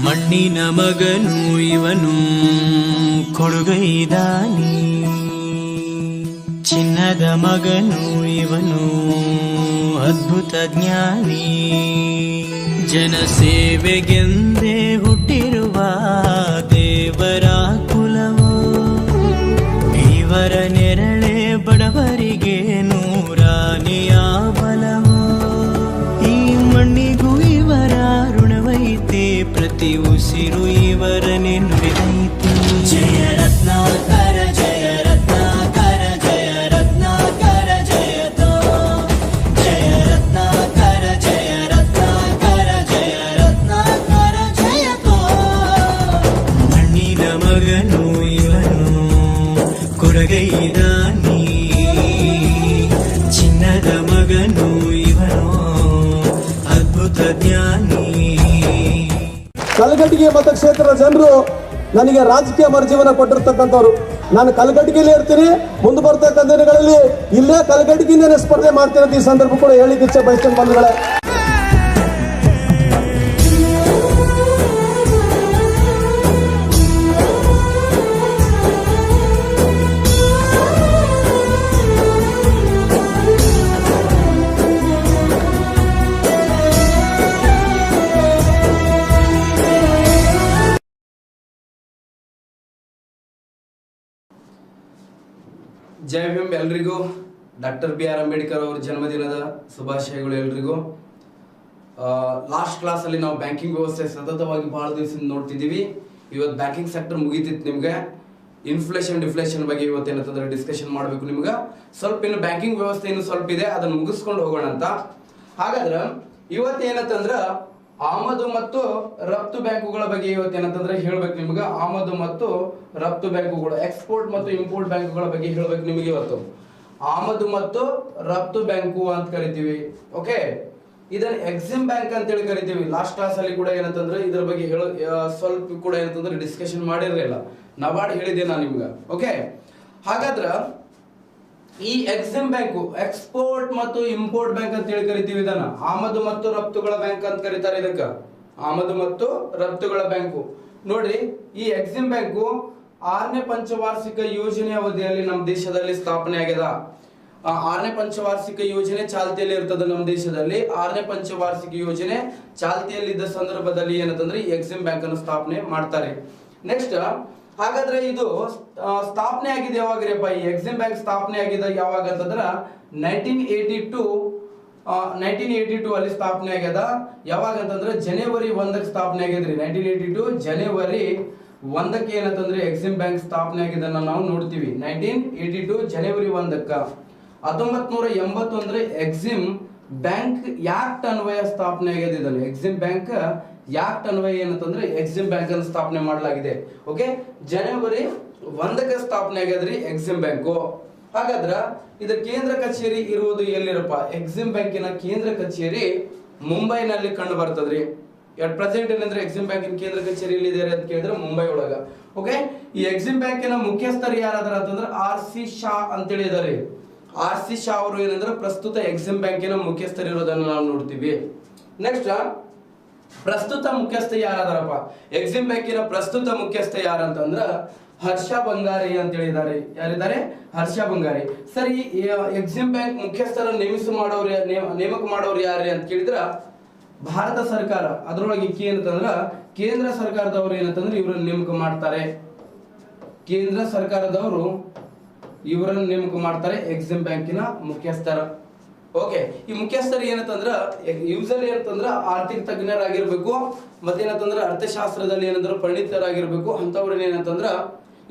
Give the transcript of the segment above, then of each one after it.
ಮಣ್ಣಿನ ಮಗನು ಇವನು ಕೊಡುಗೈದಾನಿ, ಚಿನ್ನದ ಮಗನು ಇವನು ಅದ್ಭುತ ಜ್ಞಾನಿ. ಜನಸೇವೆಗೆಂದೇ ಹುಟ್ಟಿರುವ ದೇವರ ಕುಲವೋ, ಇವರ ನೆರಳೆ ಬಡವರಿಗೆ ನೂರಾನೆಯ ಬಲವೋ. ಈ ಮಣ್ಣಿಗೂ ಇವರ ಋಣವೈತೆ, ಪ್ರತಿ ಉಸಿರು ಇವರನ್ನೇ ನುಡಿದೈತೆ. ಜಯ ರತ್ನಾಕರ ಜಯ ರತ್ನಾಕರ ಜಯ ರತ್ನಾಕರ ಜಯತೋ, ಜಯ ರತ್ನಾಕರ ಜಯ ರತ್ನಾಕರ ಜಯ ರತ್ನಾಕರ ಜಯತೋ. ಮಣ್ಣಿನ ಮಗನು ಇವನು ಕೊಡಗೈದಾನಿ, ಚಿನ್ನದ ಮಗನು ಇವನು ಅದ್ಭುತ ಜ್ಞಾನಿ. ಕಲಘಟಗಿ ಮತಕ್ಷೇತ್ರದ ಜನರು ನನಗೆ ರಾಜಕೀಯ ಮರುಜೀವನ ಕೊಟ್ಟಿರ್ತಕ್ಕಂಥವ್ರು. ನಾನು ಕಲಘಟಗಿಯಲ್ಲಿ ಇರ್ತೀನಿ, ಮುಂದೆ ಬರ್ತಕ್ಕಂಥ ದಿನಗಳಲ್ಲಿ ಇಲ್ಲೇ ಕಲಘಟಗಿನೇ ಸ್ಪರ್ಧೆ ಮಾಡ್ತೀನಿ ಅಂತ ಈ ಸಂದರ್ಭ ಕೂಡ ಹೇಳಿಕ್ಕೆ ಇಚ್ಛೆ ಬಯಸ್ತೇನೆ ಬಂಧುಗಳೇ. ಜೈ ಭೀಮ್. ಎಲ್ರಿಗೂ ಡಾಕ್ಟರ್ BR ಅಂಬೇಡ್ಕರ್ ಅವರ ಜನ್ಮದಿನದ ಶುಭಾಶಯಗಳು ಎಲ್ರಿಗೂ. ಲಾಸ್ಟ್ ಕ್ಲಾಸಲ್ಲಿ ನಾವು ಬ್ಯಾಂಕಿಂಗ್ ವ್ಯವಸ್ಥೆ ಸತತವಾಗಿ ಬಹಳ ದಿವಸದಿಂದ ನೋಡ್ತಿದ್ದೀವಿ. ಇವತ್ತು ಬ್ಯಾಂಕಿಂಗ್ ಸೆಕ್ಟರ್ ಮುಗಿತಿತ್ತು. ನಿಮ್ಗೆ ಇನ್ಫ್ಲೇಷನ್ ಡಿಫ್ಲೇಷನ್ ಬಗ್ಗೆ ಇವತ್ತೇನಂತಂದ್ರೆ ಡಿಸ್ಕಷನ್ ಮಾಡಬೇಕು. ನಿಮ್ಗೆ ಸ್ವಲ್ಪ ಇನ್ನು ಬ್ಯಾಂಕಿಂಗ್ ವ್ಯವಸ್ಥೆ ಇನ್ನು ಸ್ವಲ್ಪ ಇದೆ, ಅದನ್ನು ಮುಗಿಸ್ಕೊಂಡು ಹೋಗೋಣ ಅಂತ. ಹಾಗಾದ್ರೆ ಇವತ್ತೇನಂತಂದ್ರೆ ಆಮದು ಮತ್ತು ರಫ್ತು ಬ್ಯಾಂಕುಗಳ ಬಗ್ಗೆ ಇವತ್ತೇನಂತಂದ್ರೆ ಹೇಳ್ಬೇಕು ನಿಮ್ಗೆ. ಆಮದು ಮತ್ತು ರಫ್ತು ಬ್ಯಾಂಕುಗಳು, ಎಕ್ಸ್ಪೋರ್ಟ್ ಮತ್ತು ಇಂಪೋರ್ಟ್ ಬ್ಯಾಂಕುಗಳ ಬಗ್ಗೆ ಹೇಳ್ಬೇಕು ನಿಮಗೆ. ಇವತ್ತು ಆಮದು ಮತ್ತು ರಫ್ತು ಬ್ಯಾಂಕು ಅಂತ ಕರಿತೀವಿ. ಓಕೆ, ಇದನ್ನ ಎಕ್ಸಿಮ್ ಬ್ಯಾಂಕ್ ಅಂತ ಹೇಳಿ ಕರಿತೀವಿ. ಲಾಸ್ಟ್ ಕ್ಲಾಸ್ ಅಲ್ಲಿ ಕೂಡ ಏನಂತಂದ್ರೆ ಇದ್ರ ಬಗ್ಗೆ ಸ್ವಲ್ಪ ಕೂಡ ಏನಂತಂದ್ರೆ ಡಿಸ್ಕಷನ್ ಮಾಡಿರಲಿಲ್ಲ. ನವಾಡ್ ಹೇಳಿದೆ ನಾನು ನಿಮ್ಗೆ. ಓಕೆ, ಹಾಗಾದ್ರ ಈ ಎಕ್ಸಿಮ್ ಬ್ಯಾಂಕು ಎಕ್ಸ್ಪೋರ್ಟ್ ಮತ್ತು ಇಂಪೋರ್ಟ್ ಬ್ಯಾಂಕ್ ಅಂತ ಹೇಳಿ ಕರಿತೀವಿ. ಇದನ್ನ ಆಮದು ಮತ್ತು ರಫ್ತುಗಳ ಬ್ಯಾಂಕ್ ಅಂತ ಕರೀತಾರೆ. ಇದಕ್ಕ ಆಮದು ಮತ್ತು ರಫ್ತುಗಳ ಬ್ಯಾಂಕು. ನೋಡ್ರಿ, ಈ ಎಕ್ಸಿಮ್ ಬ್ಯಾಂಕು 6ನೇ ಪಂಚವಾರ್ಷಿಕ ಯೋಜನೆ ಅವಧಿಯಲ್ಲಿ ನಮ್ಮ ದೇಶದಲ್ಲಿ ಸ್ಥಾಪನೆ ಆಗ್ಯದ. 6ನೇ ಪಂಚವಾರ್ಷಿಕ ಯೋಜನೆ ಚಾಲ್ತಿಯಲ್ಲಿ ಇರ್ತದೆ ನಮ್ಮ ದೇಶದಲ್ಲಿ. 6ನೇ ಪಂಚವಾರ್ಷಿಕ ಯೋಜನೆ ಚಾಲ್ತಿಯಲ್ಲಿದ್ದ ಸಂದರ್ಭದಲ್ಲಿ ಏನಂತಂದ್ರೆ ಈ ಎಕ್ಸಿಮ್ ಬ್ಯಾಂಕ್ ಅನ್ನು ಸ್ಥಾಪನೆ ಮಾಡ್ತಾರೆ. ನೆಕ್ಸ್ಟ್, ಹಾಗಾದ್ರೆ ಇದು ಸ್ಥಾಪನೆ ಆಗಿದೆ ಯಾವಾಗ್ರಿಪ್ಪ? ಈ ಎಕ್ಸಿಮ್ ಬ್ಯಾಂಕ್ ಸ್ಥಾಪನೆ ಆಗಿದೆ ಯಾವಾಗ ಅಂತಂದ್ರ 1982 ಅಲ್ಲಿ ಸ್ಥಾಪನೆ ಆಗ್ಯದ. ಯಾವಾಗ ಅಂತಂದ್ರೆ ಜನವರಿ 1ಕ್ಕೆ ಸ್ಥಾಪನೆ ಆಗಿದ್ರಿ. 1982 ಜನವರಿ 1ಕ್ಕೆ ಏನಂತಂದ್ರೆ ಎಕ್ಸಿಮ್ ಬ್ಯಾಂಕ್ ಸ್ಥಾಪನೆ ಆಗಿದ್ದನ್ನ ನಾವು ನೋಡ್ತೀವಿ. 1982 ಜನವರಿ 1ಕ್ಕೆ. 1980 ಅಂದ್ರೆ ಎಕ್ಸಿಮ್ ಬ್ಯಾಂಕ್ ಯಾಕ್ಟ್ ಅನ್ವಯ ಸ್ಥಾಪನೆ ಆಗಿದೆ. ಇದನ್ನು ಎಕ್ಸಿಮ್ ಬ್ಯಾಂಕ್ ಯಾಕ್ಟ್ ಅನ್ವಯ ಏನಂತಂದ್ರೆ ಎಕ್ಸಿಮ್ ಬ್ಯಾಂಕ್ ಅನ್ನು ಸ್ಥಾಪನೆ ಮಾಡಲಾಗಿದೆ. ಓಕೆ, ಜನವರಿ 1ಕ್ಕೆ ಸ್ಥಾಪನೆ ಆಗ್ಯದ್ರಿ ಎಕ್ಸಿಮ್ ಬ್ಯಾಂಕು. ಹಾಗಾದ್ರ ಇದರ ಕೇಂದ್ರ ಕಚೇರಿ ಇರುವುದು ಎಲ್ಲಿರಪ್ಪ? ಎಕ್ಸಿಮ್ ಬ್ಯಾಂಕಿನ ಕೇಂದ್ರ ಕಚೇರಿ ಮುಂಬೈನಲ್ಲಿ ಕಂಡು ಬರ್ತದ್ರಿ. ಎಟ್ ಪ್ರೆಸೆಂಟ್ ಏನಂದ್ರೆ ಎಕ್ಸಿಮ್ ಬ್ಯಾಂಕಿನ ಕೇಂದ್ರ ಕಚೇರಿ ಎಲ್ಲಿದೆ ಅಂತ ಕೇಳಿದ್ರೆ ಮುಂಬೈ ಒಳಗ. ಓಕೆ, ಈ ಎಕ್ಸಿಮ್ ಬ್ಯಾಂಕಿನ ಮುಖ್ಯಸ್ಥರು ಯಾರಾದ್ರ ಅಂತಂದ್ರೆ RC ಶಾ ಅಂತೇಳಿ ಇದಾರೆ. RC ಶಾ ಅವರು ಏನಂದ್ರೆ ಪ್ರಸ್ತುತ ಎಕ್ಸಿಮ್ ಬ್ಯಾಂಕಿನ ಮುಖ್ಯಸ್ಥರು ಇರೋದನ್ನು ನಾವು ನೋಡ್ತೀವಿ. ನೆಕ್ಸ್ಟ್, ಪ್ರಸ್ತುತ ಮುಖ್ಯಸ್ಥ ಯಾರಾದಾರಪ್ಪ? ಎಕ್ಸಿಮ್ ಬ್ಯಾಂಕಿನ ಪ್ರಸ್ತುತ ಮುಖ್ಯಸ್ಥ ಯಾರಂತಂದ್ರ ಹರ್ಷ ಬಂಗಾರಿ ಅಂತ ಹೇಳಿದ್ದಾರೆ. ಯಾರಿದ್ದಾರೆ? ಹರ್ಷ ಬಂಗಾರಿ. ಸರಿ, ಎಕ್ಸಿಮ್ ಬ್ಯಾಂಕ್ ಮುಖ್ಯಸ್ಥರ ನೇಮಕ ಮಾಡೋರು ಯಾರು ಅಂತ ಕೇಳಿದ್ರ ಭಾರತ ಸರ್ಕಾರ. ಅದರೊಳಗೆ ಏನಂತಂದ್ರ ಕೇಂದ್ರ ಸರ್ಕಾರದವರು ಏನಂತಂದ್ರೆ ಇವರನ್ನು ನೇಮಕ ಮಾಡ್ತಾರೆ. ಕೇಂದ್ರ ಸರ್ಕಾರದವರು ಇವರನ್ನು ನೇಮಕ ಮಾಡ್ತಾರೆ ಎಕ್ಸಿಮ್ ಬ್ಯಾಂಕಿನ ಮುಖ್ಯಸ್ಥರ. ಓಕೆ, ಈ ಮುಖ್ಯಸ್ಥರು ಏನಂತಂದ್ರ ಯೂಸಲಿ ಏನಂತಂದ್ರ ಆರ್ಥಿಕ ತಜ್ಞರಾಗಿರ್ಬೇಕು, ಮತ್ತೇನಂತಂದ್ರ ಅರ್ಥಶಾಸ್ತ್ರದಲ್ಲಿ ಏನಂದ್ರೆ ಪರಿಣಿತರಾಗಿರ್ಬೇಕು. ಅಂತವ್ರನ್ನ ಏನಂತಂದ್ರ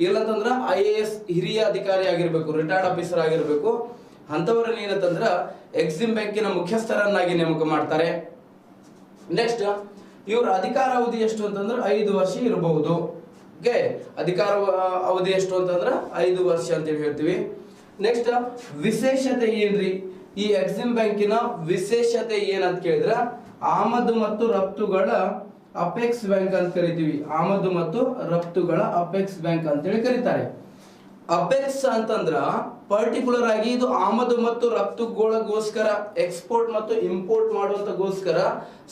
ಇಲ್ಲಂತಂದ್ರ IAS ಹಿರಿಯ ಅಧಿಕಾರಿ ಆಗಿರ್ಬೇಕು, ರಿಟೈರ್ಡ್ ಆಫೀಸರ್ ಆಗಿರ್ಬೇಕು. ಅಂತವ್ರನ್ನ ಏನಂತಂದ್ರ ಎಕ್ಸಿಮ್ ಬ್ಯಾಂಕಿನ ಮುಖ್ಯಸ್ಥರನ್ನಾಗಿ ನೇಮಕ ಮಾಡ್ತಾರೆ. ನೆಕ್ಸ್ಟ್, ಇವ್ರ ಅಧಿಕಾರ ಅವಧಿ ಎಷ್ಟು ಅಂತಂದ್ರೆ 5 ವರ್ಷ ಇರಬಹುದು. ಓಕೆ, ಅಧಿಕಾರ ಅವಧಿ ಎಷ್ಟು ಅಂತಂದ್ರ 5 ವರ್ಷ ಅಂತ ಹೇಳ್ತೀವಿ. ನೆಕ್ಸ್ಟ್, ವಿಶೇಷತೆ ಏನ್ರಿ? ಈ ಎಕ್ಸಿಮ್ ಬ್ಯಾಂಕಿನ ವಿಶೇಷತೆ ಏನಂತ ಕೇಳಿದ್ರ ಆಮದು ಮತ್ತು ರಫ್ತುಗಳ ಅಪೆಕ್ಸ್ ಬ್ಯಾಂಕ್ ಅಂತ ಕರಿತೀವಿ. ಆಮದು ಮತ್ತು ರಫ್ತುಗಳ ಅಪೆಕ್ಸ್ ಬ್ಯಾಂಕ್ ಅಂತ ಹೇಳಿ ಕರೀತಾರೆ. ಅಪೆಕ್ಸ್ ಅಂತಂದ್ರ ಪರ್ಟಿಕ್ಯುಲರ್ ಆಗಿ ಇದು ಆಮದು ಮತ್ತು ರಫ್ತುಗಳಿಗೋಸ್ಕರ ಎಕ್ಸ್ಪೋರ್ಟ್ ಮತ್ತು ಇಂಪೋರ್ಟ್ ಮಾಡುವಂತಗೋಸ್ಕರ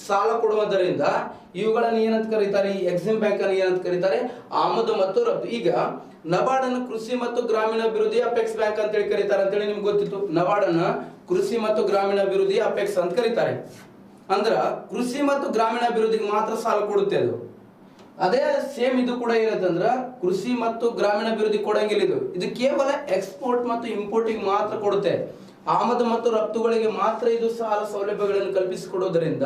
ಸಾಲ ಕೊಡುವುದರಿಂದ ಇವುಗಳನ್ನು ಏನಂತ ಕರೀತಾರೆ, ಈ ಎಕ್ಸಿಮ್ ಬ್ಯಾಂಕ್ ಅನ್ನು ಏನಂತ ಕರೀತಾರೆ, ಆಮದು ಮತ್ತು ರಫ್ತು. ಈಗ ನಬಾರ್ಡ್ ಅನ್ನು ಕೃಷಿ ಮತ್ತು ಗ್ರಾಮೀಣಾಭಿವೃದ್ಧಿ ಅಪೆಕ್ಸ್ ಬ್ಯಾಂಕ್ ಅಂತ ಹೇಳಿ ಕರೀತಾರೆ ಅಂತ ಹೇಳಿ ನಿಮ್ಗೆ ಗೊತ್ತಿತ್ತು. ನಬಾರ್ಡ್ ಅನ್ನ ಕೃಷಿ ಮತ್ತು ಗ್ರಾಮೀಣಾಭಿವೃದ್ಧಿ ಅಪೆಕ್ಸ್ ಅಂತ ಕರೀತಾರೆ. ಅಂದ್ರ ಕೃಷಿ ಮತ್ತು ಗ್ರಾಮೀಣಾಭಿವೃದ್ಧಿಗೆ ಮಾತ್ರ ಸಾಲ ಕೊಡುತ್ತೆ ಅದು. ಅದೇ ಸೇಮ್ ಇದು ಕೂಡ ಏನಂತಂದ್ರ ಕೃಷಿ ಮತ್ತು ಗ್ರಾಮೀಣಾಭಿವೃದ್ಧಿ ಕೊಡಂಗಿಲ್ಲ. ಇದು ಕೇವಲ ಎಕ್ಸ್ಪೋರ್ಟ್ ಮತ್ತು ಇಂಪೋರ್ಟಿಗೆ ಮಾತ್ರ ಕೊಡುತ್ತೆ. ಆಮದು ಮತ್ತು ರಫ್ತುಗಳಿಗೆ ಮಾತ್ರ ಇದು ಸಾಲ ಸೌಲಭ್ಯಗಳನ್ನು ಕಲ್ಪಿಸಿಕೊಡೋದ್ರಿಂದ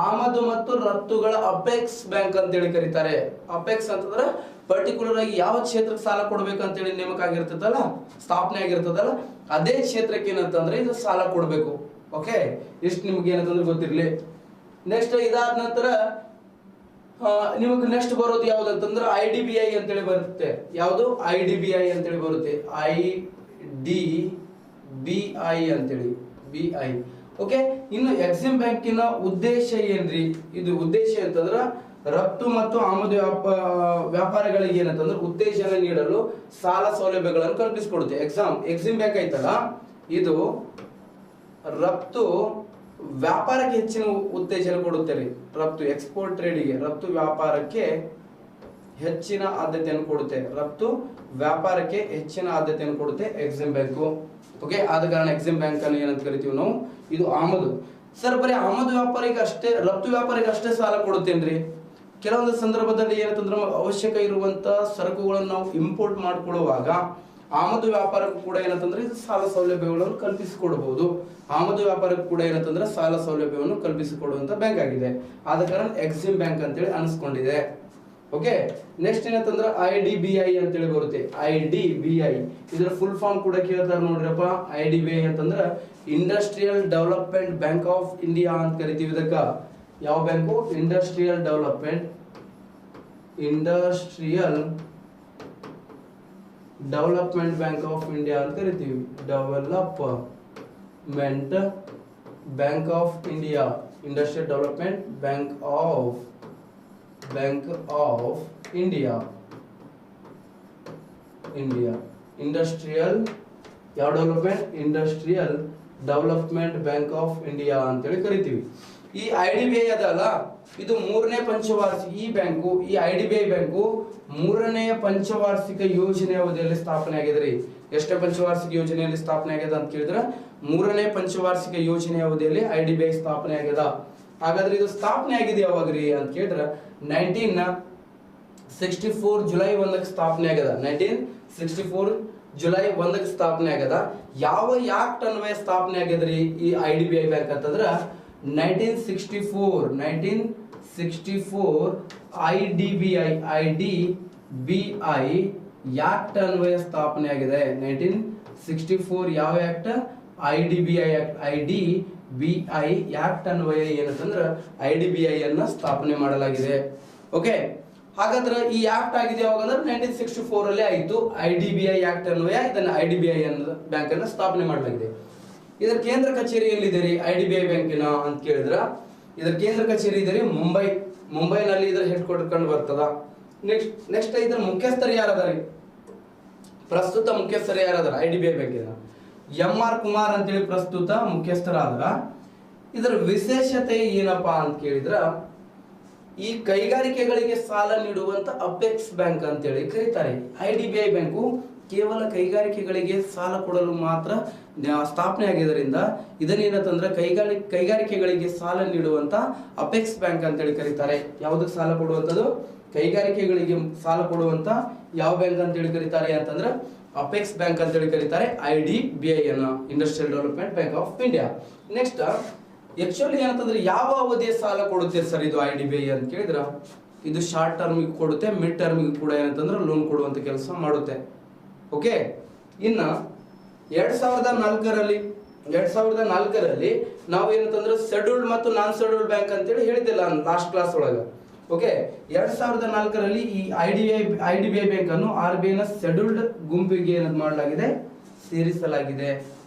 ಆಮದು ಮತ್ತು ರಫ್ತುಗಳ ಅಪೆಕ್ಸ್ ಬ್ಯಾಂಕ್ ಅಂತ ಹೇಳಿ ಕರೀತಾರೆ. ಅಪೆಕ್ಸ್ ಅಂತಂದ್ರೆ ಪರ್ಟಿಕ್ಯುಲರ್ ಆಗಿ ಯಾವ ಕ್ಷೇತ್ರಕ್ಕೆ ಸಾಲ ಕೊಡ್ಬೇಕು ಅಂತ ಹೇಳಿ ನೇಮಕ ಆಗಿರ್ತದಲ್ಲ, ಸ್ಥಾಪನೆ ಆಗಿರ್ತದಲ್ಲ, ಅದೇ ಕ್ಷೇತ್ರಕ್ಕೆ ಏನಂತಂದ್ರೆ ಇದು ಸಾಲ ಕೊಡಬೇಕು. ಓಕೆ, ಇಷ್ಟು ನಿಮ್ಗೆ ಏನಂತಂದ್ರೆ ಗೊತ್ತಿರ್ಲಿ. ನೆಕ್ಸ್ಟ್ ಇದಾದ ನಂತರ ನಿಮಗೆ ನೆಕ್ಸ್ಟ್ ಬರೋದು ಯಾವ್ದಂತಂದ್ರೆ IDBI ಅಂತೇಳಿ ಬರುತ್ತೆ. ಯಾವುದು IDBI ಅಂತೇಳಿ ಬರುತ್ತೆ. IDBI ಅಂತೇಳಿ BI. ಓಕೆ, ಇನ್ನು ಎಕ್ಸಿಮ್ ಬ್ಯಾಂಕಿನ ಉದ್ದೇಶ ಏನ್ರಿ? ಇದು ಉದ್ದೇಶ ಅಂತಂದ್ರ ರಫ್ತು ಮತ್ತು ಆಮದು ವ್ಯಾಪಾರಗಳಿಗೆ ಏನಂತಂದ್ರೆ ಉತ್ತೇಜನ ನೀಡಲು ಸಾಲ ಸೌಲಭ್ಯಗಳನ್ನು ಕಲ್ಪಿಸಿಕೊಡುತ್ತೆ. ಎಕ್ಸಿಮ್ ಬ್ಯಾಂಕ್ ಐತಲ್ಲ, ಇದು ರಫ್ತು ವ್ಯಾಪಾರಕ್ಕೆ ಹೆಚ್ಚಿನ ಉತ್ತೇಜನ ಕೊಡುತ್ತೆ ರೀ. ರಫ್ತು ಎಕ್ಸ್ಪೋರ್ಟ್ ಟ್ರೇಡಿಗೆ, ರಫ್ತು ವ್ಯಾಪಾರಕ್ಕೆ ಹೆಚ್ಚಿನ ಆದ್ಯತೆಯನ್ನು ಕೊಡುತ್ತೆ. ರಫ್ತು ವ್ಯಾಪಾರಕ್ಕೆ ಹೆಚ್ಚಿನ ಆದ್ಯತೆಯನ್ನು ಕೊಡುತ್ತೆ ಎಕ್ಸಿಮ್ ಬ್ಯಾಂಕು. ಓಕೆ, ಆದ ಕಾರಣ ಎಕ್ಸಿಮ್ ಬ್ಯಾಂಕ್ ಅನ್ನು ಏನಂತ ಕರಿತೀವಿ ನಾವು, ಇದು ಆಮದು. ಸರ್ ಬರೀ ಆಮದು ವ್ಯಾಪಾರಿಗೆ ಅಷ್ಟೇ, ರಫ್ತು ವ್ಯಾಪಾರಿಗೆ ಅಷ್ಟೇ ಸಾಲ ಕೊಡುತ್ತೇನ್ರಿ? ಕೆಲವೊಂದು ಸಂದರ್ಭದಲ್ಲಿ ಏನಂತಂದ್ರೆ ಅವಶ್ಯಕ ಇರುವಂತ ಸರಕುಗಳನ್ನು ನಾವು ಇಂಪೋರ್ಟ್ ಮಾಡಿಕೊಳ್ಳುವಾಗ ಆಮದು ವ್ಯಾಪಾರಕ್ಕೂ ಕೂಡ ಏನಂತಂದ್ರೆ ಇದು ಸಾಲ ಸೌಲಭ್ಯಗಳನ್ನು ಕಲ್ಪಿಸಿಕೊಡಬಹುದು. ಆಮದು ವ್ಯಾಪಾರಕ್ಕೂ ಕೂಡ ಏನಂತಂದ್ರೆ ಸಾಲ ಸೌಲಭ್ಯವನ್ನು ಕಲ್ಪಿಸಿಕೊಡುವಂತ ಬ್ಯಾಂಕ್ ಆಗಿದೆ. ಆದ ಕಾರಣ ಎಕ್ಸಿಮ್ ಬ್ಯಾಂಕ್ ಅಂತೇಳಿ ಅನಿಸ್ಕೊಂಡಿದೆ. ಓಕೆ, ನೆಕ್ಸ್ಟ್ ಏನಂತಂದ್ರೆ IDBI ಅಂತೇಳಿ ಬರುತ್ತೆ. IDBI ಇದರ ಫುಲ್ ಫಾರ್ಮ್ ಕೂಡ ಕೇಳ್ತಾರೆ ನೋಡ್ರಪ್ಪ. IDBI ಅಂತಂದ್ರೆ industrial development bank of India ಅಂತ ಕರಿತೀವಿ. ಇದಕ್ಕ ಯಾವ bank? Industrial development bank of India ಅಂತ ಕರಿತೀವಿ. Development bank of India, industrial development bank of India. Industrial ಯಾವ development? Industrial development bank of India ಅಂತೇಳಿ ಕರಿತೀವಿ. ಈ IDBI ಅದಲ್ಲ, ಇದು ಮೂರನೇ ಪಂಚವಾರ್ಷಿಕ. ಈ ಬ್ಯಾಂಕು, ಈ IDBI ಬ್ಯಾಂಕು ಮೂರನೆಯ ಪಂಚವಾರ್ಷಿಕ ಯೋಜನೆ ಅವಧಿಯಲ್ಲಿ ಸ್ಥಾಪನೆ ಆಗಿದೆ ರೀ. ಎಷ್ಟೇ ಪಂಚವಾರ್ಷಿಕ ಯೋಜನೆಯಲ್ಲಿ ಸ್ಥಾಪನೆ ಆಗ್ಯದ ಅಂತ ಕೇಳಿದ್ರೆ ಮೂರನೇ ಪಂಚವಾರ್ಷಿಕ ಯೋಜನೆ ಅವಧಿಯಲ್ಲಿ IDBI ಸ್ಥಾಪನೆ ಆಗ್ಯದ. ಹಾಗಾದ್ರೆ ಇದು ಸ್ಥಾಪನೆ ಆಗಿದೆ ಯಾವಾಗ್ರಿ ಅಂತ ಕೇಳಿದ್ರೆ 1964 ಜುಲೈ 1ಕ್ಕೆ ಸ್ಥಾಪನೆ ಆಗ್ಯದ. 1964 ಜುಲೈ 1ಕ್ಕೆ ಸ್ಥಾಪನೆ ಆಗ್ಯದ. ಯಾವ ಆಕ್ಟ್ ಅನ್ವಯ ಸ್ಥಾಪನೆ ಆಗ್ಯದ್ರಿ ಈ IDBI ಬ್ಯಾಂಕ್ ಅಂತಂದ್ರ 1964 IDBI ಆಕ್ಟ್ ಅನ್ವಯ ಸ್ಥಾಪನೆ ಆಗಿದೆ. 1964 ಯಾವ act? IDBI act. IDBI act ಅನ್ವಯ ಏನಂತಂದ್ರೆ IDBI ಅನ್ನ ಸ್ಥಾಪನೆ ಮಾಡಲಾಗಿದೆ. ಓಕೆ, ಹಾಗಾದ್ರೆ ಈ ಆಕ್ಟ್ ಆಗಿದೆ ಯಾವಾಗ ಅಂದ್ರೆ 1964 ಅಲ್ಲೇ ಆಯಿತು. IDBI ಆಕ್ಟ್ ಅನ್ವಯ ಇದನ್ನ IDBI ಬ್ಯಾಂಕ್ ಅನ್ನ ಸ್ಥಾಪನೆ ಮಾಡಲಾಗಿದೆ. ಇದರ ಕೇಂದ್ರ ಕಚೇರಿ ಎಲ್ಲಿದೆ ರೀ IDBI ಬ್ಯಾಂಕಿನ ಅಂತ ಕೇಳಿದ್ರ ಇದರ ಕೇಂದ್ರ ಕಚೇರಿ ಇದೆ ರೀ ಮುಂಬೈನಲ್ಲಿ ಇದರ ಹೆಡ್ ಕ್ವಾರ್ಟರ್ ಕಂಡು ಬರ್ತದ. ನೆಕ್ಸ್ಟ್ ಇದರ ಮುಖ್ಯಸ್ಥರು ಯಾರದಾರಿ? ಪ್ರಸ್ತುತ ಮುಖ್ಯಸ್ಥರು ಯಾರದಾರ IDBI ಬ್ಯಾಂಕಿನ? MR ಕುಮಾರ್ ಅಂತೇಳಿ ಪ್ರಸ್ತುತ ಮುಖ್ಯಸ್ಥರಾದ್ರ. ಇದರ ವಿಶೇಷತೆ ಏನಪ್ಪಾ ಅಂತ ಕೇಳಿದ್ರ ಈ ಕೈಗಾರಿಕೆಗಳಿಗೆ ಸಾಲ ನೀಡುವಂತ ಅಪೆಕ್ಸ್ ಬ್ಯಾಂಕ್ ಅಂತೇಳಿ ಕರೀತಾರೆ. IDBI ಬ್ಯಾಂಕು ಕೇವಲ ಕೈಗಾರಿಕೆಗಳಿಗೆ ಸಾಲ ಕೊಡಲು ಮಾತ್ರ ಸ್ಥಾಪನೆ ಆಗಿದ್ದರಿಂದ ಇದನ್ನೇನಂತಂದ್ರೆ ಕೈಗಾರಿಕೆಗಳಿಗೆ ಸಾಲ ನೀಡುವಂತ ಅಪೆಕ್ಸ್ ಬ್ಯಾಂಕ್ ಅಂತೇಳಿ ಕರೀತಾರೆ. ಯಾವುದಕ್ಕೆ ಸಾಲ ಕೊಡುವಂಥದ್ದು? ಕೈಗಾರಿಕೆಗಳಿಗೆ ಸಾಲ ಕೊಡುವಂತ ಯಾವ ಬ್ಯಾಂಕ್ ಅಂತೇಳಿ ಕರೀತಾರೆ ಅಂತಂದ್ರೆ ಅಪೆಕ್ಸ್ ಬ್ಯಾಂಕ್ ಅಂತೇಳಿ ಕರೀತಾರೆ. IDBI ಅನ್ನ, industrial development bank of India. Next actually ಏನಂತಂದ್ರೆ ಯಾವ ಅವಧಿಯ ಸಾಲ ಕೊಡುತ್ತೆ ಸರ್ ಇದು IDBI ಅಂತ ಕೇಳಿದ್ರ ಇದು ಶಾರ್ಟ್ ಟರ್ಮಿಗೆ ಕೊಡುತ್ತೆ, ಮಿಡ್ ಟರ್ಮಿಗೆ ಕೂಡ ಏನಂತಂದ್ರೆ ಲೋನ್ ಕೊಡುವಂತ ಕೆಲಸ ಮಾಡುತ್ತೆ. ಓಕೆ, ಇನ್ನ 2004ರಲ್ಲಿ ನಾವು ಏನಂತಂದ್ರೆ ಶೆಡ್ಯೂಲ್ಡ್ ಮತ್ತು ನಾನ್ ಶೆಡ್ಯೂಲ್ಡ್ ಬ್ಯಾಂಕ್ ಅಂತೇಳಿ ಹೇಳಿದ್ದಿಲ್ಲ ಲಾಸ್ಟ್ ಕ್ಲಾಸ್ ಒಳಗ. ಓಕೆ, 2004ರಲ್ಲಿ ಈ IDBI ಬ್ಯಾಂಕ್ ಅನ್ನು RBI ನ ಶೆಡ್ಯೂಲ್ಡ್ ಗುಂಪಿಗೆ ಏನಂತ ಮಾಡಲಾಗಿದೆ? ಸೇರಿಸಲಾಗಿದೆ.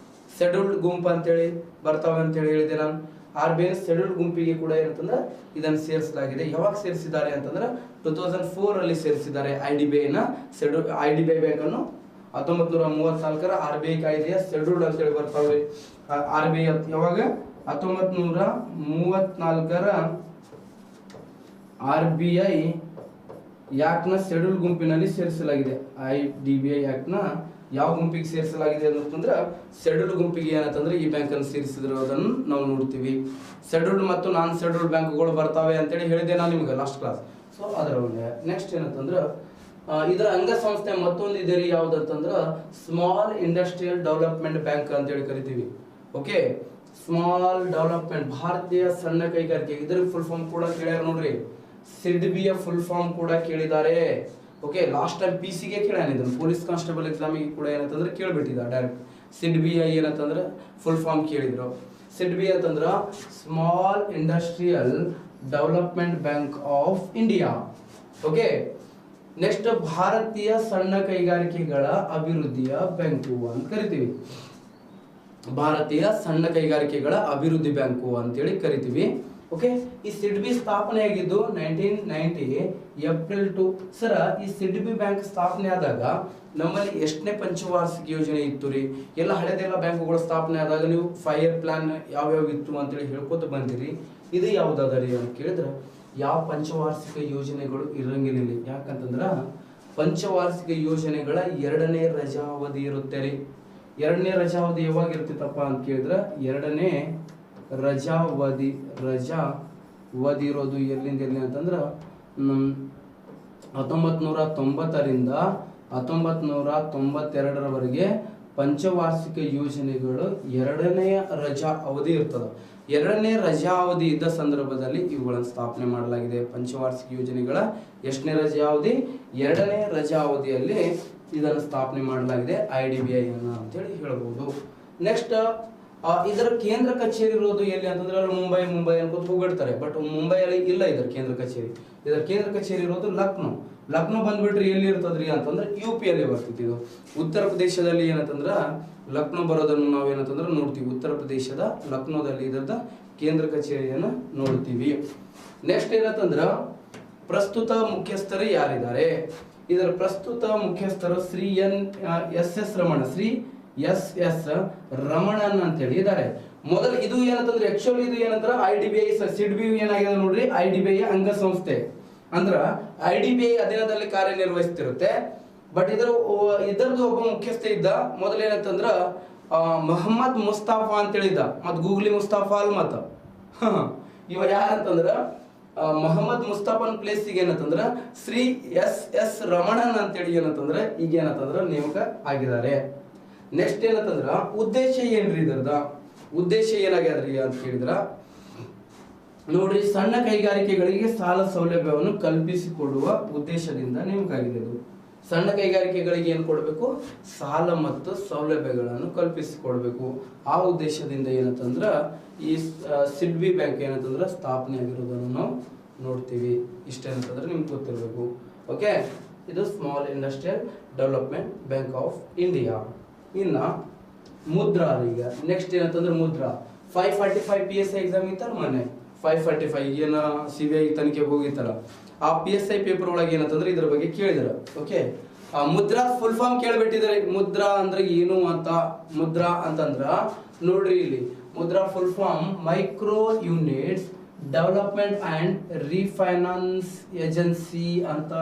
ಶೆಡ್ಯೂಲ್ಡ್ ಗುಂಪು ಅಂತೇಳಿ ಬರ್ತಾವೆ ಅಂತೇಳಿ ಹೇಳಿದೆ ನಾನು. RBI ನ ಶೆಡ್ಯೂಲ್ಡ್ ಗುಂಪಿಗೆ ಕೂಡ ಏನಂತಂದ್ರೆ ಇದನ್ನು ಸೇರಿಸಲಾಗಿದೆ. ಯಾವಾಗ ಸೇರಿಸಿದ್ದಾರೆ ಅಂತಂದ್ರೆ 2004 ಅಲ್ಲಿ ಸೇರಿಸಿದ್ದಾರೆ IDBI ಬ್ಯಾಂಕ್ ಅನ್ನು 1934 RBI ಕಾಯ್ದೆಯ ಶೆಡ್ಯೂಲ್ಡ್ ಅಂತ ಹೇಳಿ ಬರ್ತಾವ್ರಿ. RBI ಯಾವಾಗ 1934 RBI ಆಕ್ಟ್ ನ ಶೆಡ್ಯೂಲ್ ಗುಂಪಿನಲ್ಲಿ ಸೇರಿಸಲಾಗಿದೆ. IDBI ಆಕ್ಟ್ ನ ಯಾವ ಗುಂಪಿಗೆ ಸೇರಿಸಲಾಗಿದೆ ಅಂತಂದ್ರೆ ಶೆಡ್ಯೂಲ್ ಗುಂಪಿಗೆ ಏನಂತಂದ್ರೆ ಈ ಬ್ಯಾಂಕ್ ಅನ್ನು ಸೇರಿಸಿರೋದನ್ನು ನಾವು ನೋಡ್ತೀವಿ. ಶೆಡ್ಯೂಲ್ಡ್ ಮತ್ತು ನಾನ್ ಶೆಡ್ಯೂಲ್ಡ್ ಬ್ಯಾಂಕ್ಗಳು ಬರ್ತಾವೆ ಅಂತೇಳಿ ಹೇಳಿದೆ ನಾನು ನಿಮ್ಗೆ ಲಾಸ್ಟ್ ಕ್ಲಾಸ್. ಸೊ ಅದರ ನೆಕ್ಸ್ಟ್ ಏನಂತಂದ್ರೆ ಇದರ ಅಂಗಸಂಸ್ಥೆ ಮತ್ತೊಂದು ಇದೆ ರೀ, ಯಾವ್ದಂತಂದ್ರೆ ಸ್ಮಾಲ್ ಇಂಡಸ್ಟ್ರಿಯಲ್ ಡೆವಲಪ್ಮೆಂಟ್ ಬ್ಯಾಂಕ್ ಅಂತ ಹೇಳಿ ಕರಿತೀವಿ. ಓಕೆ, ಸ್ಮಾಲ್ ಡೆವಲಪ್ಮೆಂಟ್, ಭಾರತೀಯ ಸಣ್ಣ ಕೈಗಾರಿಕೆ, ಇದರ ಫುಲ್ ಫಾರ್ಮ್ ಕೂಡ ಕೇಳ್ಯಾರ ನೋಡ್ರಿ. ಸಿಡ್ಬಿಯ ಫುಲ್ ಫಾರ್ಮ್ ಕೂಡ ಕೇಳಿದ್ದಾರೆ. ಓಕೆ, ಲಾಸ್ಟ್ ಟೈಮ್ PC ಗೆ ಕೇಳ್ಯಾನ, ಇದನ್ನು ಪೊಲೀಸ್ ಕಾನ್ಸ್ಟೇಬಲ್ ಎಕ್ಸಾಮಿಗೆ ಕೂಡ ಏನಂತಂದ್ರೆ ಕೇಳ್ಬಿಟ್ಟಿದ್ದ ಡೈರೆಕ್ಟ್. ಸಿಡ್ಬಿಯ ಏನಂತಂದ್ರೆ ಫುಲ್ ಫಾರ್ಮ್ ಕೇಳಿದ್ರು. ಸಿಡ್ಬಿ ಅಂತಂದ್ರ small industrial development bank of India. Okay, next ಭಾರತೀಯ ಸಣ್ಣ ಕೈಗಾರಿಕೆಗಳ ಅಭಿವೃದ್ಧಿಯ ಬ್ಯಾಂಕು ಅಂತ ಕರಿತೀವಿ. ಭಾರತೀಯ ಸಣ್ಣ ಕೈಗಾರಿಕೆಗಳ ಅಭಿವೃದ್ಧಿ ಬ್ಯಾಂಕು ಅಂತೇಳಿ ಕರಿತೀವಿ. ಓಕೆ, ಈ ಸಿಡ್ಬಿ ಸ್ಥಾಪನೆ ಆಗಿದ್ದು 1990 ಏಪ್ರಿಲ್ 2. ಸರ, ಈ ಸಿಡ್ಬಿ ಬ್ಯಾಂಕ್ ಸ್ಥಾಪನೆ ಆದಾಗ ನಮ್ಮಲ್ಲಿ ಎಷ್ಟನೇ ಪಂಚವಾರ್ಷಿಕ ಯೋಜನೆ ಇತ್ತು ರೀ? ಎಲ್ಲ ಹಳೆದೆಲ್ಲ ಬ್ಯಾಂಕುಗಳು ಸ್ಥಾಪನೆ ಆದಾಗ ನೀವು 5 year ಪ್ಲಾನ್ ಯಾವ್ಯಾವ ಇತ್ತು ಅಂತೇಳಿ ಹೇಳ್ಕೊತ ಬಂದಿರಿ. ಇದು ಯಾವ್ದಾದ ರೀ ಅಂತ ಕೇಳಿದ್ರೆ ಯಾವ ಪಂಚವಾರ್ಷಿಕ ಯೋಜನೆಗಳು ಇರಂಗಿಲ್ಲ. ಯಾಕಂತಂದ್ರ ಪಂಚವಾರ್ಷಿಕ ಯೋಜನೆಗಳ 2ನೇ ರಜಾವಧಿ ಇರುತ್ತೆ ರೀ. 2ನೇ ರಜಾವಧಿ ಯಾವಾಗ ಇರ್ತಿತ್ತಪ್ಪ ಅಂತ ಕೇಳಿದ್ರೆ 2ನೇ ರಜಾವಧಿ ಇರೋದು ಎಲ್ಲಿಂದ ಎಲ್ಲಿ ಅಂತಂದ್ರ 1990ರಿಂದ 1992ರವರೆಗೆ ಪಂಚವಾರ್ಷಿಕ ಯೋಜನೆಗಳು 2ನೇ ರಜಾ ಅವಧಿ ಇರ್ತದೆ. 2ನೇ ರಜಾ ಅವಧಿ ಇದ್ದ ಸಂದರ್ಭದಲ್ಲಿ ಇವುಗಳನ್ನು ಸ್ಥಾಪನೆ ಮಾಡಲಾಗಿದೆ. ಪಂಚವಾರ್ಷಿಕ ಯೋಜನೆಗಳ ಎಷ್ಟನೇ ರಜಾ ಅವಧಿ? 2ನೇ ರಜಾ ಅವಧಿಯಲ್ಲಿ ಇದನ್ನು ಸ್ಥಾಪನೆ ಮಾಡಲಾಗಿದೆ, IDBI ಅಂತೇಳಿ ಹೇಳ್ಬೋದು. ನೆಕ್ಸ್ಟ್ ಇದರ ಕೇಂದ್ರ ಕಚೇರಿ ಇರೋದು ಎಲ್ಲಿ ಅಂತಂದ್ರೆ ಅಲ್ಲಿ ಮುಂಬೈ ಅನ್ಕೋತ ಹೋಗಿಡ್ತಾರೆ. ಬಟ್ ಮುಂಬೈಯಲ್ಲಿ ಇಲ್ಲ ಇದರ ಕೇಂದ್ರ ಕಚೇರಿ. ಇದರ ಕೇಂದ್ರ ಕಚೇರಿ ಇರೋದು ಲಕ್ನೋ ಬಂದ್ಬಿಟ್ರಿ ಎಲ್ಲಿ ಇರ್ತದ್ರಿ ಅಂತಂದ್ರೆ UP ಅಲ್ಲಿ ಬರ್ತೈತಿ. ಇದು ಉತ್ತರ ಪ್ರದೇಶದಲ್ಲಿ ಏನಂತಂದ್ರ ಲಕ್ನೋ ಬರೋದನ್ನು ನಾವು ಏನಂತಂದ್ರೆ ನೋಡ್ತೀವಿ. ಉತ್ತರ ಪ್ರದೇಶದ ಲಕ್ನೋದಲ್ಲಿ ಇದರದ ಕೇಂದ್ರ ಕಚೇರಿಯನ್ನು ನೋಡ್ತೀವಿ. ನೆಕ್ಸ್ಟ್ ಏನಂತಂದ್ರ ಪ್ರಸ್ತುತ ಮುಖ್ಯಸ್ಥರು ಯಾರಿದ್ದಾರೆ? ಇದರ ಪ್ರಸ್ತುತ ಮುಖ್ಯಸ್ಥರು ಶ್ರೀ SS ರಮಣನ್ ಅಂತ ಹೇಳಿ ಇದ್ದಾರೆ. ಮೊದಲು ಇದು ಏನಂತಂದ್ರೆ ಆಕ್ಚುಲಿ ಇದು ಏನಂದ್ರೆ IDBI ಸಿಡ್ಬಿ ಏನಾಗಿದೆ ನೋಡ್ರಿ, IDBI ಅಂಗಸಂಸ್ಥೆ ಅಂದ್ರ IDBI ಅಧೀನದಲ್ಲಿ ಕಾರ್ಯನಿರ್ವಹಿಸ್ತಿರುತ್ತೆ. ಬಟ್ ಇದರದ್ದು ಒಬ್ಬ ಮುಖ್ಯಸ್ಥ ಇದ್ದ. ಮೊದಲೇನಂತಂದ್ರ ಮೊಹಮ್ಮದ್ ಮುಸ್ತಾಫಾ ಅಂತ ಹೇಳಿದ್ದ. ಮತ್ ಗೂಗ್ಲಿ ಮುಸ್ತಾಫಾ ಅಲ್ ಮತ್ತ ಇವ ಯಾರಂತಂದ್ರ ಮೊಹಮ್ಮದ್ ಮುಸ್ತಾಫನ್ ಪ್ಲೇಸಿಗೆ ಏನಂತಂದ್ರ ಶ್ರೀ SS ರಮಣನ್ ಅಂತೇಳಿ ಏನಂತಂದ್ರ ಈಗ ಏನಂತಂದ್ರ ನೇಮಕ ಆಗಿದ್ದಾರೆ. ನೆಕ್ಸ್ಟ್ ಏನಂತಂದ್ರ ಉದ್ದೇಶ ಏನ್ರಿ ಇದರದ? ಉದ್ದೇಶ ಏನಾಗ್ಯದ್ರಿ ಅಂತ ಕೇಳಿದ್ರ ನೋಡ್ರಿ, ಸಣ್ಣ ಕೈಗಾರಿಕೆಗಳಿಗೆ ಸಾಲ ಸೌಲಭ್ಯವನ್ನು ಕಲ್ಪಿಸಿಕೊಡುವ ಉದ್ದೇಶದಿಂದ ನೇಮಕ ಆಗಿದೆ. ಇದು ಸಣ್ಣ ಕೈಗಾರಿಕೆಗಳಿಗೆ ಏನ್ ಕೊಡಬೇಕು? ಸಾಲ ಮತ್ತು ಸೌಲಭ್ಯಗಳನ್ನು ಕಲ್ಪಿಸಿಕೊಡ್ಬೇಕು. ಆ ಉದ್ದೇಶದಿಂದ ಏನಂತಂದ್ರ ಈ ಸಿಡ್ಬಿ ಬ್ಯಾಂಕ್ ಏನಂತಂದ್ರ ಸ್ಥಾಪನೆ ಆಗಿರೋದನ್ನು ನಾವು ನೋಡ್ತೀವಿ. ಇಷ್ಟೇನಂತಂದ್ರೆ ನಿಮ್ಗೆ ಗೊತ್ತಿರಬೇಕು. ಓಕೆ, ಇದು small industrial development bank of India. ಇನ್ನ ಮುದ್ರಾ. ಈಗ ನೆಕ್ಸ್ಟ್ ಏನಂತಂದ್ರೆ ಮುದ್ರಾ 545 PSI ಎಕ್ಸಾಮ್ ಇತ್ತಲ್ಲ ಮೊನ್ನೆ, 545 ಏನ CBI ತನಿಖೆಗೆ ಹೋಗಿತ್ತಲ್ಲ, ಆ PSI ಪೇಪರ್ ಒಳಗೆ ಏನಂತಂದ್ರೆ ಇದ್ರ ಬಗ್ಗೆ ಕೇಳಿದಾರೆ. ಓಕೆ, ಮುದ್ರಾ ಫುಲ್ ಫಾರ್ಮ್ ಕೇಳ್ಬಿಟ್ಟಿದ್ದಾರೆ. ಮುದ್ರಾ ಅಂದ್ರೆ ಏನು ಅಂತ. ಮುದ್ರಾ ಅಂತಂದ್ರ ನೋಡ್ರಿ ಇಲ್ಲಿ, Mudra full form micro units development and refinance agency ಅಂತ.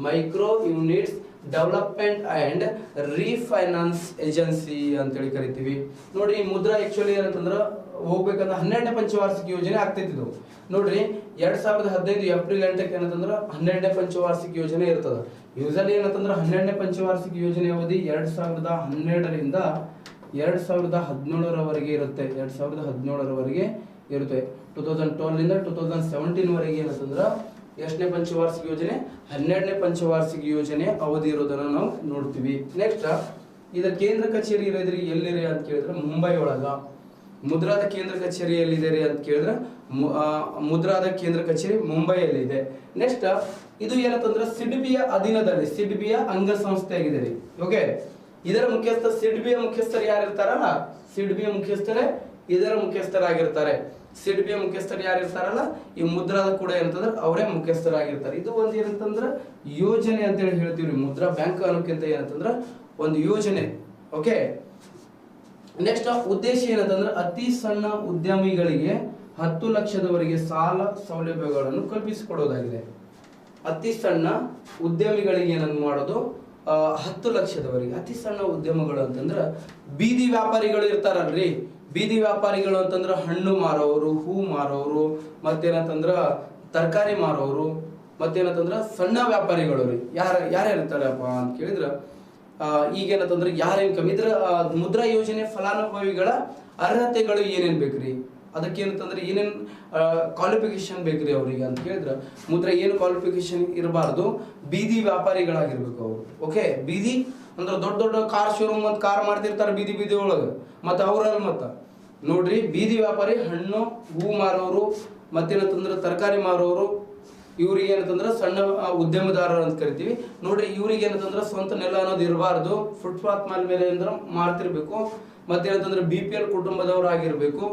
Micro units development and refinance agency ಅಂತೇಳಿ ಕರಿತೀವಿ. ನೋಡಿ, ಈ ಮುದ್ರಾ ಆಕ್ಚುಲಿ ಏನಂತಂದ್ರ ಹೋಗ್ಬೇಕಂದ್ರೆ 12ನೇ ಪಂಚವಾರ್ಷಿಕ ಯೋಜನೆ ಆಗ್ತಿತ್ತು. ನೋಡ್ರಿ, 2015 ಏಪ್ರಿಲ್ 8ಕ್ಕೆ ಏನಂತಂದ್ರ 12ನೇ ಪಂಚವಾರ್ಷಿಕ ಯೋಜನೆ ಇರ್ತದ. ಯೂಸಲಿ ಏನಂತಂದ್ರ 12ನೇ ಪಂಚವಾರ್ಷಿಕ ಯೋಜನೆ ಅವಧಿ 2012ರಿಂದ 2017ರವರೆಗೆ ಇರುತ್ತೆ. 2017ರವರೆಗೆ ಇರುತ್ತೆ. 2012ರಿಂದ 2017 ವರೆಗೆ ಏನಂತಂದ್ರ ಎಷ್ಟನೇ ಪಂಚವಾರ್ಷಿಕ ಯೋಜನೆ? 12ನೇ ಪಂಚವಾರ್ಷಿಕ ಯೋಜನೆ ಅವಧಿ ಇರೋದನ್ನ ನಾವು ನೋಡ್ತೀವಿ. ನೆಕ್ಸ್ಟ್ ಇದರ ಕೇಂದ್ರ ಕಚೇರಿ ಇರೋದ್ರಿ ಎಲ್ಲಿದೆ ಅಂತ ಕೇಳಿದ್ರೆ ಮುಂಬೈ ಒಳಗ. ಮುದ್ರಾದ ಕೇಂದ್ರ ಕಚೇರಿ ಎಲ್ಲಿದೆ ಅಂತ ಕೇಳಿದ್ರೆ ಮುದ್ರಾದ ಕೇಂದ್ರ ಕಚೇರಿ ಮುಂಬೈಯಲ್ಲಿ ಇದೆ. ನೆಕ್ಸ್ಟ್ ಇದು ಏನಂತಂದ್ರೆ ಸಿಡ್ಬಿಯ ಅಧೀನದಲ್ಲಿ, ಸಿಡ್ಬಿಯ ಅಂಗಸಂಸ್ಥೆ ಆಗಿದೆ ರೀ. ಓಕೆ, ಇದರ ಮುಖ್ಯಸ್ಥ ಸಿಡ್ಬಿಯ ಮುಖ್ಯಸ್ಥರು ಯಾರಿರ್ತಾರಲ್ಲ, ಸಿಡ್ಬಿಯ ಮುಖ್ಯಸ್ಥರೇ ಇದರ ಮುಖ್ಯಸ್ಥರಾಗಿರ್ತಾರೆ. ಸಿಡ್ಬಿಯ ಮುಖ್ಯಸ್ಥರು ಯಾರಿರ್ತಾರಲ್ಲ, ಈ ಮುದ್ರಾದ ಕೂಡ ಏನಂತಂದ್ರೆ ಅವರೇ ಮುಖ್ಯಸ್ಥರಾಗಿರ್ತಾರೆ. ಇದು ಒಂದು ಏನಂತಂದ್ರ ಯೋಜನೆ ಅಂತೇಳಿ ಹೇಳ್ತೀವಿ. ಮುದ್ರಾ ಬ್ಯಾಂಕ್ ಅನ್ನೋಕ್ಕಿಂತ ಏನಂತಂದ್ರ ಒಂದು ಯೋಜನೆ. ಓಕೆ, ನೆಕ್ಸ್ಟ್ ಉದ್ದೇಶ ಏನಂತಂದ್ರೆ ಅತಿ ಸಣ್ಣ ಉದ್ಯಮಿಗಳಿಗೆ 10 ಲಕ್ಷದವರೆಗೆ ಸಾಲ ಸೌಲಭ್ಯಗಳನ್ನು ಕಲ್ಪಿಸಿಕೊಡೋದಾಗಿದೆ. ಅತಿ ಸಣ್ಣ ಉದ್ಯಮಿಗಳಿಗೆ ಏನನ್ನು ಮಾಡೋದು, 10 ಲಕ್ಷದವರೆಗೆ. ಅತಿ ಸಣ್ಣ ಉದ್ಯಮಗಳು ಅಂತಂದ್ರೆ ಬೀದಿ ವ್ಯಾಪಾರಿಗಳು ಇರ್ತಾರಲ್ರಿ, ಬೀದಿ ವ್ಯಾಪಾರಿಗಳು ಅಂತಂದ್ರೆ ಹಣ್ಣು ಮಾರೋರು, ಹೂ ಮಾರೋರು, ಮತ್ತೇನಂತಂದ್ರ ತರಕಾರಿ ಮಾರೋರು, ಮತ್ತೇನಂತಂದ್ರ ಸಣ್ಣ ವ್ಯಾಪಾರಿಗಳು ರೀ. ಯಾರ್ಯಾರು ಇರ್ತಾರಪ್ಪ ಅಂತ ಕೇಳಿದ್ರ ಈಗೇನಂತಂದ್ರೆ ಯಾರ ಇನ್ಕಮ್ ಇದ್ರ ಮುದ್ರಾ ಯೋಜನೆ ಫಲಾನುಭವಿಗಳ ಅರ್ಹತೆಗಳು ಏನೇನ್ ಬೇಕ್ರಿ, ಅದಕ್ಕೆ ಏನಂತಂದ್ರೆ ಏನೇನ್ ಕ್ವಾಲಿಫಿಕೇಶನ್ ಬೇಕ್ರಿ ಅವ್ರಿಗೆ ಅಂತ ಕೇಳಿದ್ರ ಮುದ್ರಾ ಏನು ಕ್ವಾಲಿಫಿಕೇಶನ್ ಇರಬಾರ್ದು, ಬೀದಿ ವ್ಯಾಪಾರಿಗಳಾಗಿರ್ಬೇಕು ಅವರು. ಓಕೆ, ಬೀದಿ ಅಂದ್ರೆ ದೊಡ್ಡ ದೊಡ್ಡ ಕಾರ್ ಶೋರೂಮ್ ಅಂತ ಕಾರ್ ಮಾಡ್ತಿರ್ತಾರೆ ಬೀದಿ ಒಳಗೆ, ಮತ್ತೆ ಅವ್ರಲ್ಲಿ ನೋಡ್ರಿ ಬೀದಿ ವ್ಯಾಪಾರಿ ಹಣ್ಣು ಹೂ ಮಾರೋರು, ಮತ್ತೇನಂತಂದ್ರೆ ತರಕಾರಿ ಮಾರೋರು, ಇವ್ರಿಗೆ ಏನಂತಂದ್ರೆ ಸಣ್ಣ ಉದ್ಯಮದಾರರು ಅಂತ ಕರಿತೀವಿ. ನೋಡ್ರಿ ಇವ್ರಿಗೆ ಏನಂತಂದ್ರೆ ಸ್ವಂತ ನೆಲ ಅನ್ನೋದು ಇರಬಾರ್ದು, ಫುಟ್ಪಾತ್ ಮೇಲೆ ಅಂದ್ರೆ ಮಾಡ್ತಿರ್ಬೇಕು. ಮತ್ತೇನಂತಂದ್ರೆ BPL ಕುಟುಂಬದವ್ರು ಆಗಿರ್ಬೇಕು.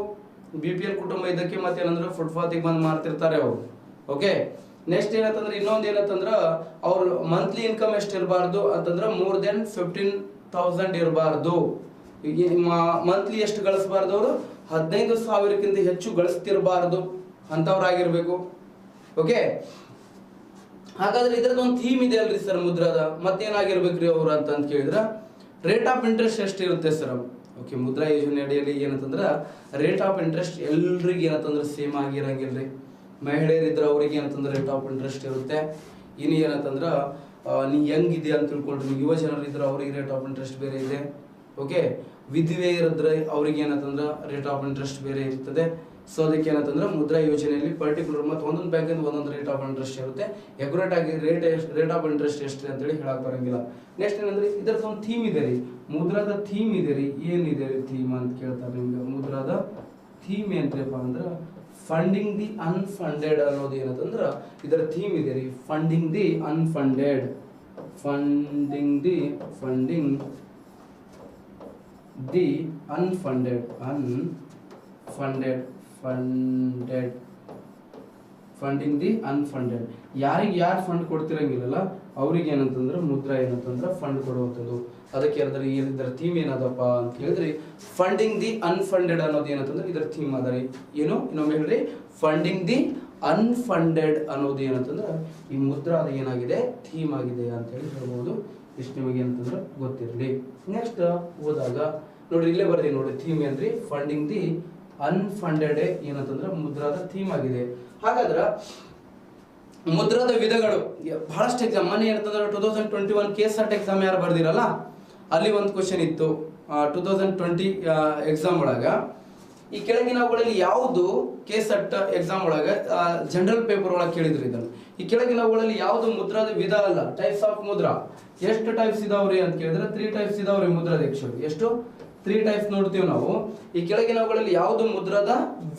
BPL ಕುಟುಂಬ ಇದಕ್ಕೆ ಮತ್ತೇನಂದ್ರೆ ಫುಟ್ಪಾತಿಗೆ ಬಂದು ಮಾಡ್ತಿರ್ತಾರೆ ಅವರು. ಓಕೆ, ನೆಕ್ಸ್ಟ್ ಏನಂತಂದ್ರೆ ಇನ್ನೊಂದು ಏನಂತಂದ್ರ ಅವ್ರ ಮಂತ್ಲಿ ಇನ್ಕಮ್ ಎಷ್ಟು ಇರಬಾರ್ದು ಅಂತಂದ್ರೆ ಮೋರ್ ದೆನ್ 15,000 ಇರಬಾರ್ದು. ಮಂತ್ಲಿ ಎಷ್ಟು ಗಳಿಸಬಾರ್ದು, ಅವರು 15,000ಕ್ಕಿಂತ ಹೆಚ್ಚು ಗಳಿಸ್ತಿರಬಾರ್ದು ಅಂತವ್ರಾಗಿರ್ಬೇಕು. ಓಕೆ, ಹಾಗಾದ್ರೆ ಇದ್ರದ್ದು ಒಂದು ಥೀಮ್ ಇದೆ ಅಲ್ರಿ ಸರ್ ಮುದ್ರಾದ, ಮತ್ತೇನಾಗಿರ್ಬೇಕ್ರಿ ಅವ್ರು ಅಂತ ಕೇಳಿದ್ರ ರೇಟ್ ಆಫ್ ಇಂಟ್ರೆಸ್ಟ್ ಎಷ್ಟು ಇರುತ್ತೆ ಸರ್. ಓಕೆ, ಮುದ್ರಾ ಯೋಜನೆ ಅಡಿಯಲ್ಲಿ ಏನಂತಂದ್ರ ರೇಟ್ ಆಫ್ ಇಂಟ್ರೆಸ್ಟ್ ಎಲ್ರಿಗೆ ಏನಂತಂದ್ರೆ ಸೇಮ್ ಆಗಿರಂಗಿಲ್ರಿ. ಮಹಿಳೆಯರಿದ್ರ ಅವ್ರಿಗೆ ಏನಂತಂದ್ರೆ ರೇಟ್ ಆಫ್ ಇಂಟ್ರೆಸ್ಟ್ ಇರುತ್ತೆ. ಇನ್ನು ಏನಂತಂದ್ರ ನೀ ಹೆಂಗಿದೆ ಅಂತ ತಿಳ್ಕೊಂಡ್ರಿ, ಯುವ ಜನರಿದ್ರ ಅವ್ರಿಗೆ ರೇಟ್ ಆಫ್ ಇಂಟ್ರೆಸ್ಟ್ ಬೇರೆ ಇದೆ. ಓಕೆ, ವಿಧವೆ ಇರಿದ್ರೆ ಅವ್ರಿಗೆ ಏನಂತಂದ್ರೆ ರೇಟ್ ಆಫ್ ಇಂಟ್ರೆಸ್ಟ್ ಬೇರೆ ಇರ್ತದೆ. ಸೊ ಅದಕ್ಕೆ ಏನಂತಂದ್ರೆ ಮುದ್ರಾ ಯೋಜನೆಯಲ್ಲಿ ಪರ್ಟಿಕ್ಯುಲರ್ ಮತ್ತು ಒಂದೊಂದು ಬ್ಯಾಂಕಿಂದ ಒಂದೊಂದು ರೇಟ್ ಆಫ್ ಇಂಟ್ರೆಸ್ಟ್ ಇರುತ್ತೆ. ಎಕ್ಯುರೇಟ್ ಆಗಿ ರೇಟ್ ಆಫ್ ಇಂಟ್ರೆಸ್ಟ್ ಎಷ್ಟು ಅಂತೇಳಿ ಹೇಳಕ್ ಬರಂಗಿಲ್ಲ. ನೆಕ್ಸ್ಟ್ ಏನಂದ್ರೆ ಇದರದ್ದು ಒಂದು ಥೀಮ್ ಇದೆ ರೀ, ಮುದ್ರಾದ ಥೀಮ್ ಇದೆ ರೀ. ಏನಿದೆ ರೀ ಥೀಮ್ ಅಂತ ಕೇಳ್ತಾರೆ ನಿಮ್ಗೆ. ಮುದ್ರಾದ ಥೀಮ್ ಏನ್ರಿಪ್ಪ ಅಂದ್ರೆ ಫಂಡಿಂಗ್ ದಿ ಅನ್ಫಂಡೆಡ್ ಅನ್ನೋದು ಏನಂತಂದ್ರ ಇದರ ಥೀಮ್ ಇದೆ ರೀ. Funding the unfunded, funding the unfunded funding the unfunded. ಯಾರಿಗೆ ಯಾರು ಫಂಡ್ ಕೊಡ್ತಿರಂಗಿಲ್ಲಲ್ಲ ಅವ್ರಿಗೆ ಏನಂತಂದ್ರೆ ಮುದ್ರಾ ಏನಂತಂದ್ರೆ ಫಂಡ್ ಕೊಡುವಂಥದ್ದು. ಅದಕ್ಕೆ ಹೇಳಿದ್ರೆ ಇದರ ಥೀಮ್ ಏನದಪ್ಪ ಅಂತ ಹೇಳಿದ್ರಿ, ಫಂಡಿಂಗ್ ದಿ ಅನ್ಫಂಡೆಡ್ ಅನ್ನೋದು ಏನಂತಂದ್ರೆ ಇದರ ಥೀಮ್ ಅದ ರೀ. ಏನು ಇನ್ನೊಮ್ಮೆ ಹೇಳ್ರಿ, ಫಂಡಿಂಗ್ ದಿ ಅನ್ಫಂಡೆಡ್ ಅನ್ನೋದು ಏನಂತಂದ್ರೆ ಈ ಮುದ್ರಾದ ಏನಾಗಿದೆ ಥೀಮ್ ಆಗಿದೆ ಅಂತ ಹೇಳಿ ಹೇಳ್ಬೋದು. ಇಷ್ಟು ನಿಮಗೆ ಏನಂತಂದ್ರೆ ಗೊತ್ತಿರಲಿ. ನೆಕ್ಸ್ಟ್ ಹೋದಾಗ ನೋಡ್ರಿ ಇಲ್ಲೇ ಬರ್ದಿ ನೋಡ್ರಿ ಥೀಮ್ ಏನ್ರಿ, ಫಂಡಿಂಗ್ ದಿ ಅನ್ಫಂಡೆಡ್ ಏನಂತಂದ್ರೆ ಮುದ್ರಾದ ಥೀಮ್ ಆಗಿದೆ. ಹಾಗಾದ್ರ ಮುದ್ರಾದ ವಿಧಗಳು ಬಹಳಷ್ಟು ಎಕ್ಸಾಮ್ ಮನೆ ಏನಂತಂದ್ರೆ 2021 KSET ಎಕ್ಸಾಮ್ ಯಾರು ಬರ್ದಿರಲ್ಲ ಅಲ್ಲಿ ಒಂದು ಕ್ವಶನ್ ಇತ್ತು 2020 ಎಕ್ಸಾಮ್ ಒಳಗ. ಈ ಕೆಳಗಿನವುಗಳಲ್ಲಿ ಯಾವುದು KSET ಎಕ್ಸಾಮ್ ಒಳಗ ಜನರಲ್ ಪೇಪರ್ ಒಳಗೆ ಕೇಳಿದ್ರು ಇದನ್ನು. ಈ ಕೆಳಗಿನವುಗಳಲ್ಲಿ ಯಾವುದು ಮುದ್ರಾದ ವಿಧ ಅಲ್ಲ, ಟೈಪ್ಸ್ ಆಫ್ ಮುದ್ರಾ. ಎಷ್ಟು ಟೈಪ್ಸ್ ಇದಾವ್ರಿ ಅಂತ ಕೇಳಿದ್ರೆ 3 ಟೈಪ್ಸ್ ಇದಾವ್ರಿ ಮುದ್ರಾದ. ಆಕ್ಚುಲಿ ಎಷ್ಟು 3 ಟೈಪ್ಸ್ ನೋಡ್ತೀವಿ ನಾವು. ಈ ಕೆಳಗಿನವುಗಳಲ್ಲಿ ಯಾವುದು ಮುದ್ರಾದ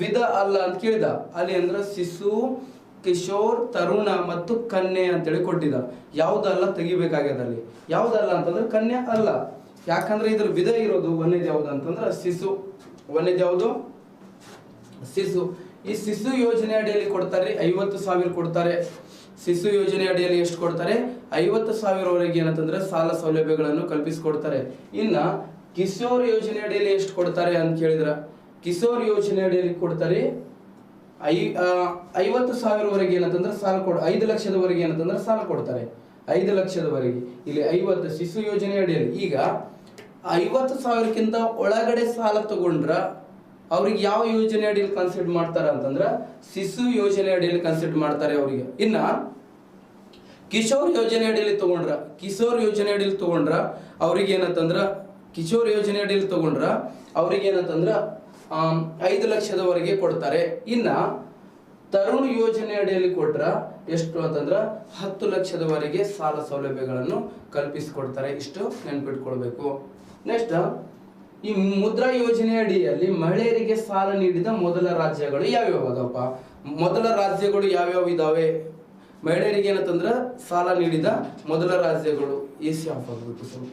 ವಿಧ ಅಲ್ಲ ಅಂತ ಕೇಳಿದ ಅಲ್ಲಿ ಅಂದ್ರೆ ಶಿಶು, ಕಿಶೋರ್, ತರುಣ ಮತ್ತು ಕನ್ಯೆ ಅಂತೇಳಿ ಕೊಟ್ಟಿದ್ದ. ಯಾವ್ದಲ್ಲ ತೆಗಿಬೇಕಾಗ್ಯದ ಅಲ್ಲಿ. ಯಾವ್ದಲ್ಲ ಅಂತಂದ್ರೆ ಕನ್ಯಾ ಅಲ್ಲ. ಯಾಕಂದ್ರೆ ಇದ್ರ ವಿಧ ಇರೋದು ಒಂದೇದು ಯಾವ್ದು ಅಂತಂದ್ರೆ ಶಿಶು. ಒಂದೇದು ಯಾವುದು ಶಿಶು. ಈ ಶಿಶು ಯೋಜನೆ ಅಡಿಯಲ್ಲಿ ಕೊಡ್ತಾರೆ 50,000 ಕೊಡ್ತಾರೆ. ಶಿಶು ಯೋಜನೆ ಅಡಿಯಲ್ಲಿ ಎಷ್ಟು ಕೊಡ್ತಾರೆ, 50,000ವರೆಗೆ ಏನಂತಂದ್ರೆ ಸಾಲ ಸೌಲಭ್ಯಗಳನ್ನು ಕಲ್ಪಿಸಿಕೊಡ್ತಾರೆ. ಇನ್ನ ಕಿಶೋರ್ ಯೋಜನೆ ಅಡಿಯಲ್ಲಿ ಎಷ್ಟು ಕೊಡ್ತಾರೆ ಅಂತ ಕೇಳಿದ್ರ, ಕಿಶೋರ್ ಯೋಜನೆ ಅಡಿಯಲ್ಲಿ ಕೊಡ್ತಾರೆ 50,000ವರೆಗೆ ಏನಂತಂದ್ರೆ ಸಾಲ 5 ಲಕ್ಷದವರೆಗೆ ಏನಂತಂದ್ರೆ ಸಾಲ ಕೊಡ್ತಾರೆ. 5 ಲಕ್ಷದವರೆಗೆ ಇಲ್ಲಿ 50 ಶಿಶು ಯೋಜನೆ ಅಡಿಯಲ್ಲಿ. ಈಗ 50,000ಕ್ಕಿಂತ ಒಳಗಡೆ ಸಾಲ ತಗೊಂಡ್ರ ಅವ್ರಿಗೆ ಯಾವ ಯೋಜನೆ ಅಡಿಯಲ್ಲಿ ಕನ್ಸಿಡರ್ ಮಾಡ್ತಾರ ಅಂತಂದ್ರ ಶಿಶು ಯೋಜನೆ ಅಡಿಯಲ್ಲಿ ಕನ್ಸಿಡರ್ ಮಾಡ್ತಾರೆ ಅವರಿಗೆ. ಇನ್ನ ಕಿಶೋರ್ ಯೋಜನೆ ಅಡಿಯಲ್ಲಿ ತಗೊಂಡ್ರ ಅವ್ರಿಗೆ ಏನಂತಂದ್ರ ಕಿಶೋರ್ ಯೋಜನೆ ಅಡಿಯಲ್ಲಿ ತಗೊಂಡ್ರ ಅವ್ರಿಗೆ ಏನಂತಂದ್ರ 5 ಲಕ್ಷದವರೆಗೆ ಕೊಡ್ತಾರೆ. ಇನ್ನ ತರುಣ್ ಯೋಜನೆ ಅಡಿಯಲ್ಲಿ ಕೊಟ್ರ ಎಷ್ಟು ಅಂತಂದ್ರ 10 ಲಕ್ಷದವರೆಗೆ ಸಾಲ ಸೌಲಭ್ಯಗಳನ್ನು ಕಲ್ಪಿಸಿಕೊಡ್ತಾರೆ. ಇಷ್ಟು ನೆನ್ಪಿಟ್ಕೊಳ್ಬೇಕು. ನೆಕ್ಸ್ಟ್ ಈ ಮುದ್ರಾ ಯೋಜನೆ ಅಡಿಯಲ್ಲಿ ಮಹಿಳೆಯರಿಗೆ ಸಾಲ ನೀಡಿದ ಮೊದಲ ರಾಜ್ಯಗಳು ಯಾವ್ಯಾವ ಅದಪ್ಪ? ಮೊದಲ ರಾಜ್ಯಗಳು ಯಾವ್ಯಾವ ಇದಾವೆ ಮಹಿಳೆಯರಿಗೆ ಏನಂತಂದ್ರ ಸಾಲ ನೀಡಿದ ಮೊದಲ ರಾಜ್ಯಗಳು? ಎಸಿ ಆಫ್ ಆಗ್ಬೇಕು ಸರ್,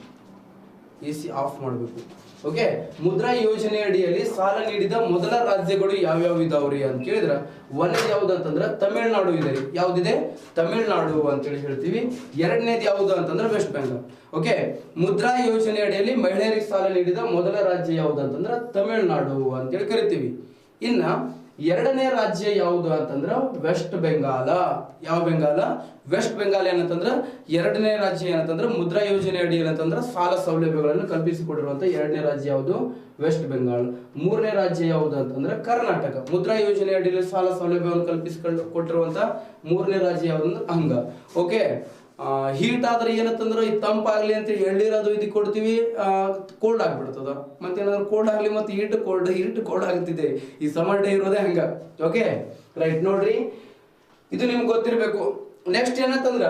AC ಆಫ್ ಮಾಡಬೇಕು. ಓಕೆ, ಮುದ್ರಾ ಯೋಜನೆ ಅಡಿಯಲ್ಲಿ ಸಾಲ ನೀಡಿದ ಮೊದಲ ರಾಜ್ಯಗಳು ಯಾವ್ಯಾವ ಇದಾವ್ರಿ ಅಂತ ಕೇಳಿದ್ರ ಒಂದೇದು ಯಾವ್ದು ಅಂತಂದ್ರೆ ತಮಿಳುನಾಡು ಇದೆ ರೀ. ಯಾವ್ದಿದೆ? ತಮಿಳುನಾಡು ಅಂತೇಳಿ ಹೇಳ್ತೀವಿ. ಎರಡನೇದು ಯಾವ್ದು ಅಂತಂದ್ರೆ ವೆಸ್ಟ್ ಬೆಂಗಾಲ್. ಓಕೆ, ಮುದ್ರಾ ಯೋಜನೆ ಅಡಿಯಲ್ಲಿ ಮಹಿಳೆಯರಿಗೆ ಸಾಲ ನೀಡಿದ ಮೊದಲ ರಾಜ್ಯ ಯಾವ್ದು ಅಂತಂದ್ರೆ ತಮಿಳುನಾಡು ಅಂತೇಳಿ ಕರಿತೀವಿ. ಇನ್ನ ಎರಡನೇ ರಾಜ್ಯ ಯಾವುದು ಅಂತಂದ್ರ ವೆಸ್ಟ್ ಬೆಂಗಾಲ. ಯಾವ ಬೆಂಗಾಲ? ವೆಸ್ಟ್ ಬೆಂಗಾಲ್ ಏನಂತಂದ್ರ ಎರಡನೇ ರಾಜ್ಯ ಏನಂತಂದ್ರ ಮುದ್ರಾ ಯೋಜನೆ ಅಡಿ ಏನಂತಂದ್ರ ಸಾಲ ಸೌಲಭ್ಯಗಳನ್ನು ಕಲ್ಪಿಸಿಕೊಟ್ಟಿರುವಂತ ಎರಡನೇ ರಾಜ್ಯ ಯಾವುದು? ವೆಸ್ಟ್ ಬೆಂಗಾಲ್. ಮೂರನೇ ರಾಜ್ಯ ಯಾವುದು ಅಂತಂದ್ರೆ ಕರ್ನಾಟಕ. ಮುದ್ರಾ ಯೋಜನೆ ಅಡಿಯಲ್ಲಿ ಸಾಲ ಸೌಲಭ್ಯವನ್ನು ಕಲ್ಪಿಸಿಕೊಟ್ಟಿರುವಂತ ಮೂರನೇ ರಾಜ್ಯ ಯಾವುದು? ಹಂಗ. ಓಕೆ, ಹೀಟ್ ಆದ್ರೆ ಏನಂತಂದ್ರೆ ಈ ತಂಪಾಗ್ಲಿ ಅಂತ ಎಳ್ಳಿರೋದು ಇದು ಕೊಡ್ತೀವಿ, ಕೋಲ್ಡ್ ಆಗ್ಬಿಡ್ತದ. ಮತ್ತೇನಾದ್ರು ಕೋಲ್ಡ್ ಆಗ್ಲಿ ಮತ್ತೆ ಹೀಟ್ ಕೋಲ್ಡ್ ಆಗ್ತಿದೆ. ಈ ಸಮರ್ ಡೇ ಇರೋದೇ ಹಂಗ. ಓಕೆ ರೈಟ್, ನೋಡ್ರಿ ಇದು ನಿಮ್ಗೆ ಗೊತ್ತಿರ್ಬೇಕು. ನೆಕ್ಸ್ಟ್ ಏನಂತಂದ್ರ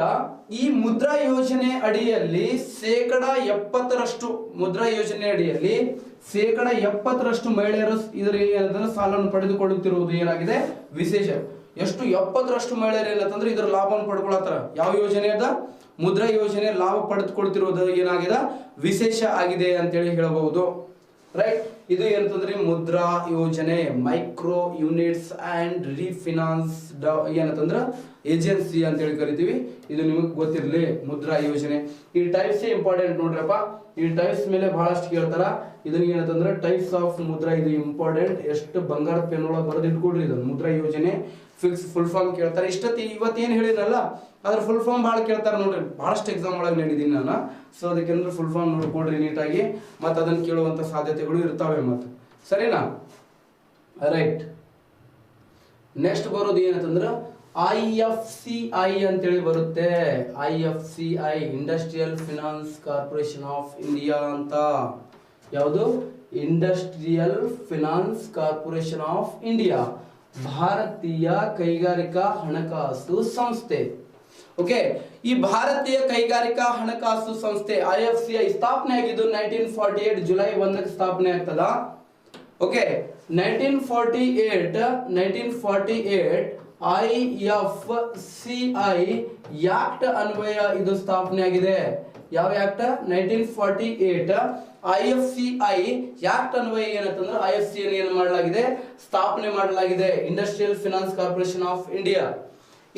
ಈ ಮುದ್ರಾ ಯೋಜನೆ ಅಡಿಯಲ್ಲಿ 70% ಮುದ್ರಾ ಯೋಜನೆ ಅಡಿಯಲ್ಲಿ 70% ಮಹಿಳೆಯರು ಇದರ ಏನಂತಂದ್ರೆ ಸಾಲವನ್ನು ಪಡೆದುಕೊಳ್ಳುತ್ತಿರುವುದು ಏನಾಗಿದೆ? ವಿಶೇಷ. ಎಷ್ಟು? 70% ಮಹಿಳೆಯರು ಏನಂತಂದ್ರೆ ಇದರ ಲಾಭವನ್ನು ಪಡ್ಕೊಳತ್ತಾರ. ಯಾವ ಯೋಜನೆ ಅದ? ಮುದ್ರಾ ಯೋಜನೆ ಲಾಭ ಪಡೆದುಕೊಳ್ತಿರೋದು ಏನಾಗಿದೆ? ವಿಶೇಷ ಆಗಿದೆ ಅಂತೇಳಿ ಹೇಳಬಹುದು. ರೈಟ್, ಇದು ಏನಂತಂದ್ರೆ ಮುದ್ರಾ ಯೋಜನೆ ಮೈಕ್ರೋ ಯೂನಿಟ್ಸ್ ಅಂಡ್ ರೀಫಿನಾನ್ಸ್ ಏನಂತಂದ್ರ ಏಜೆನ್ಸಿ ಅಂತೇಳಿ ಕರಿತೀವಿ. ಇದು ನಿಮಗೆ ಗೊತ್ತಿರಲಿ ಮುದ್ರಾ ಯೋಜನೆ. ಈ ಟೈಪ್ಸ್ ಇಂಪಾರ್ಟೆಂಟ್ ನೋಡ್ರಪ್ಪ. ಈ ಟೈಪ್ಸ್ ಮೇಲೆ ಬಹಳಷ್ಟು ಕೇಳ್ತಾರ. ಇದನ್ನ ಏನಂತಂದ್ರೆ ಟೈಪ್ಸ್ ಆಫ್ ಮುದ್ರಾ, ಇದು ಇಂಪಾರ್ಟೆಂಟ್. ಎಷ್ಟು ಬಂಗಾರದ ಪೆನ್ ಒಳಗೆ ಬರೆದು ಇಟ್ಕೊಡ್ರಿ. ಇದು ಮುದ್ರಾ ಯೋಜನೆ ಫಿಕ್ಸ್ ಫುಲ್ ಫಾರ್ಮ್ ಕೇಳ್ತಾರೆ. ಇವತ್ತೇನು ಹೇಳಿದ್ರಲ್ಲ ಅದ್ರ ಫುಲ್ ಫಾರ್ಮ್ ಭಾಳ ಕೇಳ್ತಾರೆ ನೋಡ್ರಿ. ಬಹಳಷ್ಟು ಎಕ್ಸಾಮ್ ಒಳಗೆ ನೀಡಿದ್ದೀನಿ ನಾನು. ಸೊ ಅದಕ್ಕೆ ಫುಲ್ ಫಾರ್ಮ್ ನೋಡ್ಕೊಡ್ರಿ ನೀಟಾಗಿ. ಮತ್ತೆ ಅದನ್ನ ಕೇಳುವಂತ ಸಾಧ್ಯತೆಗಳು ಇರ್ತಾವೆ ಮತ್ತೆ. ಸರಿನಾ? ರೈಟ್, ನೆಕ್ಸ್ಟ್ ಬರೋದು ಏನಂತಂದ್ರ IFCI ಅಂತೇಳಿ ಬರುತ್ತೆ. IFCI industrial finance corporation of India ಅಂತ. ಯಾವುದು? Industrial finance corporation of India, ಭಾರತೀಯ ಕೈಗಾರಿಕಾ ಹಣಕಾಸು ಸಂಸ್ಥೆ. ಓಕೆ, ಈ ಭಾರತೀಯ ಕೈಗಾರಿಕಾ ಹಣಕಾಸು ಸಂಸ್ಥೆ IFCI ಸ್ಥಾಪನೆ ಆಗಿದ್ದು 1948 ಜುಲೈ 1ಕ್ಕೆ ಸ್ಥಾಪನೆ ಆಗ್ತದ. ಓಕೆ, 1948 IFCI ಆಕ್ಟ್ ಅನ್ವಯ ಇದು ಸ್ಥಾಪನೆ ಆಗಿದೆ. ಯಾವ ಆಕ್ಟ್? 1948 IFCI ಆಕ್ಟ್ ಅನ್ವಯ ಏನಂತಂದ್ರೆ IFCI ಏನು ಮಾಡಲಾಗಿದೆ? ಸ್ಥಾಪನೆ ಮಾಡಲಾಗಿದೆ. Industrial finance corporation of India.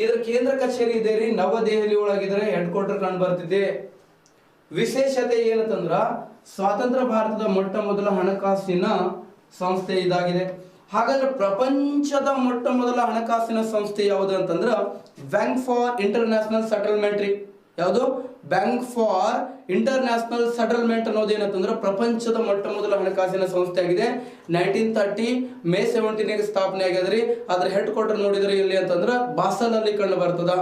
ಇದರ ಕೇಂದ್ರ ಕಚೇರಿ ಇದೆ ರೀ ನವದೆಹಲಿ ಒಳಗಿದ್ರೆ. ಹೆಡ್ ಕ್ವಾರ್ಟರ್ ಕಂಡು ಬರ್ತಿದೆ. ವಿಶೇಷತೆ ಏನಂತಂದ್ರ ಸ್ವಾತಂತ್ರ್ಯ ಭಾರತದ ಮೊಟ್ಟ ಮೊದಲ ಹಣಕಾಸಿನ ಸಂಸ್ಥೆ ಇದಾಗಿದೆ. ಹಾಗಾದ್ರೆ ಪ್ರಪಂಚದ ಮೊಟ್ಟ ಮೊದಲ ಹಣಕಾಸಿನ ಸಂಸ್ಥೆ ಯಾವುದು ಅಂತಂದ್ರ ಬ್ಯಾಂಕ್ ಫಾರ್ ಇಂಟರ್ನ್ಯಾಷನಲ್ ಸೆಟಲ್ಮೆಂಟ್ ರೀ. ಯಾವುದು? ಬ್ಯಾಂಕ್ ಫಾರ್ ಇಂಟರ್ನ್ಯಾಷನಲ್ ಸೆಟಲ್ಮೆಂಟ್ ಅನ್ನೋದು ಏನಂತಂದ್ರೆ ಪ್ರಪಂಚದ ಮೊಟ್ಟ ಮೊದಲ ಹಣಕಾಸಿನ ಸಂಸ್ಥೆ ಆಗಿದೆ. 1930 ಮೇ 17ಗೆ ಸ್ಥಾಪನೆ ಆಗ್ಯದ್ರಿ. ಅದ್ರ ಹೆಡ್ ಕ್ವಾರ್ಟರ್ ನೋಡಿದ್ರೆ ಎಲ್ಲಿ ಅಂತಂದ್ರ ಬಾಸೆಲ್ ಅಲ್ಲಿ ಕಂಡು ಬರ್ತದ.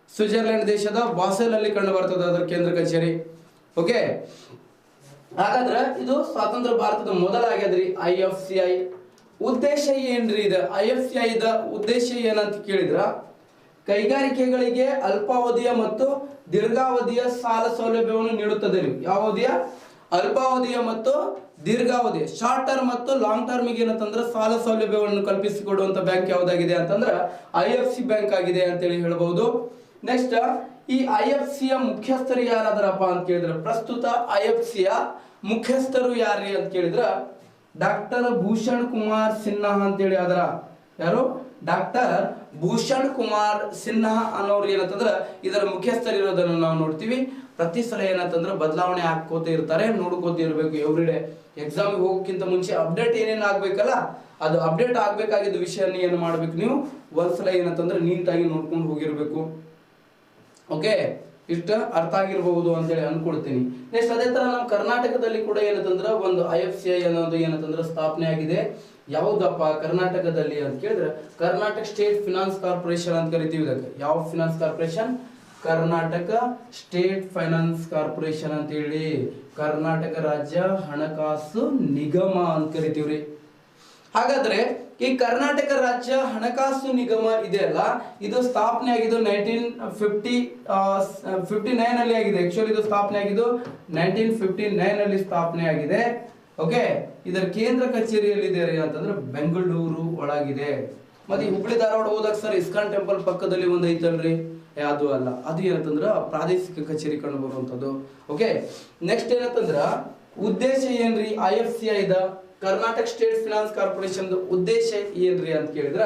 ಸ್ವಿಟ್ಜರ್ಲೆಂಡ್ ದೇಶದ ಬಾಸೆಲ್ ಅಲ್ಲಿ ಕಂಡು ಬರ್ತದ ಅದರ ಕೇಂದ್ರ ಕಚೇರಿ. ಓಕೆ, ಹಾಗಾದ್ರೆ ಇದು ಸ್ವಾತಂತ್ರ್ಯ ಭಾರತದ ಮೊದಲ ಆಗ್ಯದ್ರಿ IFCI. ಉದ್ದೇಶ ಏನ್ರಿ? ಇದು IFCI ದ ಉದ್ದೇಶ ಏನಂತ ಕೇಳಿದ್ರ ಕೈಗಾರಿಕೆಗಳಿಗೆ ಅಲ್ಪಾವಧಿಯ ಮತ್ತು ದೀರ್ಘಾವಧಿಯ ಸಾಲ ಸೌಲಭ್ಯವನ್ನು ನೀಡುತ್ತದೆ. ಯಾವ ಅವಧಿಯ? ಅಲ್ಪಾವಧಿಯ ಮತ್ತು ದೀರ್ಘಾವಧಿಯ, ಶಾರ್ಟ್ ಟರ್ಮ್ ಮತ್ತು ಲಾಂಗ್ ಟರ್ಮಿಗೆ ಏನಂತಂದ್ರೆ ಸಾಲ ಸೌಲಭ್ಯವನ್ನು ಕಲ್ಪಿಸಿಕೊಡುವಂತ ಬ್ಯಾಂಕ್ ಯಾವ್ದಾಗಿದೆ ಅಂತಂದ್ರೆ IFC ಬ್ಯಾಂಕ್ ಆಗಿದೆ ಅಂತೇಳಿ ಹೇಳ್ಬಹುದು. ನೆಕ್ಸ್ಟ್, ಈ IFCಯ ಮುಖ್ಯಸ್ಥರು ಯಾರಾದ್ರಪ್ಪ ಅಂತ ಕೇಳಿದ್ರೆ ಪ್ರಸ್ತುತ IFCಯ ಮುಖ್ಯಸ್ಥರು ಯಾರ್ರಿ ಅಂತ ಕೇಳಿದ್ರ ಡಾಕ್ಟರ್ ಭೂಷಣ್ ಕುಮಾರ್ ಸಿನ್ಹಾ ಅಂತೇಳಿ ಅದರ. ಯಾರು? ಡಾಕ್ಟರ್ ಭೂಷಣ್ ಕುಮಾರ್ ಸಿನ್ಹಾ ಅನ್ನೋರು ಏನಂತಂದ್ರ ಇದರ ಮುಖ್ಯಸ್ಥರಿರೋದನ್ನು ನಾವು ನೋಡ್ತೀವಿ. ಪ್ರತಿ ಸಲ ಏನಂತಂದ್ರೆ ಬದಲಾವಣೆ ಹಾಕೋತ ಇರ್ತಾರೆ, ನೋಡ್ಕೋತ ಇರಬೇಕು. ಎವ್ರಿಡೇ ಎಕ್ಸಾಮ್ ಹೋಗೋಕ್ಕಿಂತ ಮುಂಚೆ ಅಪ್ಡೇಟ್ ಏನೇನು ಆಗ್ಬೇಕಲ್ಲ, ಅದು ಅಪ್ಡೇಟ್ ಆಗ್ಬೇಕಾಗಿದ್ದ ವಿಷಯನ ಏನು ಮಾಡ್ಬೇಕು ನೀವು ಒಂದ್ಸಲ ಏನಂತಂದ್ರೆ ನೀಟಾಗಿ ನೋಡ್ಕೊಂಡು ಹೋಗಿರ್ಬೇಕು. ಓಕೆ, ಇಷ್ಟ ಅರ್ಥ ಆಗಿರಬಹುದು ಅಂತೇಳಿ ಅನ್ಕೊಳ್ತೀನಿ. ನೆಕ್ಸ್ಟ್ ಅದೇ ತರ ನಮ್ಮ ಕರ್ನಾಟಕದಲ್ಲಿ ಕೂಡ ಏನಂತಂದ್ರ ಒಂದು IFCI ಅನ್ನೋದು ಏನಂತಂದ್ರೆ ಸ್ಥಾಪನೆ ಆಗಿದೆ. ಯಾವುದಪ್ಪ ಕರ್ನಾಟಕದಲ್ಲಿ ಅಂತ ಕೇಳಿದ್ರೆ ಕರ್ನಾಟಕ ಸ್ಟೇಟ್ ಫಿನಾನ್ಸ್ ಕಾರ್ಪೊರೇಷನ್ ಅಂತ ಕರಿತೀವಿ. ಇದಕ್ಕೆ ಯಾವ finance corporation? Karnataka state finance corporation ಅಂತ ಹೇಳಿ ಕರ್ನಾಟಕ ರಾಜ್ಯ ಹಣಕಾಸು ನಿಗಮ ಅಂತ ಕರಿತೀವ್ರಿ. ಹಾಗಾದ್ರೆ ಈ ಕರ್ನಾಟಕ ರಾಜ್ಯ ಹಣಕಾಸು ನಿಗಮ ಇದೆಯಲ್ಲ, ಇದು ಸ್ಥಾಪನೆ ಆಗಿದ್ದು 1959 ಅಲ್ಲಿ ಆಗಿದೆ. ಆಕ್ಚುಲಿ ಇದು ಸ್ಥಾಪನೆ ಆಗಿದ್ದು 1959 ಅಲ್ಲಿ ಸ್ಥಾಪನೆ ಆಗಿದೆ. ಓಕೆ, ಇದರ ಕೇಂದ್ರ ಕಚೇರಿಯಲ್ಲಿದೆ ಅಂತಂದ್ರೆ ಬೆಂಗಳೂರು ಒಳಗಿದೆ. ಮತ್ತೆ ಹುಬ್ಳಿ ಧಾರವಾಡ ಹೋದಾಗ ಸರ್ ಇಸ್ಕಾನ್ ಟೆಂಪಲ್ ಪಕ್ಕದಲ್ಲಿ ಒಂದು ಐತಲ್ರಿ, ಅದು ಅಲ್ಲ, ಅದು ಏನಂತಂದ್ರ ಪ್ರಾದೇಶಿಕ ಕಚೇರಿ ಕಂಡು ಬರುವಂತದ್ದು. ಓಕೆ, ನೆಕ್ಸ್ಟ್ ಏನಂತಂದ್ರ ಉದ್ದೇಶ ಏನ್ರಿ IFCI the Karnataka state finance corporation ಉದ್ದೇಶ ಏನ್ರಿ ಅಂತ ಕೇಳಿದ್ರ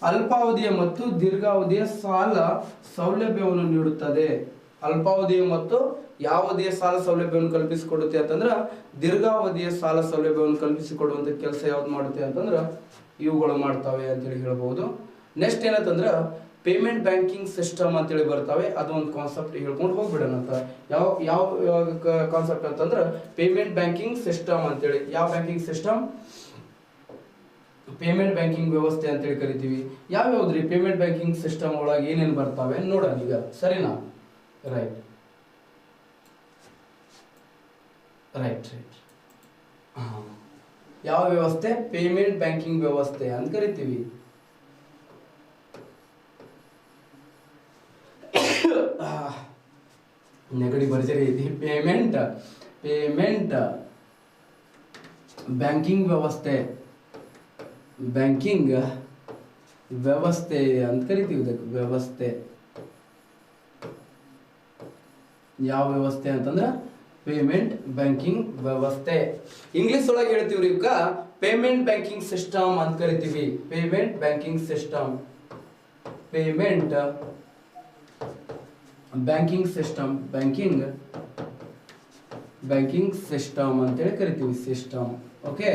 ಅಲ್ಪಾವಧಿಯ ಮತ್ತು ದೀರ್ಘಾವಧಿಯ ಸಾಲ ಸೌಲಭ್ಯವನ್ನು ನೀಡುತ್ತದೆ. ಅಲ್ಪಾವಧಿಯ ಮತ್ತು ಯಾವ ಅವಧಿಯ ಸಾಲ ಸೌಲಭ್ಯವನ್ನು ಕಲ್ಪಿಸಿಕೊಡುತ್ತೆ ಅಂತಂದ್ರ ದೀರ್ಘಾವಧಿಯ ಸಾಲ ಸೌಲಭ್ಯವನ್ನು ಕಲ್ಪಿಸಿಕೊಡುವಂತ ಕೆಲಸ ಯಾವ್ದು ಮಾಡುತ್ತೆ ಅಂತಂದ್ರ ಇವುಗಳು ಮಾಡ್ತಾವೆ ಅಂತೇಳಿ ಹೇಳ್ಬಹುದು. ನೆಕ್ಸ್ಟ್ ಏನಂತಂದ್ರ ಪೇಮೆಂಟ್ ಬ್ಯಾಂಕಿಂಗ್ ಸಿಸ್ಟಮ್ ಅಂತೇಳಿ ಬರ್ತಾವೆ. ಅದು ಒಂದು ಕಾನ್ಸೆಪ್ಟ್ ಹೇಳ್ಕೊಂಡು ಹೋಗ್ಬಿಡೋಣ ಅಂತ. ಯಾವ ಯಾವ ಕಾನ್ಸೆಪ್ಟ್ ಅಂತಂದ್ರ ಪೇಮೆಂಟ್ ಬ್ಯಾಂಕಿಂಗ್ ಸಿಸ್ಟಮ್ ಅಂತೇಳಿ. ಯಾವ ಬ್ಯಾಂಕಿಂಗ್ ಸಿಸ್ಟಮ್? ಪೇಮೆಂಟ್ ಬ್ಯಾಂಕಿಂಗ್ ವ್ಯವಸ್ಥೆ ಅಂತೇಳಿ ಕರಿತೀವಿ. ಯಾವ್ಯಾವ್ದ್ರಿ ಪೇಮೆಂಟ್ ಬ್ಯಾಂಕಿಂಗ್ ಸಿಸ್ಟಮ್ ಒಳಗೆ ಏನೇನು ಬರ್ತಾವೆ ನೋಡೋಣ ಈಗ, ಸರಿನಾ? ರೈಟ್ ರೈಟ್ ರೈಟ್ ಯಾವ ವ್ಯವಸ್ಥೆ? ಪೇಮೆಂಟ್ ಬ್ಯಾಂಕಿಂಗ್ ವ್ಯವಸ್ಥೆ ಅಂತ ಕರಿತೀವಿ. ನೆಗಡಿ ಭರ್ಜರಿ ಐತಿ. ಪೇಮೆಂಟ್ ಬ್ಯಾಂಕಿಂಗ್ ವ್ಯವಸ್ಥೆ, ಬ್ಯಾಂಕಿಂಗ್ ವ್ಯವಸ್ಥೆ ಅಂತ ಕರಿತೀವಿ. ಇದಕ್ಕೆ ವ್ಯವಸ್ಥೆ. ಯಾವ ವ್ಯವಸ್ಥೆ ಅಂತಂದ್ರ ಪೇಮೆಂಟ್ ಬ್ಯಾಂಕಿಂಗ್ ವ್ಯವಸ್ಥೆ. ಇಂಗ್ಲಿಷ್ ಒಳಗೆ ಹೇಳ್ತೀವಿ ಈಗ ಪೇಮೆಂಟ್ ಬ್ಯಾಂಕಿಂಗ್ ಸಿಸ್ಟಮ್ ಅಂತ ಕರಿತೀವಿ. Payment banking system, payment banking system, banking system ಅಂತೇಳಿ ಕರಿತೀವಿ. ಸಿಸ್ಟಮ್. ಓಕೆ.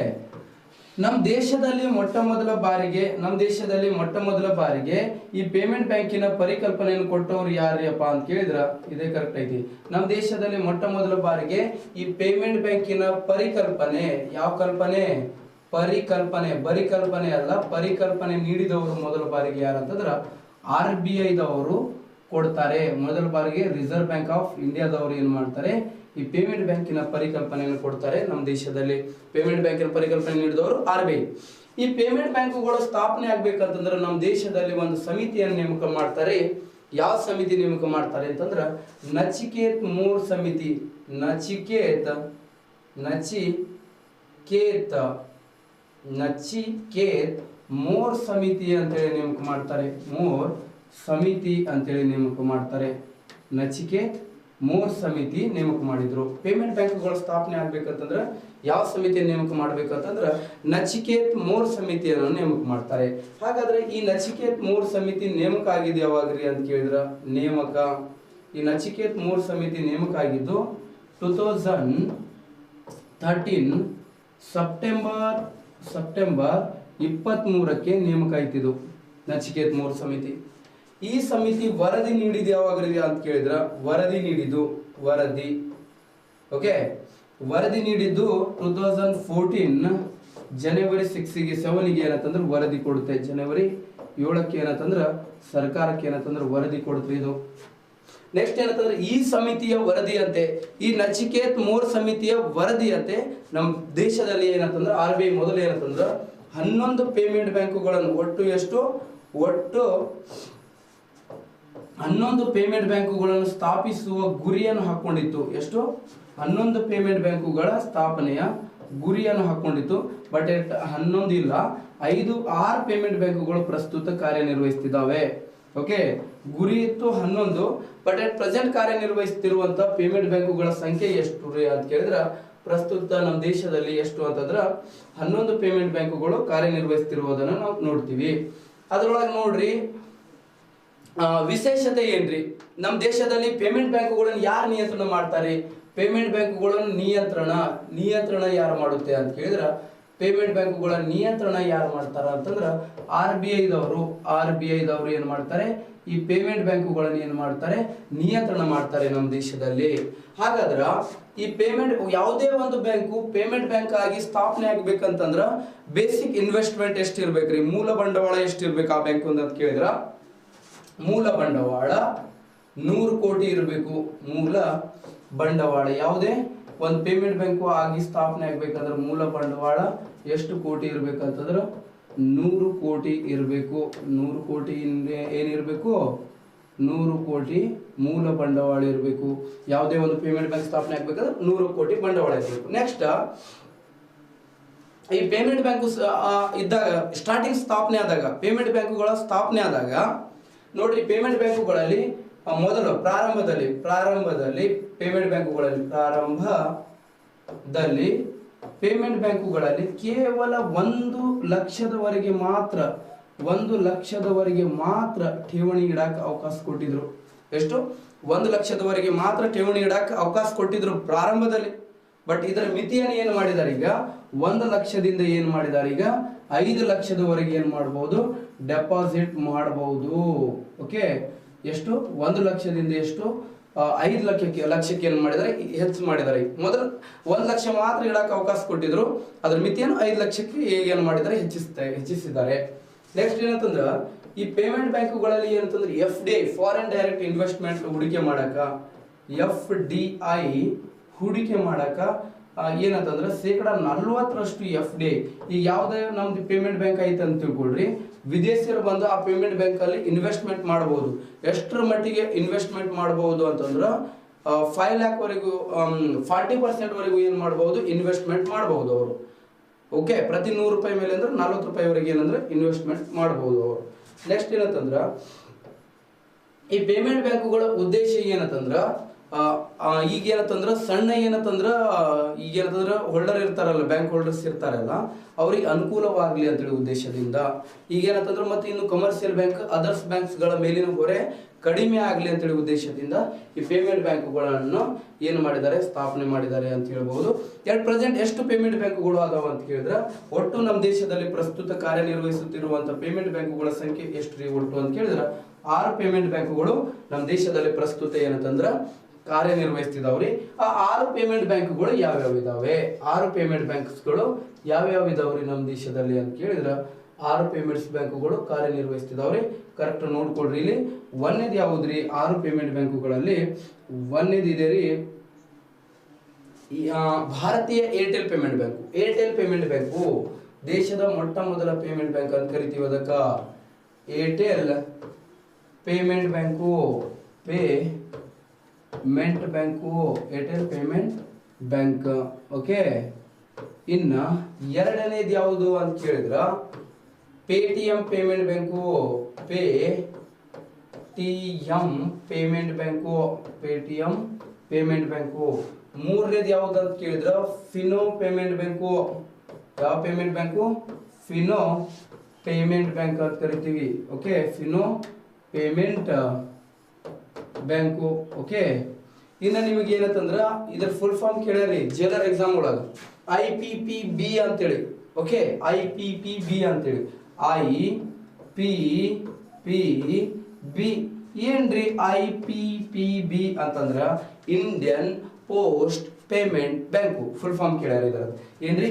ನಮ್ಮ ದೇಶದಲ್ಲಿ ಮೊಟ್ಟ ಮೊದಲ ಬಾರಿಗೆ ಈ ಪೇಮೆಂಟ್ ಬ್ಯಾಂಕಿನ ಪರಿಕಲ್ಪನೆಯನ್ನು ಕೊಟ್ಟವ್ರು ಯಾರ್ಯಪ್ಪ ಅಂತ ಕೇಳಿದ್ರ ಇದೇ ಕರೆಕ್ಟ್ ಐತಿ. ನಮ್ಮ ದೇಶದಲ್ಲಿ ಮೊಟ್ಟ ಮೊದಲ ಬಾರಿಗೆ ಈ ಪೇಮೆಂಟ್ ಬ್ಯಾಂಕಿನ ಪರಿಕಲ್ಪನೆ, ಯಾವ ಕಲ್ಪನೆ? ಪರಿಕಲ್ಪನೆ. ಬರಿಕಲ್ಪನೆ ಅಲ್ಲ, ಪರಿಕಲ್ಪನೆ ನೀಡಿದವರು ಮೊದಲ ಬಾರಿಗೆ ಯಾರಂತಂದ್ರ RBI ದವರು ಕೊಡ್ತಾರೆ. ಮೊದಲ ಬಾರಿಗೆ ರಿಸರ್ವ್ ಬ್ಯಾಂಕ್ ಆಫ್ ಇಂಡಿಯಾದವರು ಏನ್ ಮಾಡ್ತಾರೆ? ಈ ಪೇಮೆಂಟ್ ಬ್ಯಾಂಕಿನ ಪರಿಕಲ್ಪನೆಯನ್ನು ಕೊಡ್ತಾರೆ. ನಮ್ಮ ದೇಶದಲ್ಲಿ ಪೇಮೆಂಟ್ ಬ್ಯಾಂಕಿನ ಪರಿಕಲ್ಪನೆ ನೀಡಿದವರು RBI. ಈ ಪೇಮೆಂಟ್ ಬ್ಯಾಂಕುಗಳು ಸ್ಥಾಪನೆ ಆಗ್ಬೇಕಂತಂದ್ರೆ ನಮ್ಮ ದೇಶದಲ್ಲಿ ಒಂದು ಸಮಿತಿಯನ್ನು ನೇಮಕ ಮಾಡ್ತಾರೆ. ಯಾವ ಸಮಿತಿ ನೇಮಕ ಮಾಡ್ತಾರೆ ಅಂತಂದ್ರ ನಚಿಕೇತ್ ಮೂರ್ ಸಮಿತಿ. ನಚಿಕೇತ್ ಮೂರ್ ಸಮಿತಿ ಅಂತೇಳಿ ನೇಮಕ ಮಾಡ್ತಾರೆ. ಮೂರ್ ಸಮಿತಿ ಅಂತೇಳಿ ನೇಮಕ ಮಾಡ್ತಾರೆ. ನಚಿಕೇತ್ ಮೂರ್ ಸಮಿತಿ ನೇಮಕ ಮಾಡಿದ್ರು. ಪೇಮೆಂಟ್ ಬ್ಯಾಂಕ್ಗಳ ಸ್ಥಾಪನೆ ಆಗ್ಬೇಕಂತಂದ್ರ ಯಾವ ಸಮಿತಿಯನ್ನು ನೇಮಕ ಮಾಡ್ಬೇಕಂತಂದ್ರ ನಚಿಕೇತ್ ಮೂರ್ ಸಮಿತಿಯನ್ನು ನೇಮಕ ಮಾಡ್ತಾರೆ. ಹಾಗಾದ್ರೆ ಈ ನಚಿಕೇತ್ ಮೂರ್ ಸಮಿತಿ ನೇಮಕ ಆಗಿದೆ ಯಾವಾಗ್ರಿ ಅಂತ ಕೇಳಿದ್ರ ಈ ನಚಿಕೇತ್ ಮೂರ್ ಸಮಿತಿ ನೇಮಕ ಆಗಿದ್ದು 2013 ಸೆಪ್ಟೆಂಬರ್ 23ಕ್ಕೆ ನೇಮಕ ಆಯ್ತಿದ್ದು ನಚಿಕೇತ್ ಮೂರ್ ಸಮಿತಿ. ಈ ಸಮಿತಿ ವರದಿ ನೀಡಿದ ಯಾವಾಗ್ರಿ ಅಂತ ಕೇಳಿದ್ರ ವರದಿ ನೀಡಿದ್ದು 2014 ಜನವರಿ 7ಗೆ ಏನಂತಂದ್ರೆ ವರದಿ ಕೊಡುತ್ತೆ. ಜನವರಿ 7ಕ್ಕೆ ಏನಂತಂದ್ರ ಸರ್ಕಾರಕ್ಕೆ ಏನಂತಂದ್ರೆ ವರದಿ ಕೊಡುತ್ತೆ ಇದು. ನೆಕ್ಸ್ಟ್ ಏನಂತಂದ್ರೆ ಈ ಸಮಿತಿಯ ವರದಿಯಂತೆ, ಈ ನಚಿಕೇತ್ ಮೂರ್ ಸಮಿತಿಯ ವರದಿಯಂತೆ ನಮ್ಮ ದೇಶದಲ್ಲಿ ಏನಂತಂದ್ರೆ RBI ಮೊದಲು ಏನಂತಂದ್ರ 11 ಪೇಮೆಂಟ್ ಬ್ಯಾಂಕುಗಳನ್ನು ಒಟ್ಟು 11 ಪೇಮೆಂಟ್ ಬ್ಯಾಂಕುಗಳನ್ನು ಸ್ಥಾಪಿಸುವ ಗುರಿಯನ್ನು ಹಾಕೊಂಡಿತ್ತು. ಎಷ್ಟು? 11 ಪೇಮೆಂಟ್ ಬ್ಯಾಂಕುಗಳ ಸ್ಥಾಪನೆಯ ಗುರಿಯನ್ನು ಹಾಕೊಂಡಿತ್ತು. ಬಟ್ 11 ಇಲ್ಲ, 6 ಪೇಮೆಂಟ್ ಬ್ಯಾಂಕುಗಳು ಪ್ರಸ್ತುತ ಕಾರ್ಯನಿರ್ವಹಿಸುತ್ತಿದ್ದಾವೆ. ಓಕೆ, ಗುರಿ ಇತ್ತು 11, ಬಟ್ ಅಟ್ ಪ್ರೆಸೆಂಟ್ ಕಾರ್ಯನಿರ್ವಹಿಸುತ್ತಿರುವಂತ ಪೇಮೆಂಟ್ ಬ್ಯಾಂಕುಗಳ ಸಂಖ್ಯೆ ಎಷ್ಟು ರೀ ಅಂತ ಕೇಳಿದ್ರ ಪ್ರಸ್ತುತ ನಮ್ಮ ದೇಶದಲ್ಲಿ ಎಷ್ಟು ಅಂತಂದ್ರ 11 ಪೇಮೆಂಟ್ ಬ್ಯಾಂಕುಗಳು ಕಾರ್ಯನಿರ್ವಹಿಸುತ್ತಿರುವುದನ್ನು ನಾವು ನೋಡ್ತೀವಿ. ಅದರೊಳಗೆ ನೋಡ್ರಿ ವಿಶೇಷತೆ ಏನ್ರಿ? ನಮ್ಮ ದೇಶದಲ್ಲಿ ಪೇಮೆಂಟ್ ಬ್ಯಾಂಕುಗಳನ್ನು ಯಾರು ನಿಯಂತ್ರಣ ಮಾಡ್ತಾರೆ? ಪೇಮೆಂಟ್ ಬ್ಯಾಂಕುಗಳನ್ನು ನಿಯಂತ್ರಣ ಯಾರು ಮಾಡುತ್ತೆ ಅಂತ ಕೇಳಿದ್ರ ಪೇಮೆಂಟ್ ಬ್ಯಾಂಕುಗಳ ನಿಯಂತ್ರಣ ಯಾರು ಮಾಡ್ತಾರ ಅಂತಂದ್ರ RBI ದವರು ಏನ್ ಮಾಡ್ತಾರೆ? ಈ ಪೇಮೆಂಟ್ ಬ್ಯಾಂಕುಗಳನ್ನು ಏನ್ ಮಾಡ್ತಾರೆ? ನಿಯಂತ್ರಣ ಮಾಡ್ತಾರೆ ನಮ್ಮ ದೇಶದಲ್ಲಿ. ಹಾಗಾದ್ರ ಈ ಪೇಮೆಂಟ್ ಯಾವುದೇ ಒಂದು ಬ್ಯಾಂಕು ಪೇಮೆಂಟ್ ಬ್ಯಾಂಕ್ ಆಗಿ ಸ್ಥಾಪನೆ ಆಗ್ಬೇಕಂತಂದ್ರ ಬೇಸಿಕ್ ಇನ್ವೆಸ್ಟ್ಮೆಂಟ್ ಎಷ್ಟು ಇರ್ಬೇಕ್ರಿ? ಮೂಲ ಬಂಡವಾಳ ಎಷ್ಟು ಇರ್ಬೇಕು ಆ ಬ್ಯಾಂಕ್ ಅಂತ ಕೇಳಿದ್ರ ಮೂಲ ಬಂಡವಾಳ 100 ಕೋಟಿ ಇರಬೇಕು. ಮೂಲ ಬಂಡವಾಳ ಯಾವುದೇ ಒಂದು ಪೇಮೆಂಟ್ ಬ್ಯಾಂಕು ಆಗಿ ಸ್ಥಾಪನೆ ಆಗ್ಬೇಕಂದ್ರೆ ಮೂಲ ಬಂಡವಾಳ ಎಷ್ಟು ಕೋಟಿ ಇರ್ಬೇಕಂತಂದ್ರ 100 ಕೋಟಿ ಇರಬೇಕು. 100 ಕೋಟಿ ಏನಿರಬೇಕು? 100 ಕೋಟಿ ಮೂಲ ಬಂಡವಾಳ ಇರಬೇಕು. ಯಾವುದೇ ಒಂದು ಪೇಮೆಂಟ್ ಬ್ಯಾಂಕ್ ಸ್ಥಾಪನೆ ಆಗ್ಬೇಕಂದ್ರೆ 100 ಕೋಟಿ ಬಂಡವಾಳ ಇರಬೇಕು. ನೆಕ್ಸ್ಟ್ ಈ ಪೇಮೆಂಟ್ ಬ್ಯಾಂಕು ಇದ್ದಾಗ ಸ್ಟಾರ್ಟಿಂಗ್ ಸ್ಥಾಪನೆ ಆದಾಗ ಪೇಮೆಂಟ್ ಬ್ಯಾಂಕುಗಳ ಸ್ಥಾಪನೆ ಆದಾಗ ನೋಡ್ರಿ, ಪೇಮೆಂಟ್ ಬ್ಯಾಂಕುಗಳಲ್ಲಿ ಮೊದಲು ಪ್ರಾರಂಭದಲ್ಲಿ ಪೇಮೆಂಟ್ ಬ್ಯಾಂಕುಗಳಲ್ಲಿ ದಲ್ಲಿ ಪೇಮೆಂಟ್ ಬ್ಯಾಂಕುಗಳಲ್ಲಿ ಕೇವಲ 1,00,000ದವರೆಗೆ ಮಾತ್ರ ಠೇವಣಿ ಇಡಕ್ಕೆ ಅವಕಾಶ ಕೊಟ್ಟಿದ್ರು. ಎಷ್ಟು? 1,00,000ದವರೆಗೆ ಮಾತ್ರ ಠೇವಣಿ ಇಡಕ್ಕೆ ಅವಕಾಶ ಕೊಟ್ಟಿದ್ರು ಪ್ರಾರಂಭದಲ್ಲಿ. ಬಟ್ ಇದರ ಮಿತಿಯನ್ನು ಏನು ಮಾಡಿದ್ದಾರೆ ಈಗ? 1,00,000ದಿಂದ ಏನು ಮಾಡಿದ್ದಾರೆ ಈಗ 5,00,000ದವರೆಗೆ ಏನು ಮಾಡಬಹುದು? ಡೆಪಾಸಿಟ್ ಮಾಡಬಹುದು. ಓಕೆ, ಎಷ್ಟು? 1,00,000ದಿಂದ ಎಷ್ಟು 5,00,000ಕ್ಕೆ ಏನು ಮಾಡಿದ್ದಾರೆ? ಹೆಚ್ಚು ಮಾಡಿದ್ದಾರೆ. ಮೊದಲು 1,00,000 ಮಾತ್ರ ಇಡಕ್ಕೆ ಅವಕಾಶ ಕೊಟ್ಟಿದ್ರು, ಅದ್ರ ಮಿತಿಯನ್ನು 5,00,000ಕ್ಕೆ ಏನು ಮಾಡಿದ್ದಾರೆ? ಹೆಚ್ಚಿಸಿದ್ದಾರೆ. ನೆಕ್ಸ್ಟ್ ಏನಂತಂದ್ರ ಈ ಪೇಮೆಂಟ್ ಬ್ಯಾಂಕುಗಳಲ್ಲಿ ಏನಂತಂದ್ರೆ FDI ಫಾರಿನ್ ಡೈರೆಕ್ಟ್ ಇನ್ವೆಸ್ಟ್ಮೆಂಟ್ ಹೂಡಿಕೆ ಮಾಡಕ, FDI ಹೂಡಿಕೆ ಮಾಡಕ ಏನಂತಂದ್ರೆ 40% FDI. ಈಗ ಯಾವುದೇ ನಮ್ದು ಪೇಮೆಂಟ್ ಬ್ಯಾಂಕ್ ಐತೆ ಅಂತ ತಿಳ್ಕೊಳ್ರಿ, ವಿದೇಶಿಯರು ಬಂದು ಆ ಪೇಮೆಂಟ್ ಬ್ಯಾಂಕ್ ಅಲ್ಲಿ ಇನ್ವೆಸ್ಟ್ಮೆಂಟ್ ಮಾಡಬಹುದು. ಎಷ್ಟರ ಮಟ್ಟಿಗೆ ಇನ್ವೆಸ್ಟ್ಮೆಂಟ್ ಮಾಡಬಹುದು ಅಂತಂದ್ರೆ 5 lakh ವರೆಗೂ 40% ವರೆಗೂ ಏನು ಮಾಡಬಹುದು? ಇನ್ವೆಸ್ಟ್ಮೆಂಟ್ ಮಾಡಬಹುದು ಅವರು. ಓಕೆ, ಪ್ರತಿ 100 ರೂಪಾಯಿ ಮೇಲೆ ಅಂದ್ರೆ 40 ರೂಪಾಯಿವರೆಗೆ ಏನಂದ್ರೆ ಇನ್ವೆಸ್ಟ್ಮೆಂಟ್ ಮಾಡಬಹುದು ಅವರು. ನೆಕ್ಸ್ಟ್ ಏನಂತಂದ್ರ ಈ ಪೇಮೆಂಟ್ ಬ್ಯಾಂಕುಗಳ ಉದ್ದೇಶ ಏನಂತಂದ್ರ ಈಗ ಏನಂತಂದ್ರ ಸಣ್ಣ ಏನಂತಂದ್ರ ಹೋಲ್ಡರ್ ಇರ್ತಾರಲ್ಲ, ಬ್ಯಾಂಕ್ ಹೋಲ್ಡರ್ಸ್ ಇರ್ತಾರಲ್ಲ, ಅವ್ರಿಗೆ ಅನುಕೂಲವಾಗ್ಲಿ ಅಂತೇಳಿ ಉದ್ದೇಶದಿಂದ. ಈಗ ಏನಂತಂದ್ರ ಮತ್ತೆ ಇನ್ನು ಕಮರ್ಷಿಯಲ್ ಬ್ಯಾಂಕ್, ಅದರ್ಸ್ ಬ್ಯಾಂಕ್ಸ್ ಗಳ ಮೇಲಿನ ಹೊರೆ ಕಡಿಮೆ ಆಗ್ಲಿ ಅಂತೇಳಿ ಉದ್ದೇಶದಿಂದ ಈ ಪೇಮೆಂಟ್ ಬ್ಯಾಂಕುಗಳನ್ನು ಏನು ಮಾಡಿದ್ದಾರೆ? ಸ್ಥಾಪನೆ ಮಾಡಿದ್ದಾರೆ ಅಂತ ಹೇಳ್ಬಹುದು. ಪ್ರೆಸೆಂಟ್ ಎಷ್ಟು ಪೇಮೆಂಟ್ ಬ್ಯಾಂಕುಗಳು ಅದಾವ ಅಂತ ಕೇಳಿದ್ರೆ, ಒಟ್ಟು ನಮ್ಮ ದೇಶದಲ್ಲಿ ಪ್ರಸ್ತುತ ಕಾರ್ಯನಿರ್ವಹಿಸುತ್ತಿರುವಂತಹ ಪೇಮೆಂಟ್ ಬ್ಯಾಂಕುಗಳ ಸಂಖ್ಯೆ ಎಷ್ಟು ರೀ ಒಟ್ಟು ಅಂತ ಕೇಳಿದ್ರೆ 6 ಪೇಮೆಂಟ್ ಬ್ಯಾಂಕುಗಳು ನಮ್ಮ ದೇಶದಲ್ಲಿ ಪ್ರಸ್ತುತ ಏನಂತಂದ್ರ ಕಾರ್ಯನಿರ್ವಹಿಸ್ತಿದಾವ್ರಿ. ಆ 6 ಪೇಮೆಂಟ್ ಬ್ಯಾಂಕುಗಳು ಯಾವ್ಯಾವ ಇದಾವೆ? 6 ಪೇಮೆಂಟ್ ಬ್ಯಾಂಕ್ಸ್ಗಳು ಯಾವ್ಯಾವ ಇದಾವ್ರಿ ನಮ್ಮ ದೇಶದಲ್ಲಿ ಅಂತ ಕೇಳಿದ್ರೆ 6 ಪೇಮೆಂಟ್ಸ್ ಬ್ಯಾಂಕುಗಳು ಕಾರ್ಯನಿರ್ವಹಿಸ್ತಿದಾವ್ರಿ. ಕರೆಕ್ಟ್ ನೋಡ್ಕೊಳ್ರಿ. ಇಲ್ಲಿ ಒಂದೇದು ಯಾವುದ್ರಿ? 6 ಪೇಮೆಂಟ್ ಬ್ಯಾಂಕುಗಳಲ್ಲಿ ಒಂದೇದು ಇದೆ ರೀ ಭಾರತೀಯ Airtel payment bank. Airtel payment bank ದೇಶದ ಮೊಟ್ಟ ಮೊದಲ ಪೇಮೆಂಟ್ ಬ್ಯಾಂಕ್ ಅಂತ ಕರಿತೀವಿ ಅದಕ್ಕ. Airtel payment bank, Airtel payment bank. Okay, ಇನ್ನ ಎರಡನೇದು ಯಾವುದು ಅಂತ ಕೇಳಿದ್ರ Paytm payment bank. Paytm payment bank. ಮೂರನೇದು ಯಾವ್ದು ಅಂತ ಕೇಳಿದ್ರ ಫಿನೋ ಪೇಮೆಂಟ್ ಬ್ಯಾಂಕು. ಯಾವ payment bank? Fino payment bank ಅಂತ ಕರಿತೀವಿ. Okay, Fino payment bank. Okay, ಇನ್ನ ನಿಮಗೆ ಏನಂತಂದ್ರ ಇದ್ರ ಫುಲ್ ಫಾರ್ಮ್ ಕೇಳ್ಯಾರಿ ಜೇಲರ್ ಎಕ್ಸಾಮ್ ಒಳಗ IPPB ಅಂತೇಳಿ. ಓಕೆ, IPPB ಅಂತೇಳಿ. IPPB ಏನ್ರಿ? IPPB ಅಂತಂದ್ರ Indian post payment bank. Full form ಕೇಳ್ಯಾರ ಇದ್ರ ಏನ್ರಿ?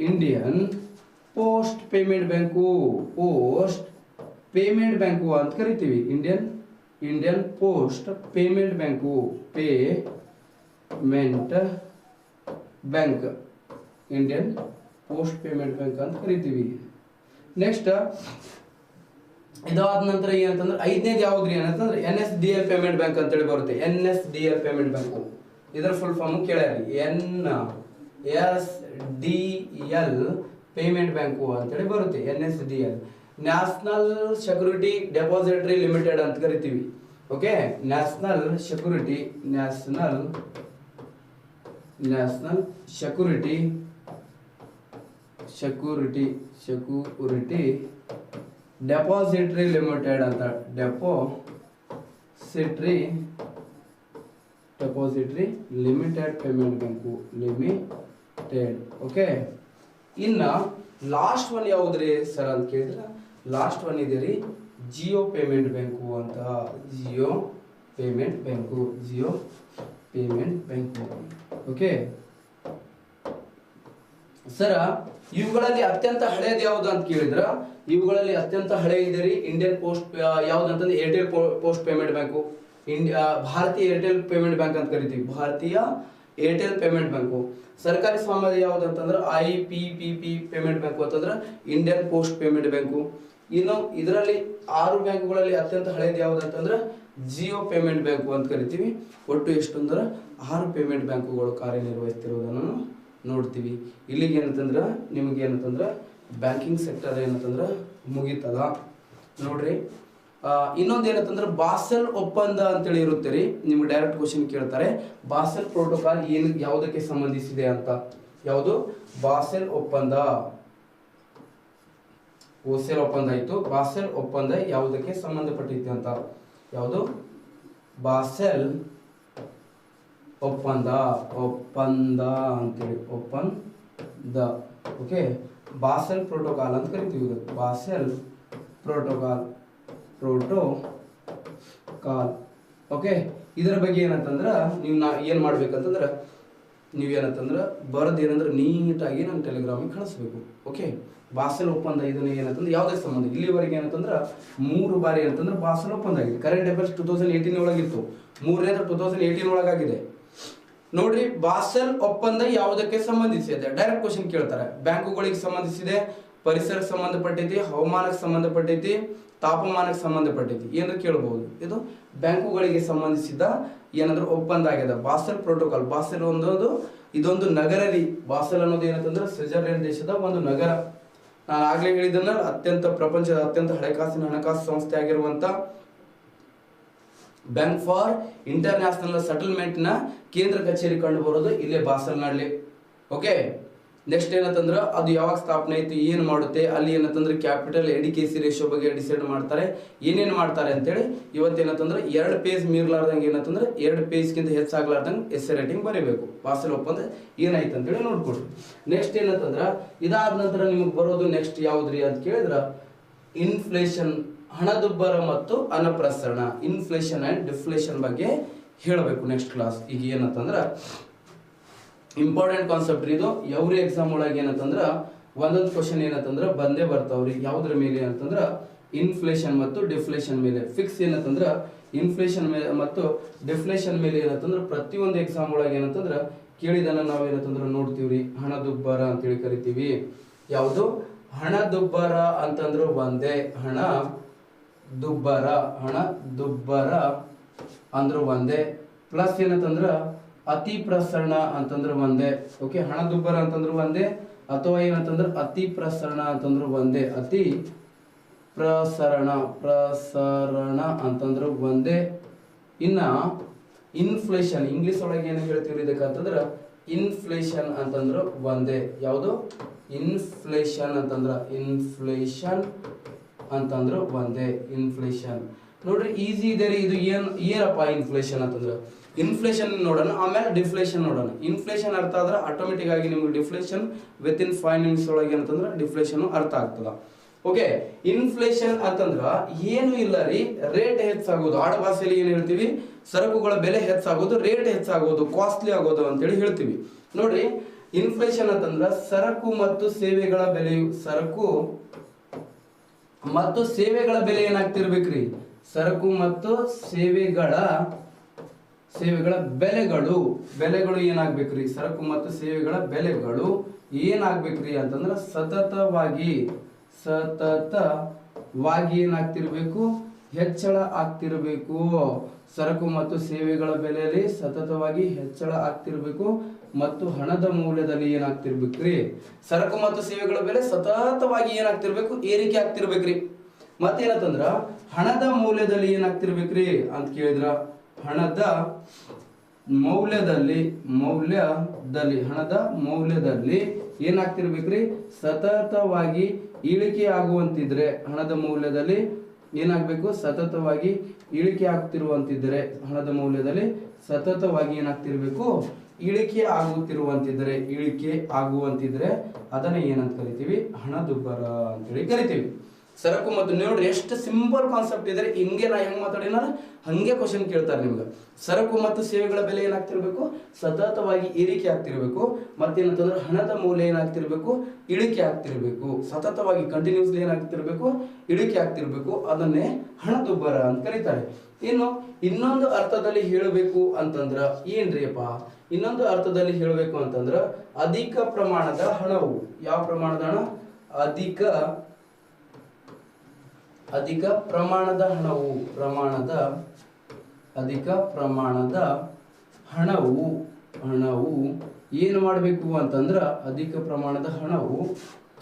Indian post payment bank. Post payment bank ಅಂತ ಕರಿತೀವಿ. Indian post payment bank. Payment bank, Indian post payment bank ಅಂತ ಕರಿತೀವಿ. ನೆಕ್ಸ್ಟ್ ಇದಾದ ನಂತರ ಏನಂತಂದ್ರೆ ಐದನೇದು ಯಾವ್ದ್ರಿ ಏನಂತಂದ್ರೆ NSDL ಪೇಮೆಂಟ್ ಬ್ಯಾಂಕ್ ಅಂತೇಳಿ ಬರುತ್ತೆ. NSDL ಪೇಮೆಂಟ್ ಬ್ಯಾಂಕು ಇದರ ಫುಲ್ ಫಾರ್ಮ್ ಕೇಳ್ಯಾರಿ. NSDL ಪೇಮೆಂಟ್ ಬ್ಯಾಂಕು ಅಂತೇಳಿ ಬರುತ್ತೆ. NSDL national security depository limited ಅಂತ ಕರಿತೀವಿ. Okay, national security depository limited ಅಂತ. Depository limited payment bank limited. Okay, ಇನ್ನ ಲಾಸ್ಟ್ ಒನ್ ಯಾವುದ್ರಿ ಸರ್ ಅಂತ ಕೇಳಿದ್ರೆ ಲಾಸ್ಟ್ ಒನ್ ಇದೆ ರೀ ಜಿಯೋ ಪೇಮೆಂಟ್ ಬ್ಯಾಂಕು ಅಂತ. Jio payment bank. Okay sir, ಇವುಗಳಲ್ಲಿ ಅತ್ಯಂತ ಹಳೆಯದು ಯಾವುದು ಅಂತ ಕೇಳಿದ್ರ ಇವುಗಳಲ್ಲಿ ಅತ್ಯಂತ ಹಳೆ ಇದೆ ರೀ ಇಂಡಿಯನ್ ಪೋಸ್ಟ್ ಯಾವ್ದಂತಂದ್ರೆ ಏರ್ಟೆಲ್ ಪೋಸ್ಟ್ ಪೇಮೆಂಟ್ ಬ್ಯಾಂಕು. ಭಾರತೀಯ ಏರ್ಟೆಲ್ ಪೇಮೆಂಟ್ ಬ್ಯಾಂಕ್ ಅಂತ ಕರಿತೀವಿ. ಭಾರತೀಯ ಏರ್ಟೆಲ್ ಪೇಮೆಂಟ್ ಬ್ಯಾಂಕು. ಸರ್ಕಾರಿ ಸ್ವಾಮ್ಯದ ಯಾವ್ದು ಅಂತಂದ್ರೆ IPPB ಪೇಮೆಂಟ್ ಬ್ಯಾಂಕು ಅಂತಂದ್ರೆ ಇಂಡಿಯನ್ ಪೋಸ್ಟ್ ಪೇಮೆಂಟ್ ಬ್ಯಾಂಕು. ಇನ್ನು ಇದರಲ್ಲಿ 6 ಬ್ಯಾಂಕುಗಳಲ್ಲಿ ಅತ್ಯಂತ ಹಳೆಯದು ಯಾವ್ದು ಅಂತಂದ್ರೆ ಜಿಯೋ ಪೇಮೆಂಟ್ ಬ್ಯಾಂಕು ಅಂತ ಕರಿತೀವಿ. ಒಟ್ಟು ಎಷ್ಟು ಅಂದ್ರೆ 6 ಪೇಮೆಂಟ್ ಬ್ಯಾಂಕುಗಳು ಕಾರ್ಯನಿರ್ವಹಿಸ್ತಿರುವುದನ್ನು ನೋಡ್ತೀವಿ. ಇಲ್ಲಿಗೆ ಏನಂತಂದ್ರ ನಿಮಗೆ ಏನಂತಂದ್ರ ಬ್ಯಾಂಕಿಂಗ್ ಸೆಕ್ಟರ್ ಏನಂತಂದ್ರ ಮುಗೀತದ ನೋಡ್ರಿ. ಇನ್ನೊಂದು ಏನಂತಂದ್ರೆ ಬಾಸೆಲ್ ಒಪ್ಪಂದ ಅಂತೇಳಿ ಇರುತ್ತೆ ರೀ. ನಿಮ್ಗೆ ಡೈರೆಕ್ಟ್ ಕ್ವಶನ್ ಕೇಳ್ತಾರೆ, ಬಾಸೆಲ್ ಪ್ರೋಟೋಕಾಲ್ ಏನು ಯಾವುದಕ್ಕೆ ಸಂಬಂಧಿಸಿದೆ ಅಂತ. ಯಾವುದು? ಬಾಸೆಲ್ ಒಪ್ಪಂದ. ಓಸೆಲ್ ಒಪ್ಪಂದ ಆಯ್ತು, ಬಾಸೆಲ್ ಒಪ್ಪಂದ ಯಾವುದಕ್ಕೆ ಸಂಬಂಧಪಟ್ಟಿದೆ ಅಂತ. ಯಾವುದು? ಬಾಸೆಲ್ ಒಪ್ಪಂದ. ಒಪ್ಪಂದ ಅಂತೇಳಿ, ಒಪ್ಪಂದ. ಓಕೆ, ಬಾಸೆಲ್ ಪ್ರೋಟೋಕಾಲ್ ಅಂತ ಕರಿತೀವಿ. Basel protocol, protocol. ಓಕೆ, ಇದರ ಬಗ್ಗೆ ಏನಂತಂದ್ರ ನೀವು ಏನು ಮಾಡ್ಬೇಕಂತಂದ್ರೆ ನೀವೇನಂತಂದ್ರೆ ಬರೋದು ಏನಂದ್ರೆ ನೀಟಾಗಿ ನನ್ನ ಟೆಲಿಗ್ರಾಮಿಗೆ ಕಳಿಸ್ಬೇಕು. ಓಕೆ, ಬಾಸೆಲ್ ಒಪ್ಪಂದ ಇದನ್ನ ಏನಂತಂದ್ರೆ ಯಾವುದೇ ಸಂಬಂಧ ಇಲ್ಲಿವರೆಗೆ ಏನಂತಂದ್ರೆ 3 ಬಾರಿ ಅಂತಂದ್ರೆ ಬಾಸೆಲ್ ಒಪ್ಪಂದ ಆಗಿದೆ. ಕರೆಂಟ್ ಅಫೇರ್ಸ್ 2018 ಒಳಗಿತ್ತು, 3ನೇದು 2018 ಒಳಗಾಗಿದೆ ನೋಡ್ರಿ. ಬಾಸೆಲ್ ಒಪ್ಪಂದ ಯಾವುದಕ್ಕೆ ಸಂಬಂಧಿಸಿದೆ? ಡೈರೆಕ್ಟ್ ಕ್ವಶನ್ ಕೇಳ್ತಾರೆ. ಬ್ಯಾಂಕುಗಳಿಗೆ ಸಂಬಂಧಿಸಿದೆ, ಪರಿಸರಕ್ಕೆ ಸಂಬಂಧಪಟ್ಟೈತಿ, ಹವಾಮಾನಕ್ಕೆ ಸಂಬಂಧಪಟ್ಟೈತಿ, ತಾಪಮಾನಕ್ಕೆ ಸಂಬಂಧಪಟ್ಟೈತಿ, ಏನಾದ್ರು ಕೇಳಬಹುದು. ಇದು ಬ್ಯಾಂಕುಗಳಿಗೆ ಸಂಬಂಧಿಸಿದ ಏನಂದ್ರೆ ಒಪ್ಪಂದ ಆಗಿದೆ, ಬಾಸೆಲ್ ಪ್ರೋಟೋಕಾಲ್. ಬಾಸೆಲ್ ಇದೊಂದು ನಗರ ರೀ. ಬಾಸೆಲ್ ಅನ್ನೋದು ಏನಂತಂದ್ರೆ ಸ್ವಿಟ್ಜರ್ಲೆಂಡ್ ದೇಶದ ಒಂದು ನಗರ. ನಾನು ಆಗ್ಲೇ ಹೇಳಿದ್ದನ್ನ ಪ್ರಪಂಚದ ಅತ್ಯಂತ ಹಣಕಾಸು ಸಂಸ್ಥೆ ಆಗಿರುವಂತ ಬ್ಯಾಂಕ್ ಫಾರ್ ಇಂಟರ್ನ್ಯಾಷನಲ್ ಸೆಟಲ್ಮೆಂಟ್ ನ ಕೇಂದ್ರ ಕಚೇರಿ ಕಂಡು ಬರೋದು ಇಲ್ಲೇ ಬಾಸೆಲ್ನಲ್ಲಿ. ಓಕೆ, ನೆಕ್ಸ್ಟ್ ಏನಂತಂದ್ರೆ ಅದು ಯಾವಾಗ ಸ್ಥಾಪನೆ ಆಯ್ತು, ಏನು ಮಾಡುತ್ತೆ, ಅಲ್ಲಿ ಏನಂತಂದ್ರೆ ಕ್ಯಾಪಿಟಲ್ ಎಡಿಕೆಸಿ ರೇಷಿಯೋ ಬಗ್ಗೆ ಡಿಸೈಡ್ ಮಾಡ್ತಾರೆ, ಏನೇನು ಮಾಡ್ತಾರೆ ಅಂತೇಳಿ. ಇವತ್ತೇನಂತಂದ್ರೆ 2 ಪೇಜ್ ಮೀರ್ಲಾರ್ದಂಗೆ ಏನಂತಂದ್ರೆ 2 ಪೇಜ್ಗಿಂತ ಹೆಚ್ಚಾಗ್ಲಾರ್ದಂಗೆ ಎಸ್ಸೆ ರೈಟಿಂಗ್ ಬರೀಬೇಕು. ಬಾಸೆಲ್ ಒಪ್ಪಂದ ಏನಾಯ್ತು ಅಂತೇಳಿ ನೋಡ್ಕೊಡ್ರಿ. ನೆಕ್ಸ್ಟ್ ಏನಂತಂದ್ರೆ ಇದಾದ ನಂತರ ನಿಮಗೆ ಬರೋದು ನೆಕ್ಸ್ಟ್ ಯಾವ್ದ್ರಿ ಅಂತ ಕೇಳಿದ್ರ ಇನ್ಫ್ಲೇಷನ್, ಹಣದುಬ್ಬರ ಮತ್ತು ಅನಪ್ರಸರಣ. ಇನ್ಫ್ಲೇಷನ್ ಅಂಡ್ ಡಿಫ್ಲೇಷನ್ ಬಗ್ಗೆ ಹೇಳಬೇಕು ನೆಕ್ಸ್ಟ್ ಕ್ಲಾಸ್. ಈಗ ಏನಂತಂದ್ರೆ ಇಂಪಾರ್ಟೆಂಟ್ ಕಾನ್ಸೆಪ್ಟ್ ಇದು. ಎವ್ರಿ ಎಕ್ಸಾಮ್ ಒಳಗೆ ಏನಂತಂದ್ರೆ ಒಂದೊಂದು ಕ್ವಶನ್ ಏನಂತಂದ್ರೆ ಬಂದೇ ಬರ್ತಾವ್ರಿ. ಯಾವುದ್ರ ಮೇಲೆ ಅಂತಂದ್ರೆ ಇನ್ಫ್ಲೇಷನ್ ಮತ್ತು ಡಿಫ್ಲೇಷನ್ ಮೇಲೆ ಫಿಕ್ಸ್. ಏನಂತಂದ್ರೆ ಇನ್ಫ್ಲೇಷನ್ ಮೇಲೆ ಮತ್ತು ಡಿಫ್ಲೇಷನ್ ಮೇಲೆ ಏನಂತಂದ್ರೆ ಪ್ರತಿಯೊಂದು ಎಕ್ಸಾಮ್ ಒಳಗೆ ಏನಂತಂದ್ರೆ ಕೇಳಿದನ್ನ ನಾವು ಏನಂತಂದ್ರೆ ನೋಡ್ತೀವ್ರಿ. ಹಣದುಬ್ಬರ ಅಂತೇಳಿ ಕರಿತೀವಿ. ಯಾವುದು? ಹಣದುಬ್ಬರ ಅಂತಂದ್ರೆ ಒಂದೇ. ಹಣದುಬ್ಬರ ಅಂದ್ರೆ ಒಂದೇ. ಪ್ಲಸ್ ಏನಂತಂದ್ರ ಅತಿ ಪ್ರಸರಣ ಅಂತಂದ್ರೆ ಒಂದೇ. ಓಕೆ, ಹಣದುಬ್ಬರ ಅಂತಂದ್ರೆ ಒಂದೇ, ಅಥವಾ ಏನಂತಂದ್ರೆ ಅತಿ ಪ್ರಸರಣ ಅಂತಂದ್ರೆ ಒಂದೇ. ಅತಿ ಪ್ರಸರಣ ಅಂತಂದ್ರೆ ಒಂದೇ. ಇನ್ನ ಇನ್ಫ್ಲೇಷನ್, ಇಂಗ್ಲಿಷ್ ಒಳಗೆ ಏನು ಹೇಳ್ತೀವಿ ಇದಕ್ಕಂತಂದ್ರ ಇನ್ಫ್ಲೇಷನ್ ಅಂತಂದ್ರೆ ಒಂದೇ. ಯಾವುದು? ಇನ್ಫ್ಲೇಷನ್ ಅಂತಂದ್ರೆ ಒಂದೇ. ಇನ್ಫ್ಲೇಷನ್ ನೋಡ್ರಿ, ಈಸಿ ಇದೆ ರೀ. ಇದು ಏನಪ್ಪ ಇನ್ಫ್ಲೇಷನ್ ಅಂತಂದ್ರೆ ಇನ್ಫ್ಲೇಷನ್ ನೋಡೋಣ, ಆಮೇಲೆ ಡಿಫ್ಲೇಷನ್ ನೋಡೋಣ. ಇನ್ಫ್ಲೇಷನ್ ಅರ್ಥ ಆದ್ರೆ ಆಟೋಮೆಟಿಕ್ ಆಗಿ ನಿಮ್ಗೆ ಡಿಫ್ಲೇಷನ್ ವಿತಿನ್ 5 ನಿಮಿಷ ಒಳಗೆ ಅಂತಂದ್ರೆ ಡಿಫ್ಲೇಷನ್ ಅರ್ಥ ಆಗ್ತದ. ಓಕೆ, ಇನ್ಫ್ಲೇಷನ್ ಅಂತಂದ್ರ ಏನು ಇಲ್ಲ ರೀ, ರೇಟ್ ಹೆಚ್ಚಾಗೋದು. ಆಡ ಭಾಷೆಯಲ್ಲಿ ಏನ್ ಹೇಳ್ತೀವಿ? ಸರಕುಗಳ ಬೆಲೆ ಹೆಚ್ಚಾಗೋದು, ರೇಟ್ ಹೆಚ್ಚಾಗೋದು, ಕಾಸ್ಟ್ಲಿ ಆಗೋದು ಅಂತೇಳಿ ಹೇಳ್ತೀವಿ. ನೋಡ್ರಿ, ಇನ್ಫ್ಲೇಷನ್ ಅಂತಂದ್ರ ಸರಕು ಮತ್ತು ಸೇವೆಗಳ ಬೆಲೆಯು, ಸರಕು ಮತ್ತು ಸೇವೆಗಳ ಬೆಲೆ ಏನಾಗ್ತಿರ್ಬೇಕ್ರಿ? ಸರಕು ಮತ್ತು ಸೇವೆಗಳ ಬೆಲೆಗಳು ಏನಾಗ್ಬೇಕ್ರಿ? ಸರಕು ಮತ್ತು ಸೇವೆಗಳ ಬೆಲೆಗಳು ಏನಾಗ್ಬೇಕ್ರಿ ಅಂತಂದ್ರೆ ಸತತವಾಗಿ ಏನಾಗ್ತಿರ್ಬೇಕು? ಹೆಚ್ಚಳ ಆಗ್ತಿರ್ಬೇಕು. ಸರಕು ಮತ್ತು ಸೇವೆಗಳ ಬೆಲೆಯಲ್ಲಿ ಸತತವಾಗಿ ಹೆಚ್ಚಳ ಆಗ್ತಿರ್ಬೇಕು. ಮತ್ತು ಹಣದ ಮೌಲ್ಯದಲ್ಲಿ ಏನಾಗ್ತಿರ್ಬೇಕ್ರಿ? ಸರಕು ಮತ್ತು ಸೇವೆಗಳ ಬೆಲೆ ಸತತವಾಗಿ ಏನಾಗ್ತಿರ್ಬೇಕು? ಏರಿಕೆ ಆಗ್ತಿರ್ಬೇಕ್ರಿ. ಮತ್ತೇನಂತಂದ್ರ ಹಣದ ಮೌಲ್ಯದಲ್ಲಿ ಏನಾಗ್ತಿರ್ಬೇಕ್ರಿ ಅಂತ ಕೇಳಿದ್ರ ಹಣದ ಮೌಲ್ಯದಲ್ಲಿ ಏನಾಗ್ತಿರ್ಬೇಕ್ರಿ? ಸತತವಾಗಿ ಇಳಿಕೆ ಆಗುವಂತಿದ್ರೆ, ಹಣದ ಮೌಲ್ಯದಲ್ಲಿ ಏನಾಗಬೇಕು? ಸತತವಾಗಿ ಇಳಿಕೆ ಆಗ್ತಿರುವಂತಿದ್ರೆ, ಹಣದ ಮೌಲ್ಯದಲ್ಲಿ ಸತತವಾಗಿ ಏನಾಗ್ತಿರ್ಬೇಕು? ಇಳಿಕೆ ಆಗುವಂತಿದ್ರೆ ಅದನ್ನ ಏನಂತ ಕರಿತೀವಿ? ಹಣದುಬ್ಬರ ಅಂತೇಳಿ ಕರಿತೀವಿ. ಸರಕು ಮತ್ತು ನೋಡ್ರಿ ಎಷ್ಟು ಸಿಂಪಲ್ ಕಾನ್ಸೆಪ್ಟ್ ಇದೆ. ಹಿಂಗೆ ನಾ ಹೆಂಗ್ ಮಾತಾಡಿನ ಹಂಗೆ ಕ್ವಶನ್ ಕೇಳ್ತಾರೆ ನಿಮ್ಗೆ. ಸರಕು ಮತ್ತು ಸೇವೆಗಳ ಬೆಲೆ ಏನಾಗ್ತಿರ್ಬೇಕು? ಸತತವಾಗಿ ಏರಿಕೆ ಆಗ್ತಿರ್ಬೇಕು. ಮತ್ತೇನಂತಂದ್ರೆ ಹಣದ ಮೌಲ್ಯ ಏನಾಗ್ತಿರ್ಬೇಕು? ಇಳಿಕೆ ಆಗ್ತಿರ್ಬೇಕು. ಸತತವಾಗಿ ಕಂಟಿನ್ಯೂಸ್ಲಿ ಏನಾಗ್ತಿರ್ಬೇಕು? ಇಳಿಕೆ ಆಗ್ತಿರ್ಬೇಕು. ಅದನ್ನೇ ಹಣದುಬ್ಬರ ಅಂತ ಕರೀತಾರೆ. ಇನ್ನು ಇನ್ನೊಂದು ಅರ್ಥದಲ್ಲಿ ಹೇಳಬೇಕು ಅಂತಂದ್ರ ಏನ್ರಿ ಅಪ್ಪ? ಇನ್ನೊಂದು ಅರ್ಥದಲ್ಲಿ ಹೇಳಬೇಕು ಅಂತಂದ್ರ ಅಧಿಕ ಪ್ರಮಾಣದ ಹಣವು. ಯಾವ ಪ್ರಮಾಣದ ಹಣ? ಅಧಿಕ ಪ್ರಮಾಣದ ಹಣವು ಏನು ಮಾಡಬೇಕು ಅಂತಂದ್ರ ಅಧಿಕ ಪ್ರಮಾಣದ ಹಣವು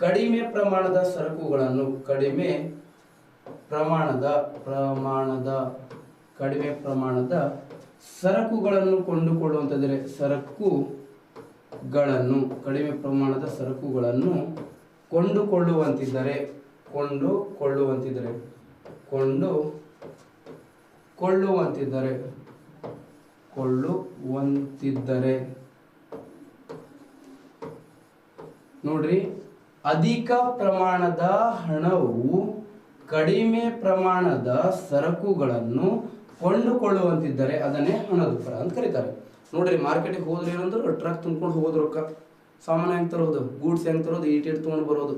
ಕಡಿಮೆ ಪ್ರಮಾಣದ ಸರಕುಗಳನ್ನು ಪ್ರಮಾಣದ ಕಡಿಮೆ ಪ್ರಮಾಣದ ಸರಕುಗಳನ್ನು ಕೊಂಡುಕೊಳ್ಳುವಂತಿದ್ದರೆ ಕಡಿಮೆ ಪ್ರಮಾಣದ ಸರಕುಗಳನ್ನು ಕೊಂಡುಕೊಳ್ಳುವಂತಿದ್ದರೆ ನೋಡ್ರಿ, ಅಧಿಕ ಪ್ರಮಾಣದ ಹಣವು ಕಡಿಮೆ ಪ್ರಮಾಣದ ಸರಕುಗಳನ್ನು ಕೊಂಡುಕೊಳ್ಳುವಂತಿದ್ದರೆ ಅದನ್ನೇ ಹಣದುಬ್ಬರ ಅಂತ ಕರೀತಾರೆ. ನೋಡ್ರಿ, ಮಾರ್ಕೆಟಿಗೆ ಹೋದ್ರೆ ಏನಂದ್ರೆ ಟ್ರಕ್ ತುಂಬ್ಕೊಂಡು ಹೋಗೋದು, ರೊಕ್ಕ ಸಾಮಾನು ಹೆಂಗೆ ತರೋದು, ಗೂಡ್ಸ್ ಹೆಂಗೆ ತರೋದು, ಈಟೇಟ್ ತೊಗೊಂಡು ಬರೋದು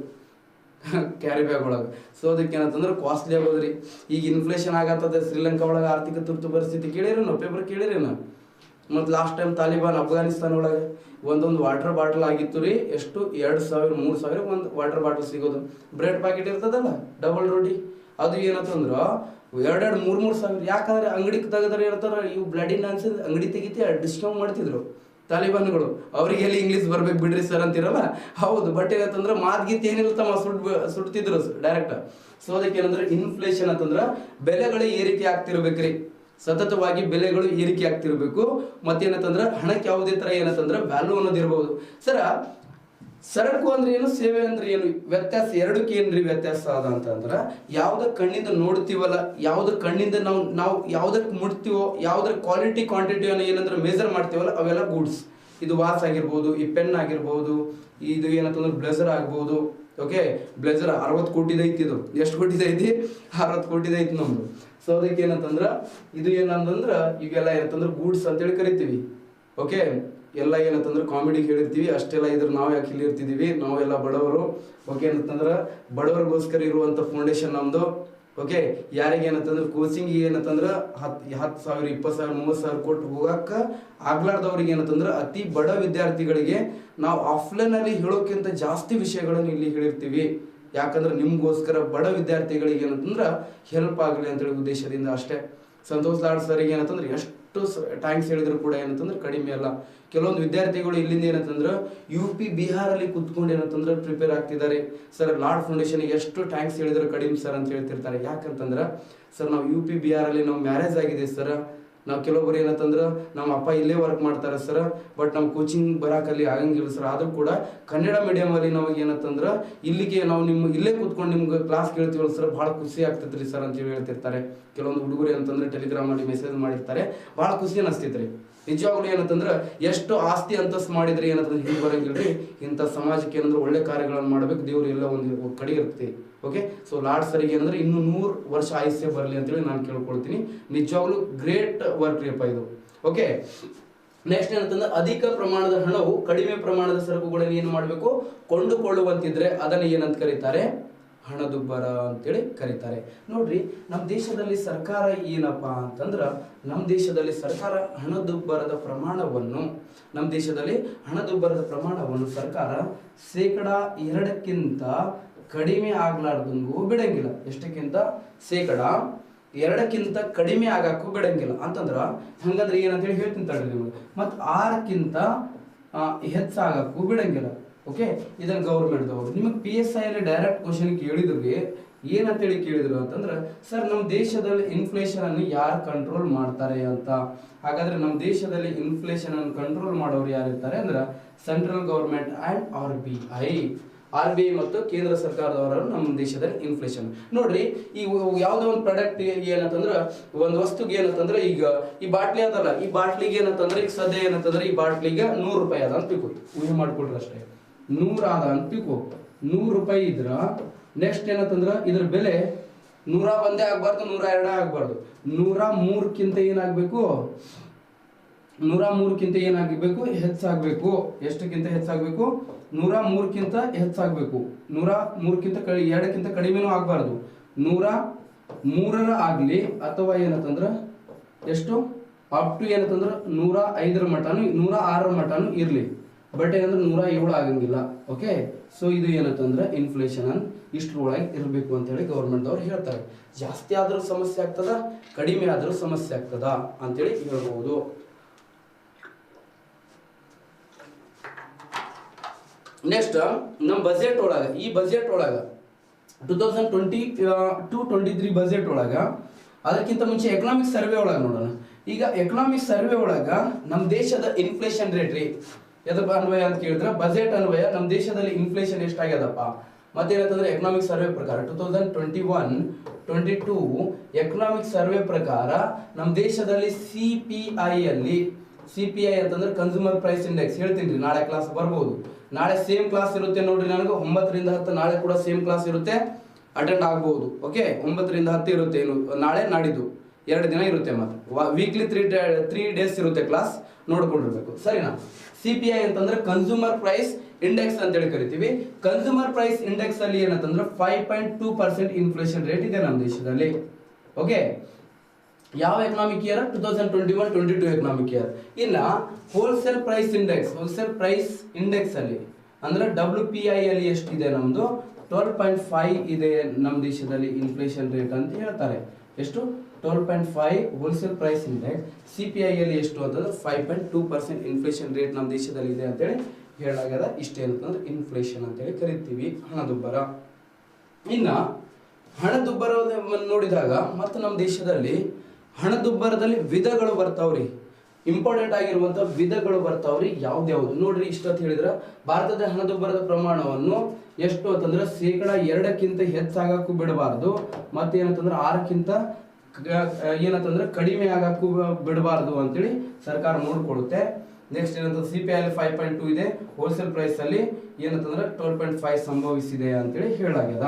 ಕ್ಯಾರಿ ಬ್ಯಾಗ್ ಒಳಗೆ. ಸೊ ಅದಕ್ಕೆ ಏನಂತಂದ್ರೆ ಕಾಸ್ಟ್ಲಿ ಆಗೋದ್ರಿ. ಈಗ ಇನ್ಫ್ಲೇಷನ್ ಆಗತ್ತದ, ಶ್ರೀಲಂಕಾ ಒಳಗೆ ಆರ್ಥಿಕ ತುರ್ತು ಪರಿಸ್ಥಿತಿ ಕೇಳಿರೇನು, ಪೇಪರ್ ಕೇಳಿರೇನು? ಮತ್ತು ಲಾಸ್ಟ್ ಟೈಮ್ ತಾಲಿಬಾನ್ ಅಫ್ಘಾನಿಸ್ತಾನ ಒಳಗೆ ಒಂದೊಂದು ವಾಟರ್ ಬಾಟಲ್ ಆಗಿತ್ತು ರೀ, ಎಷ್ಟು 2,000 3,000 ಒಂದು ವಾಟರ್ ಬಾಟಲ್ ಸಿಗೋದು. ಬ್ರೆಡ್ ಪ್ಯಾಕೆಟ್ ಇರ್ತದಲ್ಲ, ಡಬಲ್ ರೋಟಿ, ಅದು ಏನಂತಂದ್ರೆ 2,000 3,000. ಯಾಕಂದ್ರೆ ಅಂಗಡಿ ತೆಗೆದ್ರೆ ಇರ್ತಾರ, ಇವು ಬ್ಲಡಿನ ಅನ್ಸಿದ್ ಅಂಗಡಿ ತೆಗಿತಿ ಡಿಸ್ಕೌಂಟ್ ಮಾಡ್ತಿದ್ರು ತಾಲಿಬಾನ್ಗಳು. ಅವ್ರಿಗೆ ಎಲ್ಲಿ ಇಂಗ್ಲೀಷ್ ಬರ್ಬೇಕು ಬಿಡ್ರಿ ಸರ್ ಅಂತಿರಲ್ಲ, ಹೌದು. ಬಟ್ ಏನಂತಂದ್ರೆ ಮಾದ್ಗೀತಿ ಏನಿಲ್ಲ ತಮ್ಮ ಸುಡ್ತಿದ್ರು ಡೈರೆಕ್ಟ್. ಸೊ ಅದಕ್ಕೆ ಏನಂದ್ರೆ ಇನ್ಫ್ಲೇಷನ್ ಅಂತಂದ್ರೆ ಬೆಲೆಗಳು ಏರಿಕೆ ಆಗ್ತಿರ್ಬೇಕ್ರಿ, ಸತತವಾಗಿ ಬೆಲೆಗಳು ಏರಿಕೆ ಆಗ್ತಿರ್ಬೇಕು. ಮತ್ತೇನಂತಂದ್ರೆ ಹಣಕ್ಕೆ ಯಾವುದೇ ತರ ಏನಂತಂದ್ರೆ ವ್ಯಾಲ್ಯೂ ಅನ್ನೋದು ಇರ್ಬೋದು. ಸರಕು ಅಂದ್ರೆ ಏನು, ಸೇವೆ ಅಂದ್ರೆ ಏನು, ವ್ಯತ್ಯಾಸ ಎರಡಕ್ಕೆ ಏನ್ರಿ ವ್ಯತ್ಯಾಸ ಅದ ಅಂತಂದ್ರೆ, ಯಾವ್ದ ಕಣ್ಣಿಂದ ನೋಡ್ತೀವಲ್ಲ, ಯಾವ್ದ ಕಣ್ಣಿಂದ ನಾವು ಯಾವ್ದಕ್ಕೆ ಮುಟ್ತೀವೋ, ಯಾವ್ದ್ರ ಕ್ವಾಲಿಟಿ ಕ್ವಾಂಟಿಟಿ ಏನಂದ್ರೆ ಮೆಜರ್ ಮಾಡ್ತೀವಲ್ಲ, ಅವೆಲ್ಲ ಗೂಡ್ಸ್. ಇದು ವಾಚ್ ಆಗಿರ್ಬೋದು, ಈ ಪೆನ್ ಆಗಿರ್ಬೋದು, ಇದು ಏನಂತಂದ್ರೆ ಬ್ಲೇಸರ್ ಆಗ್ಬೋದು. ಓಕೆ, ಬ್ಲೇಸರ್ 60 ಕೋಟಿದ ಐತಿ. ಇದು ಎಷ್ಟು ಕೋಟಿದ ಐತಿ? 60 ಕೋಟಿದ ಐತಿ ನಮ್ದು. ಸೊ ಅದಕ್ಕೆ ಏನಂತಂದ್ರ ಇದು ಏನಂತಂದ್ರ ಇವೆಲ್ಲ ಏನಂತಂದ್ರೆ ಗೂಡ್ಸ್ ಅಂತೇಳಿ ಕರಿತೀವಿ. ಓಕೆ, ಎಲ್ಲ ಏನಂತಂದ್ರೆ ಕಾಮಿಡಿ ಹೇಳಿರ್ತೀವಿ ಅಷ್ಟೆಲ್ಲ. ಇದ್ರ ನಾವು ಯಾಕೆ ಇಲ್ಲಿ ಇರ್ತಿದೀವಿ, ನಾವೆಲ್ಲ ಬಡವರು. ಓಕೆ, ಏನಂತಂದ್ರೆ ಬಡವರಿಗೋಸ್ಕರ ಇರುವಂತ ಫೌಂಡೇಶನ್ ನಮ್ದು. ಓಕೆ, ಯಾರಿಗೆ ಏನಂತಂದ್ರೆ ಕೋಚಿಂಗ್ ಏನಂತಂದ್ರೆ 10,000 20,000 30,000 ಕೊಟ್ಟು ಹೋಗಕ್ಕ ಆಗ್ಲಾರ್ದವ್ರಿಗೆ ಏನಂತಂದ್ರೆ ಅತಿ ಬಡ ವಿದ್ಯಾರ್ಥಿಗಳಿಗೆ ನಾವು ಆಫ್ಲೈನ್ ಅಲ್ಲಿ ಹೇಳೋಕ್ಕಿಂತ ಜಾಸ್ತಿ ವಿಷಯಗಳನ್ನು ಇಲ್ಲಿ ಹೇಳಿರ್ತೀವಿ. ಯಾಕಂದ್ರೆ ನಿಮ್ಗೋಸ್ಕರ ಬಡ ವಿದ್ಯಾರ್ಥಿಗಳಿಗೆ ಏನಂತಂದ್ರೆ ಹೆಲ್ಪ್ ಆಗಲಿ ಅಂತೇಳಿ ಉದ್ದೇಶದಿಂದ ಅಷ್ಟೇ. ಸಂತೋಷ್ ಲಾಡ್ ಸರಿಗೆ ಏನಂತಂದ್ರೆ ಎಷ್ಟು ಥ್ಯಾಂಕ್ಸ್ ಹೇಳಿದ್ರು ಕೂಡ ಏನಂತಂದ್ರೆ ಕಡಿಮೆ ಅಲ್ಲ. ಕೆಲವೊಂದು ವಿದ್ಯಾರ್ಥಿಗಳು ಇಲ್ಲಿಂದ ಏನಂತಂದ್ರೆ UP ಬಿಹಾರಲ್ಲಿ ಕುತ್ಕೊಂಡು ಏನಂತಂದ್ರೆ ಪ್ರಿಪೇರ್ ಆಗ್ತಿದ್ದಾರೆ. ಸರ್ ಲಾಡ್ ಫೌಂಡೇಶನ್ ಎಷ್ಟು ಥ್ಯಾಂಕ್ಸ್ ಹೇಳಿದ್ರು ಕಡಿಮೆ ಸರ್ ಅಂತ ಹೇಳ್ತಿರ್ತಾರೆ. ಯಾಕಂತಂದ್ರೆ ಸರ್ ನಾವು UP ಬಿಹಾರಲ್ಲಿ ನಾವು ಮ್ಯಾರೇಜ್ ಆಗಿದೆ ಸರ್, ನಾವು ಕೆಲವೊಬ್ಬರು ಏನಂತಂದ್ರೆ ನಮ್ಮ ಅಪ್ಪ ಇಲ್ಲೇ ವರ್ಕ್ ಮಾಡ್ತಾರೆ ಸರ್, ಬಟ್ ನಮ್ಮ ಕೋಚಿಂಗ್ ಬರಾಕಲ್ಲಿ ಆಗಂಗಿಲ್ಲ ಸರ್. ಆದ್ರೂ ಕೂಡ ಕನ್ನಡ ಮೀಡಿಯಂ ಅಲ್ಲಿ ನಮಗೆ ಏನಂತಂದ್ರೆ ಇಲ್ಲಿಗೆ ನಾವು ಇಲ್ಲೇ ಕೂತ್ಕೊಂಡು ನಿಮ್ಗೆ ಕ್ಲಾಸ್ ಕೇಳ್ತೀವಲ್ಲ ಸರ್, ಬಹಳ ಖುಷಿ ಆಗ್ತೈತ್ರಿ ಸರ್ ಅಂತ ಹೇಳ್ತಿರ್ತಾರೆ. ಕೆಲವೊಂದು ಹುಡುಗರು ಏನಂತಂದ್ರೆ ಟೆಲಿಗ್ರಾಮ್ ಅಲ್ಲಿ ಮೆಸೇಜ್ ಮಾಡಿರ್ತಾರೆ, ಬಹಳ ಖುಷಿ ಅನಿಸ್ತೈತ್ರಿ. ನಿಜವಾಗ್ಲೂ ಏನಂತಂದ್ರೆ ಎಷ್ಟು ಆಸ್ತಿ ಅಂತಸ್ ಮಾಡಿದ್ರೆ ಏನಂತಂದ್ರೆ ಹಿಂಗೆ ಬರಂಗಿಲ್ರಿ. ಇಂಥ ಸಮಾಜಕ್ಕೆ ಏನಂದ್ರೆ ಒಳ್ಳೆ ಕಾರ್ಯಗಳನ್ನು ಮಾಡ್ಬೇಕು, ದೇವ್ರು ಎಲ್ಲ ಒಂದು ಕಡೆ ಇರ್ತೀವಿ. ಓಕೆ, ಸೊ ಲಾಡ್ ಸರಿಗೆ ಅಂದ್ರೆ ಇನ್ನು 100 ವರ್ಷ ಆಯುಷ್ಯ ಬರಲಿ ಅಂತೇಳಿ ನಾನು ಕೇಳ್ಕೊಳ್ತೀನಿ. ನಿಜವಾಗ್ಲೂ ಗ್ರೇಟ್ ವರ್ಕ್ ರೀಪ್ಪ ಇದು. ಓಕೆ, ನೆಕ್ಸ್ಟ್ ಏನಂತಂದ್ರೆ ಅಧಿಕ ಪ್ರಮಾಣದ ಹಣವು ಕಡಿಮೆ ಪ್ರಮಾಣದ ಸರಕುಗಳನ್ನು ಏನು ಮಾಡಬೇಕು, ಕೊಂಡುಕೊಳ್ಳುವಂತಿದ್ರೆ ಅದನ್ನ ಏನಂತ ಕರೀತಾರೆ, ಹಣದುಬ್ಬರ ಅಂತೇಳಿ ಕರೀತಾರೆ. ನೋಡ್ರಿ, ನಮ್ಮ ದೇಶದಲ್ಲಿ ಸರ್ಕಾರ ಏನಪ್ಪಾ ಅಂತಂದ್ರ, ನಮ್ಮ ದೇಶದಲ್ಲಿ ಸರ್ಕಾರ ಹಣದುಬ್ಬರದ ಪ್ರಮಾಣವನ್ನು ಸರ್ಕಾರ 2% ಕಡಿಮೆ ಆಗ್ಲಾರ್ದಂಗೂ ಬಿಡಂಗಿಲ್ಲ. ಎಷ್ಟಕ್ಕಿಂತ 2% ಕಡಿಮೆ ಆಗಕ್ಕೂ ಬಿಡಂಗಿಲ್ಲ ಅಂತಂದ್ರ ಹಂಗಂದ್ರೆ ಏನಂತೇಳಿ ಹೇಳ್ತೀನಿ ತಡ್ರಿ ನಿಮ್ಗೆ. ಮತ್ತು 6ಕ್ಕಿಂತ ಹೆಚ್ಚಾಗಕ್ಕೂ ಬಿಡಂಗಿಲ್ಲ. ಓಕೆ, ಇದನ್ನ ಗೌರ್ಮೆಂಟ್ದವರು ನಿಮಗೆ PSI ಅಲ್ಲಿ ಡೈರೆಕ್ಟ್ ಕ್ವಶನ್ ಕೇಳಿದ್ರಿಗೆ ಏನಂತೇಳಿ ಕೇಳಿದ್ರು ಅಂತಂದ್ರೆ, ಸರ್ ನಮ್ಮ ದೇಶದಲ್ಲಿ ಇನ್ಫ್ಲೇಷನ್ ಅನ್ನು ಯಾರು ಕಂಟ್ರೋಲ್ ಮಾಡ್ತಾರೆ ಅಂತ. ಹಾಗಾದ್ರೆ ನಮ್ಮ ದೇಶದಲ್ಲಿ ಇನ್ಫ್ಲೇಷನ್ ಅನ್ನು ಕಂಟ್ರೋಲ್ ಮಾಡೋರು ಯಾರಿರ್ತಾರೆ ಅಂದ್ರೆ ಸೆಂಟ್ರಲ್ ಗೌರ್ಮೆಂಟ್ ಅಂಡ್ RBI ಮತ್ತು ಕೇಂದ್ರ ಸರ್ಕಾರದವರು ನಮ್ಮ ದೇಶದಲ್ಲಿ ಇನ್ಫ್ಲೇಷನ್. ನೋಡ್ರಿ, ಈ ಯಾವುದೋ ಒಂದು ಪ್ರಾಡಕ್ಟ್ ಏನಂತಂದ್ರೆ, ಒಂದು ವಸ್ತುಗೆ ಏನಂತಂದ್ರೆ, ಈಗ ಈ ಬಾಟ್ಲಿ ಅದಲ್ಲ, ಈ ಬಾಟ್ಲಿಗೆ ಏನಂತಂದ್ರೆ ಈಗ ಸದ್ಯ ಏನಂತಂದ್ರೆ ಈ ಬಾಟ್ಲಿಗೆ 100 ರೂಪಾಯಿ ಅದ ಅಂತ ತಿಳ್ಕೊ, ಊಹೆ ಮಾಡ್ಕೊಳ್ರಿ ಅಷ್ಟೇ. 100 ಅದ ಅಂತ ತಿಳ್ಕೊ, 100 ರೂಪಾಯಿ ಇದ್ರ ನೆಕ್ಸ್ಟ್ ಏನಂತಂದ್ರೆ ಇದ್ರ ಬೆಲೆ 101 ಆಗ್ಬಾರ್ದು, 102 ಆಗ್ಬಾರ್ದು, 103ಕ್ಕಿಂತ ಏನಾಗಬೇಕು, 103ಕ್ಕಿಂತ ಏನಾಗಬೇಕು, ಹೆಚ್ಚಾಗಬೇಕು. ಎಷ್ಟಕ್ಕಿಂತ ಹೆಚ್ಚಾಗಬೇಕು, 103ಕ್ಕಿಂತ ಹೆಚ್ಚಾಗಬೇಕು. 103ಕ್ಕಿಂತ 2ಕ್ಕಿಂತ ಕಡಿಮೆನೂ ಆಗಬಾರ್ದು, 103 ಆಗಲಿ. ಅಥವಾ ಏನಂತಂದ್ರೆ ಎಷ್ಟು ಅಪ್ ಟು ಏನಂತಂದ್ರೆ 105 ಮಟನು 106 ಮಟನು ಇರಲಿ. ಬಟ್ ಏನಂದ್ರೆ 107 ಆಗಂಗಿಲ್ಲ. ಓಕೆ, ಸೊ ಇದು ಏನಂತಂದ್ರೆ ಇನ್ಫ್ಲೇಷನ್ ಇಷ್ಟರೊಳಗೆ ಇರಬೇಕು ಅಂತೇಳಿ ಗೌರ್ಮೆಂಟ್ ಅವ್ರು ಹೇಳ್ತಾರೆ. ಜಾಸ್ತಿ ಆದ್ರೂ ಸಮಸ್ಯೆ ಆಗ್ತದ, ಕಡಿಮೆ ಆದ್ರೂ ಸಮಸ್ಯೆ ಆಗ್ತದ ಅಂತೇಳಿ ಹೇಳ್ಬಹುದು. ನೆಕ್ಸ್ಟ್ ನಮ್ಮ ಬಜೆಟ್ ಒಳಗ, ಈ ಬಜೆಟ್ ಒಳಗ 2022-23 ಬಜೆಟ್ ಒಳಗ, ಅದಕ್ಕಿಂತ ಮುಂಚೆ ಎಕನಾಮಿಕ್ ಸರ್ವೆ ಒಳಗ ನೋಡೋಣ. ಈಗ ಎಕನಾಮಿಕ್ ಸರ್ವೆ ಒಳಗ ನಮ್ಮ ದೇಶದ ಇನ್ಫ್ಲೇಷನ್ ರೇಟ್ ರೀ ಎದಪ್ಪ ಅನ್ವಯ ಅಂತ ಕೇಳಿದ್ರೆ ಬಜೆಟ್ ಅನ್ವಯ ನಮ್ಮ ದೇಶದಲ್ಲಿ ಇನ್ಫ್ಲೇಷನ್ ಎಷ್ಟಾಗ್ಯದಪ್ಪ ಮತ್ತೇನಂತಂದ್ರೆ ಎಕನಾಮಿಕ್ ಸರ್ವೆ ಪ್ರಕಾರ 2021-22 ಎಕನಾಮಿಕ್ ಸರ್ವೆ ಪ್ರಕಾರ ನಮ್ಮ ದೇಶದಲ್ಲಿ CPI ಅಂತಂದ್ರೆ ಕನ್ಸ್ಯೂಮರ್ ಪ್ರೈಸ್ ಇಂಡೆಕ್ಸ್ ಹೇಳ್ತೀನಿ ನಾಳೆ ಕ್ಲಾಸ್ ಬರ್ಬೋದು. ನಾಳೆ ಸೇಮ್ ಕ್ಲಾಸ್ ಇರುತ್ತೆ ನೋಡ್ರಿ, ನನಗೆ 9 ರಿಂದ 10 ನಾಳೆ ಕೂಡ ಸೇಮ್ ಕ್ಲಾಸ್ ಇರುತ್ತೆ, ಅಟೆಂಡ್ ಆಗ್ಬಹುದು. ಓಕೆ, 9 ರಿಂದ 10 ಇರುತ್ತೆ, ನಾಳೆ ನಾಡಿದ್ದು 2 ದಿನ ಇರುತ್ತೆ. ಮತ್ತೆ ವೀಕ್ಲಿ 3 ಡೇಸ್ ಇರುತ್ತೆ ಕ್ಲಾಸ್, ನೋಡ್ಕೊಂಡಿರ್ಬೇಕು ಸರಿನಾ. CPI ಅಂತಂದ್ರೆ ಕನ್ಸ್ಯೂಮರ್ ಪ್ರೈಸ್ ಇಂಡೆಕ್ಸ್ ಅಂತ ಹೇಳಿ ಕರಿತೀವಿ. ಕನ್ಸ್ಯೂಮರ್ ಪ್ರೈಸ್ ಇಂಡೆಕ್ಸ್ ಅಲ್ಲಿ ಏನಂತಂದ್ರೆ 5.2% ಇನ್ಫ್ಲೇಷನ್ ರೇಟ್ ಇದೆ ನಮ್ಮ ದೇಶದಲ್ಲಿ. ಓಕೆ, ಯಾವ ಎಕನಾಮಿಕ್ ಇಯರ್? 2021-22 economic year. ಇನ್ನ ಹೋಲ್ಸೇಲ್ ಪ್ರೈಸ್ ಇಂಡೆಕ್ಸ್ ಅಲ್ಲಿ ಅಂದ್ರೆ WPI ಅಲ್ಲಿ ಎಷ್ಟಿದೆ? ನಮ್ದು 12.5 ಇದೆ ನಮ್ಮ ದೇಶದಲ್ಲಿ ಇನ್ಫ್ಲೇಷನ್ ರೇಟ್ ಅಂತ ಹೇಳ್ತಾರೆ. ಎಷ್ಟು? 12.5 ಹೋಲ್ಸೇಲ್ ಪ್ರೈಸ್ ಇಂಡೆಕ್ಸ್. CPI ಅಲ್ಲಿ ಎಷ್ಟು ಅಂತಂದ್ರೆ 5.2% ಇನ್ಫ್ಲೇಷನ್ ರೇಟ್ ನಮ್ಮ ದೇಶದಲ್ಲಿ ಇದೆ ಅಂತೇಳಿ ಹೇಳಲಾಗ್ಯದ. ಇಷ್ಟೇ ಅಂತಂದ್ರೆ ಇನ್ಫ್ಲೇಷನ್ ಅಂತೇಳಿ ಕರಿತೀವಿ, ಹಣದುಬ್ಬರ. ಇನ್ನ ಹಣದುಬ್ಬರ ನೋಡಿದಾಗ ಮತ್ತೆ ನಮ್ಮ ದೇಶದಲ್ಲಿ ಹಣದುಬ್ಬರದಲ್ಲಿ ವಿಧಗಳು ಬರ್ತಾವ್ರಿ, ಇಂಪಾರ್ಟೆಂಟ್ ಆಗಿರುವಂತ ವಿಧಗಳು ಬರ್ತಾವ್ರಿ. ಯಾವ್ದು ನೋಡ್ರಿ, ಇಷ್ಟೊತ್ತು ಹೇಳಿದ್ರ ಭಾರತದ ಹಣದುಬ್ಬರದ ಪ್ರಮಾಣವನ್ನು ಎಷ್ಟು ಅಂತಂದ್ರೆ 2% ಹೆಚ್ಚಾಗಕ್ಕೂ ಬಿಡಬಾರ್ದು, ಮತ್ತೇನಂತಂದ್ರೆ 6% ಏನಂತಂದ್ರೆ ಕಡಿಮೆ ಆಗಕ್ಕೂ ಬಿಡಬಾರ್ದು ಅಂತೇಳಿ ಸರ್ಕಾರ ನೋಡ್ಕೊಡುತ್ತೆ. ನೆಕ್ಸ್ಟ್ ಏನಂತಂದ್ರೆ CPI ಅಲ್ಲಿ 5.2 ಇದೆ, ಹೋಲ್ಸೇಲ್ ಪ್ರೈಸ್ ಅಲ್ಲಿ ಏನಂತಂದ್ರೆ 12.5 ಸಂಭವಿಸಿದೆ ಅಂತೇಳಿ ಹೇಳಲಾಗ್ಯದ.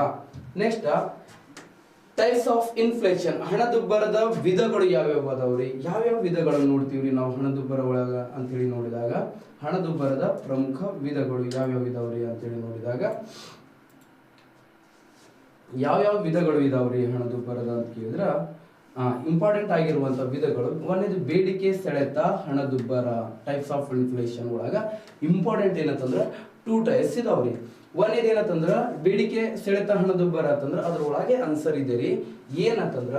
ನೆಕ್ಸ್ಟ್ ಟೈಪ್ಸ್ ಆಫ್ ಇನ್ಫ್ಲೇಷನ್, ಹಣದುಬ್ಬರದ ವಿಧಗಳು ಯಾವ್ಯಾವ ಅದಾವ್ರಿ? ಯಾವ್ಯಾವ ವಿಧಗಳನ್ನು ನೋಡ್ತೀವ್ರಿ ನಾವು ಹಣದುಬ್ಬರ ಒಳಗ ಅಂತೇಳಿ ನೋಡಿದಾಗ? ಹಣದುಬ್ಬರದ ಪ್ರಮುಖ ವಿಧಗಳು ಯಾವ್ಯಾವ ಇದಾವ್ರಿ ಅಂತೇಳಿ ನೋಡಿದಾಗ ಯಾವ್ಯಾವ ವಿಧಗಳು ಇದಾವ್ರಿ ಹಣದುಬ್ಬರದ ಅಂತ ಕೇಳಿದ್ರ ಇಂಪಾರ್ಟೆಂಟ್ ಆಗಿರುವಂತ ವಿಧಗಳು. ಒಂದೇದು ಬೇಡಿಕೆ ಸೆಳೆತ ಹಣದುಬ್ಬರ, ಟೈಪ್ಸ್ ಆಫ್ ಇನ್ಫ್ಲೇಷನ್ ಒಳಗ ಇಂಪಾರ್ಟೆಂಟ್ ಏನಂತಂದ್ರ 2 ಟೈಪ್ಸ್ ಇದಾವ್ರಿ. ಒಂದೇದು ಏನಂತಂದ್ರ ಬೇಡಿಕೆ ಸೆಳೆತ ಹಣದುಬ್ಬರ ಅಂತಂದ್ರ ಅದ್ರೊಳಗೆ ಆನ್ಸರ್ ಇದೆ ರೀ. ಏನಂತಂದ್ರ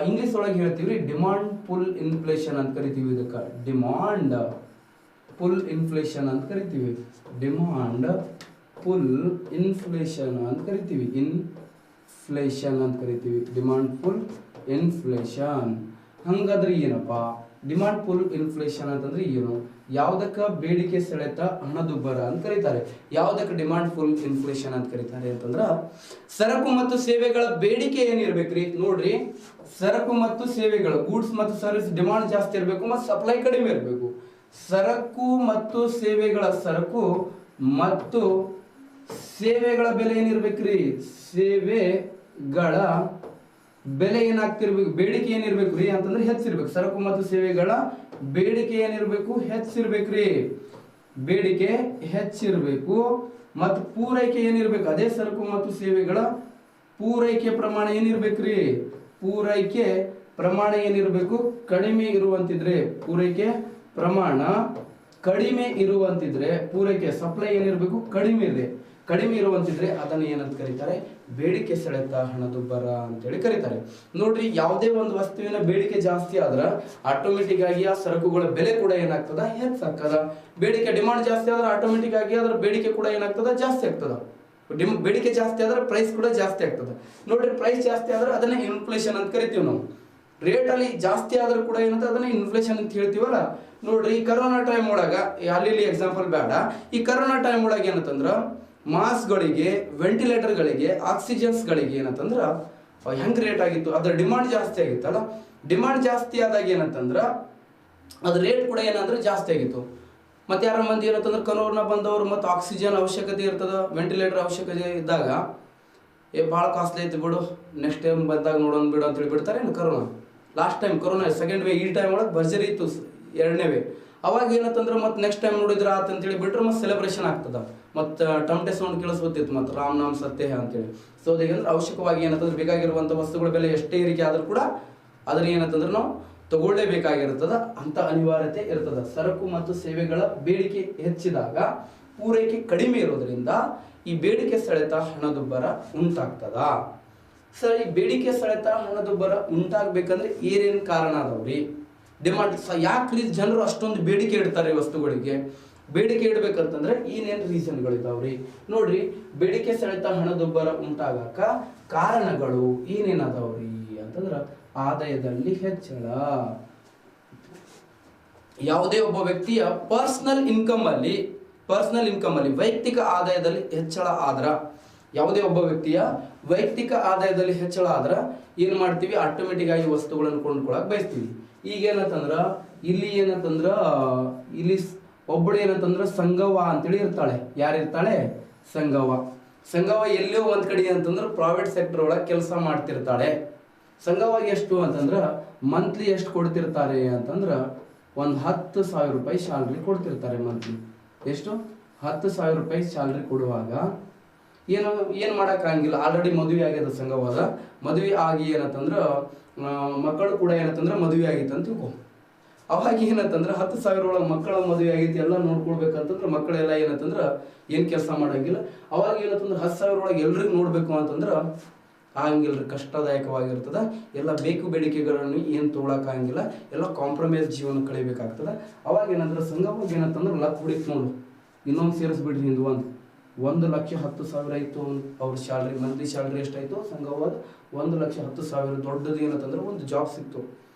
ಇಂಗ್ಲಿಷ್ ಒಳಗೆ ಹೇಳ್ತೀವಿ ಡಿಮಾಂಡ್ ಪುಲ್ ಇನ್ಫ್ಲೇಷನ್ ಅಂತ ಕರಿತೀವಿ. ಇದಕ್ಕ ಡಿಮಾಂಡ್ ಪುಲ್ ಇನ್ಫ್ಲೇಷನ್ ಅಂತ ಕರಿತೀವಿ. ಡಿಮಾಂಡ್ ಪುಲ್ ಇನ್ಫ್ಲೇಷನ್ ಅಂತ ಕರಿತೀವಿ. ಇನ್ಫ್ಲೇಷನ್ ಅಂತ ಕರಿತೀವಿ. Demand pull inflation. ಹಂಗಾದ್ರೆ ಏನಪ್ಪಾ ಡಿಮಾಂಡ್ ಪುಲ್ ಇನ್ಫ್ಲೇಷನ್ ಅಂತಂದ್ರೆ ಏನು? ಯಾವ್ದಕ್ಕ ಬೇಡಿಕೆ ಸೆಳೆತ ಹಣದುಬ್ಬರ ಅಂತ ಕರೀತಾರೆ, ಯಾವ್ದಕ್ಕ ಡಿಮಾಂಡ್ ಪುಲ್ ಇನ್ಫ್ಲೇಷನ್ ಅಂತ ಕರೀತಾರೆ ಅಂತಂದ್ರ ಸರಕು ಮತ್ತು ಸೇವೆಗಳ ಬೇಡಿಕೆ ಏನಿರ್ಬೇಕ್ರಿ? ನೋಡ್ರಿ, ಸರಕು ಮತ್ತು ಸೇವೆಗಳು, ಗೂಡ್ಸ್ ಮತ್ತು ಸರ್ವಿಸ್ ಡಿಮಾಂಡ್ ಜಾಸ್ತಿ ಇರಬೇಕು ಮತ್ತು ಸಪ್ಲೈ ಕಡಿಮೆ ಇರಬೇಕು. ಸರಕು ಮತ್ತು ಸೇವೆಗಳ ಬೆಲೆ ಏನಿರ್ಬೇಕ್ರಿ? ಸೇವೆಗಳ ಬೆಲೆ ಏನಾಗ್ತಿರ್ಬೇಕು? ಬೇಡಿಕೆ ಏನಿರ್ಬೇಕು ರೀ ಅಂತಂದ್ರೆ ಹೆಚ್ಚಿರ್ಬೇಕು. ಸರಕು ಮತ್ತು ಸೇವೆಗಳ ಬೇಡಿಕೆ ಏನಿರ್ಬೇಕು? ಹೆಚ್ಚಿರ್ಬೇಕ್ರಿ. ಬೇಡಿಕೆ ಹೆಚ್ಚಿರ್ಬೇಕು ಮತ್ತು ಪೂರೈಕೆ ಏನಿರ್ಬೇಕು? ಅದೇ ಸರಕು ಮತ್ತು ಸೇವೆಗಳ ಪೂರೈಕೆ ಪ್ರಮಾಣ ಏನಿರ್ಬೇಕ್ರಿ? ಪೂರೈಕೆ ಪ್ರಮಾಣ ಏನಿರ್ಬೇಕು? ಕಡಿಮೆ ಇರುವಂತಿದ್ರೆ, ಪೂರೈಕೆ ಪ್ರಮಾಣ ಕಡಿಮೆ ಇರುವಂತಿದ್ರೆ, ಪೂರೈಕೆ ಸಪ್ಲೈ ಏನಿರ್ಬೇಕು? ಕಡಿಮೆ ಇರುವಂತಿದ್ರೆ ಅದನ್ನ ಏನಂತ ಕರೀತಾರೆ? ಬೇಡಿಕೆ ಸೆಳೆತ ಹಣದುಬ್ಬರ ಅಂತೇಳಿ ಕರೀತಾರೆ. ನೋಡ್ರಿ, ಯಾವುದೇ ಒಂದು ವಸ್ತುವಿನ ಬೇಡಿಕೆ ಜಾಸ್ತಿ ಆದ್ರ ಆಟೋಮೆಟಿಕ್ ಆಗಿ ಆ ಸರಕುಗಳ ಬೆಲೆ ಕೂಡ ಏನಾಗ್ತದ? ಹೆಚ್ಚಾಗ್ತದ. ಬೇಡಿಕೆ ಡಿಮಾಂಡ್ ಜಾಸ್ತಿ ಆದ್ರೆ ಆಟೋಮೆಟಿಕ್ ಆಗಿ ಅದ್ರ ಬೇಡಿಕೆ ಕೂಡ ಏನಾಗ್ತದ? ಜಾಸ್ತಿ ಆಗ್ತದ. ಬೇಡಿಕೆ ಜಾಸ್ತಿ ಆದ್ರೆ ಪ್ರೈಸ್ ಕೂಡ ಜಾಸ್ತಿ ಆಗ್ತದ. ನೋಡ್ರಿ, ಪ್ರೈಸ್ ಜಾಸ್ತಿ ಆದ್ರೆ ಅದನ್ನ ಇನ್ಫ್ಲೇಷನ್ ಅಂತ ಕರಿತೀವಿ ನಾವು. ರೇಟ್ ಅಲ್ಲಿ ಜಾಸ್ತಿ ಆದ್ರೂ ಕೂಡ ಏನಂತ ಅದನ್ನ ಇನ್ಫ್ಲೇಷನ್ ಅಂತ ಹೇಳ್ತೀವಲ್ಲ. ನೋಡ್ರಿ, ಈ ಕರೋನಾ ಟೈಮ್ ಒಳಗ ಅಲ್ಲಿ ಎಕ್ಸಾಂಪಲ್ ಬೇಡ, ಈ ಕರೋನಾ ಟೈಮ್ ಒಳಗ ಏನಂತಂದ್ರ ಮಾಸ್ಕ್ಗಳಿಗೆ, ವೆಂಟಿಲೇಟರ್ಗಳಿಗೆ, ಆಕ್ಸಿಜನ್ಸ್ಗಳಿಗೆ ಏನಂತಂದ್ರ ಹೆಂಗ್ ರೇಟ್ ಆಗಿತ್ತು? ಅದ್ರ ಡಿಮಾಂಡ್ ಜಾಸ್ತಿ ಆಗಿತ್ತಲ್ಲ. ಡಿಮಾಂಡ್ ಜಾಸ್ತಿ ಆದಾಗ ಏನಂತಂದ್ರ ಅದ್ರ ರೇಟ್ ಕೂಡ ಏನಂದ್ರೆ ಜಾಸ್ತಿ ಆಗಿತ್ತು. ಮತ್ತೆ ಯಾರ ಮಂದಿ ಏನಂತಂದ್ರೆ ಕರೋನಾ ಬಂದವರು ಮತ್ತು ಆಕ್ಸಿಜನ್ ಅವಶ್ಯಕತೆ ಇರ್ತದ, ವೆಂಟಿಲೇಟರ್ ಅವಶ್ಯಕತೆ ಇದ್ದಾಗ ಭಾಳ ಕಾಸ್ಟ್ಲಿ ಐತಿ ಬಿಡು, ನೆಕ್ಸ್ಟ್ ಟೈಮ್ ಬಂದಾಗ ನೋಡೋಣ ಬಿಡು ಅಂತೇಳಿ ಬಿಡ್ತಾರೆ. Corona last time corona second way, ಈ ಟೈಮ್ ಒಳಗೆ ಭರ್ಜರಿ ಇತ್ತು 2ನೇ ವೇ. ಅವಾಗ ಏನಂತಂದ್ರೆ ಮತ್ತೆ ನೆಕ್ಸ್ಟ್ ಟೈಮ್ ನೋಡಿದ್ರ ಆತ ಅಂತೇಳಿ ಬಿಟ್ರೆ ಮತ್ತೆ ಸೆಲೆಬ್ರೇಷನ್ ಆಗ್ತದ, ಮತ್ತೆ ಟಮಟೆ ಸೌಂಡ್ ಕೇಳಿಸ್ಕೊತಿತ್ತು, ಮತ್ತೆ ರಾಮ್ ನಾಮ್ ಸತ್ಯ ಅಂತೇಳಿ. ಸೊ ಅದೇನಂದ್ರೆ ಅವಶ್ಯಕವಾಗಿ ಏನಂತಂದ್ರೆ ಬೇಕಾಗಿರುವಂಥ ವಸ್ತುಗಳ ಬೆಲೆ ಎಷ್ಟೇ ಏರಿಕೆ ಆದ್ರೂ ಕೂಡ ಅದ್ರ ಏನಂತಂದ್ರೆ ನಾವು ತಗೊಳ್ಳೇಬೇಕಾಗಿರ್ತದ, ಅಂತ ಅನಿವಾರ್ಯತೆ ಇರ್ತದ. ಸರಕು ಮತ್ತು ಸೇವೆಗಳ ಬೇಡಿಕೆ ಹೆಚ್ಚಿದಾಗ ಪೂರೈಕೆ ಕಡಿಮೆ ಇರೋದ್ರಿಂದ ಈ ಬೇಡಿಕೆ ಸೆಳೆತ ಹಣದುಬ್ಬರ ಉಂಟಾಗ್ತದ. ಸರ್, ಈ ಬೇಡಿಕೆ ಸೆಳೆತ ಹಣದುಬ್ಬರ ಉಂಟಾಗ್ಬೇಕಂದ್ರೆ ಏನೇನು ಕಾರಣ ಅದಾವ್ರಿ? ಡಿಮಾಂಡ್ ಯಾಕ್ರಿ ಜನರು ಅಷ್ಟೊಂದು ಬೇಡಿಕೆ ಇಡ್ತಾರೆ ವಸ್ತುಗಳಿಗೆ? ಬೇಡಿಕೆ ಇಡ್ಬೇಕಂತಂದ್ರೆ ಏನೇನ್ ರೀಸನ್ಗಳಿದಾವ್ರಿ ನೋಡ್ರಿ. ಬೇಡಿಕೆ ಸೆಳೆತ ಹಣದುಬ್ಬರ ಉಂಟಾಗಕ ಕಾರಣಗಳು ಏನೇನದಾವ್ರಿ ಅಂತಂದ್ರ ಆದಾಯದಲ್ಲಿ ಹೆಚ್ಚಳ. ಯಾವುದೇ ಒಬ್ಬ ವ್ಯಕ್ತಿಯ ಪರ್ಸನಲ್ ಇನ್ಕಮ್ ಅಲ್ಲಿ ವೈಯಕ್ತಿಕ ಆದಾಯದಲ್ಲಿ ಹೆಚ್ಚಳ ಆದ್ರ, ಯಾವುದೇ ಒಬ್ಬ ವ್ಯಕ್ತಿಯ ವೈಯಕ್ತಿಕ ಆದಾಯದಲ್ಲಿ ಹೆಚ್ಚಳ ಆದ್ರ ಏನ್ ಮಾಡ್ತೀವಿ, ಆಟೋಮೆಟಿಕ್ ಆಗಿ ವಸ್ತುಗಳನ್ನು ಕೊಂಡ್ಕೊಳಕ್ ಬಯಸ್ತೀವಿ. ಈಗ ಏನಂತಂದ್ರ ಇಲ್ಲಿ ಒಬ್ಬಳು ಏನಂತಂದ್ರ ಸಂಗವ್ವ ಅಂತೇಳಿ ಇರ್ತಾಳೆ. ಯಾರಿರ್ತಾಳೆ? ಸಂಗವ್ವ ಎಲ್ಲೋ ಒಂದ್ ಕಡೆ ಅಂತಂದ್ರ ಪ್ರೈವೇಟ್ ಸೆಕ್ಟರ್ ಒಳಗೆ ಕೆಲಸ ಮಾಡ್ತಿರ್ತಾಳೆ. ಸಂಗವ್ವ ಎಷ್ಟು ಅಂತಂದ್ರ ಮಂತ್ಲಿ ಎಷ್ಟು ಕೊಡ್ತಿರ್ತಾರೆ ಅಂತಂದ್ರ ಒಂದು 10,000 ರೂಪಾಯಿ ಸ್ಯಾಲ್ರಿ ಕೊಡ್ತಿರ್ತಾರೆ ಮಂತ್ಲಿ. ಎಷ್ಟು? 10,000 ರೂಪಾಯಿ ಸ್ಯಾಲ್ರಿ ಕೊಡುವಾಗ ಏನ್ ಮಾಡಕ್ಕಾಗಿಲ್ಲ, ಆಲ್ರೆಡಿ ಮದುವೆ ಆಗ್ಯದ ಸಂಗವಾದ. ಮದುವೆ ಆಗಿ ಏನಂತಂದ್ರ ಮಕ್ಕಳು ಕೂಡ ಏನಂತಂದ್ರ ಮದುವೆ ಆಗಿತ್ತು ಅಂತ ತಿಳ್ಕೊ. ಅವಾಗ ಏನಂತಂದ್ರ 10,000 ಒಳಗೆ ಮಕ್ಕಳ ಮದುವೆ ಆಗೈತಿ ಎಲ್ಲ ನೋಡ್ಕೊಳ್ಬೇಕಂತಂದ್ರ ಮಕ್ಕಳೆಲ್ಲ ಏನಂತಂದ್ರ ಏನ್ ಕೆಲಸ ಮಾಡಂಗಿಲ್ಲ. ಅವಾಗ ಏನಂತಂದ್ರ 10,000 ಒಳಗೆ ಎಲ್ರಿಗೂ ನೋಡ್ಬೇಕು ಅಂತಂದ್ರ ಆಗಂಗಿಲ್ರಿ, ಕಷ್ಟದಾಯಕವಾಗಿರ್ತದ. ಎಲ್ಲ ಬೇಕು ಬೇಡಿಕೆಗಳನ್ನು ಏನ್ ತಗೊಳಕ್ ಆಗಂಗಿಲ್ಲ, ಎಲ್ಲ ಕಾಂಪ್ರಮೈಸ್ ಜೀವನ ಕಳಿಬೇಕಾಗ್ತದ. ಅವಾಗ ಏನಂದ್ರ ಸಂಗವಾಗ ಏನಂತಂದ್ರ ಲಕ್ ಬಿಡಿತ್ ನೋಡು, ಇನ್ನೊಂದು ಸೇರಿಸ್ಬಿಡ್ರಿ. ಹಿಂದ್ 1,10,000 ಆಯ್ತು ಅವ್ರ ಸ್ಯಾಲ್ರಿ, ಮಂತ್ಲಿ ಸ್ಯಾಲ್ರಿ ಎಷ್ಟಾಯ್ತು ಸಂಗವಾಗ 1,10,000. ದೊಡ್ಡದು ಏನಂತಂದ್ರೆ ಒಂದು ಜಾಬ್ ಸಿಕ್ತು.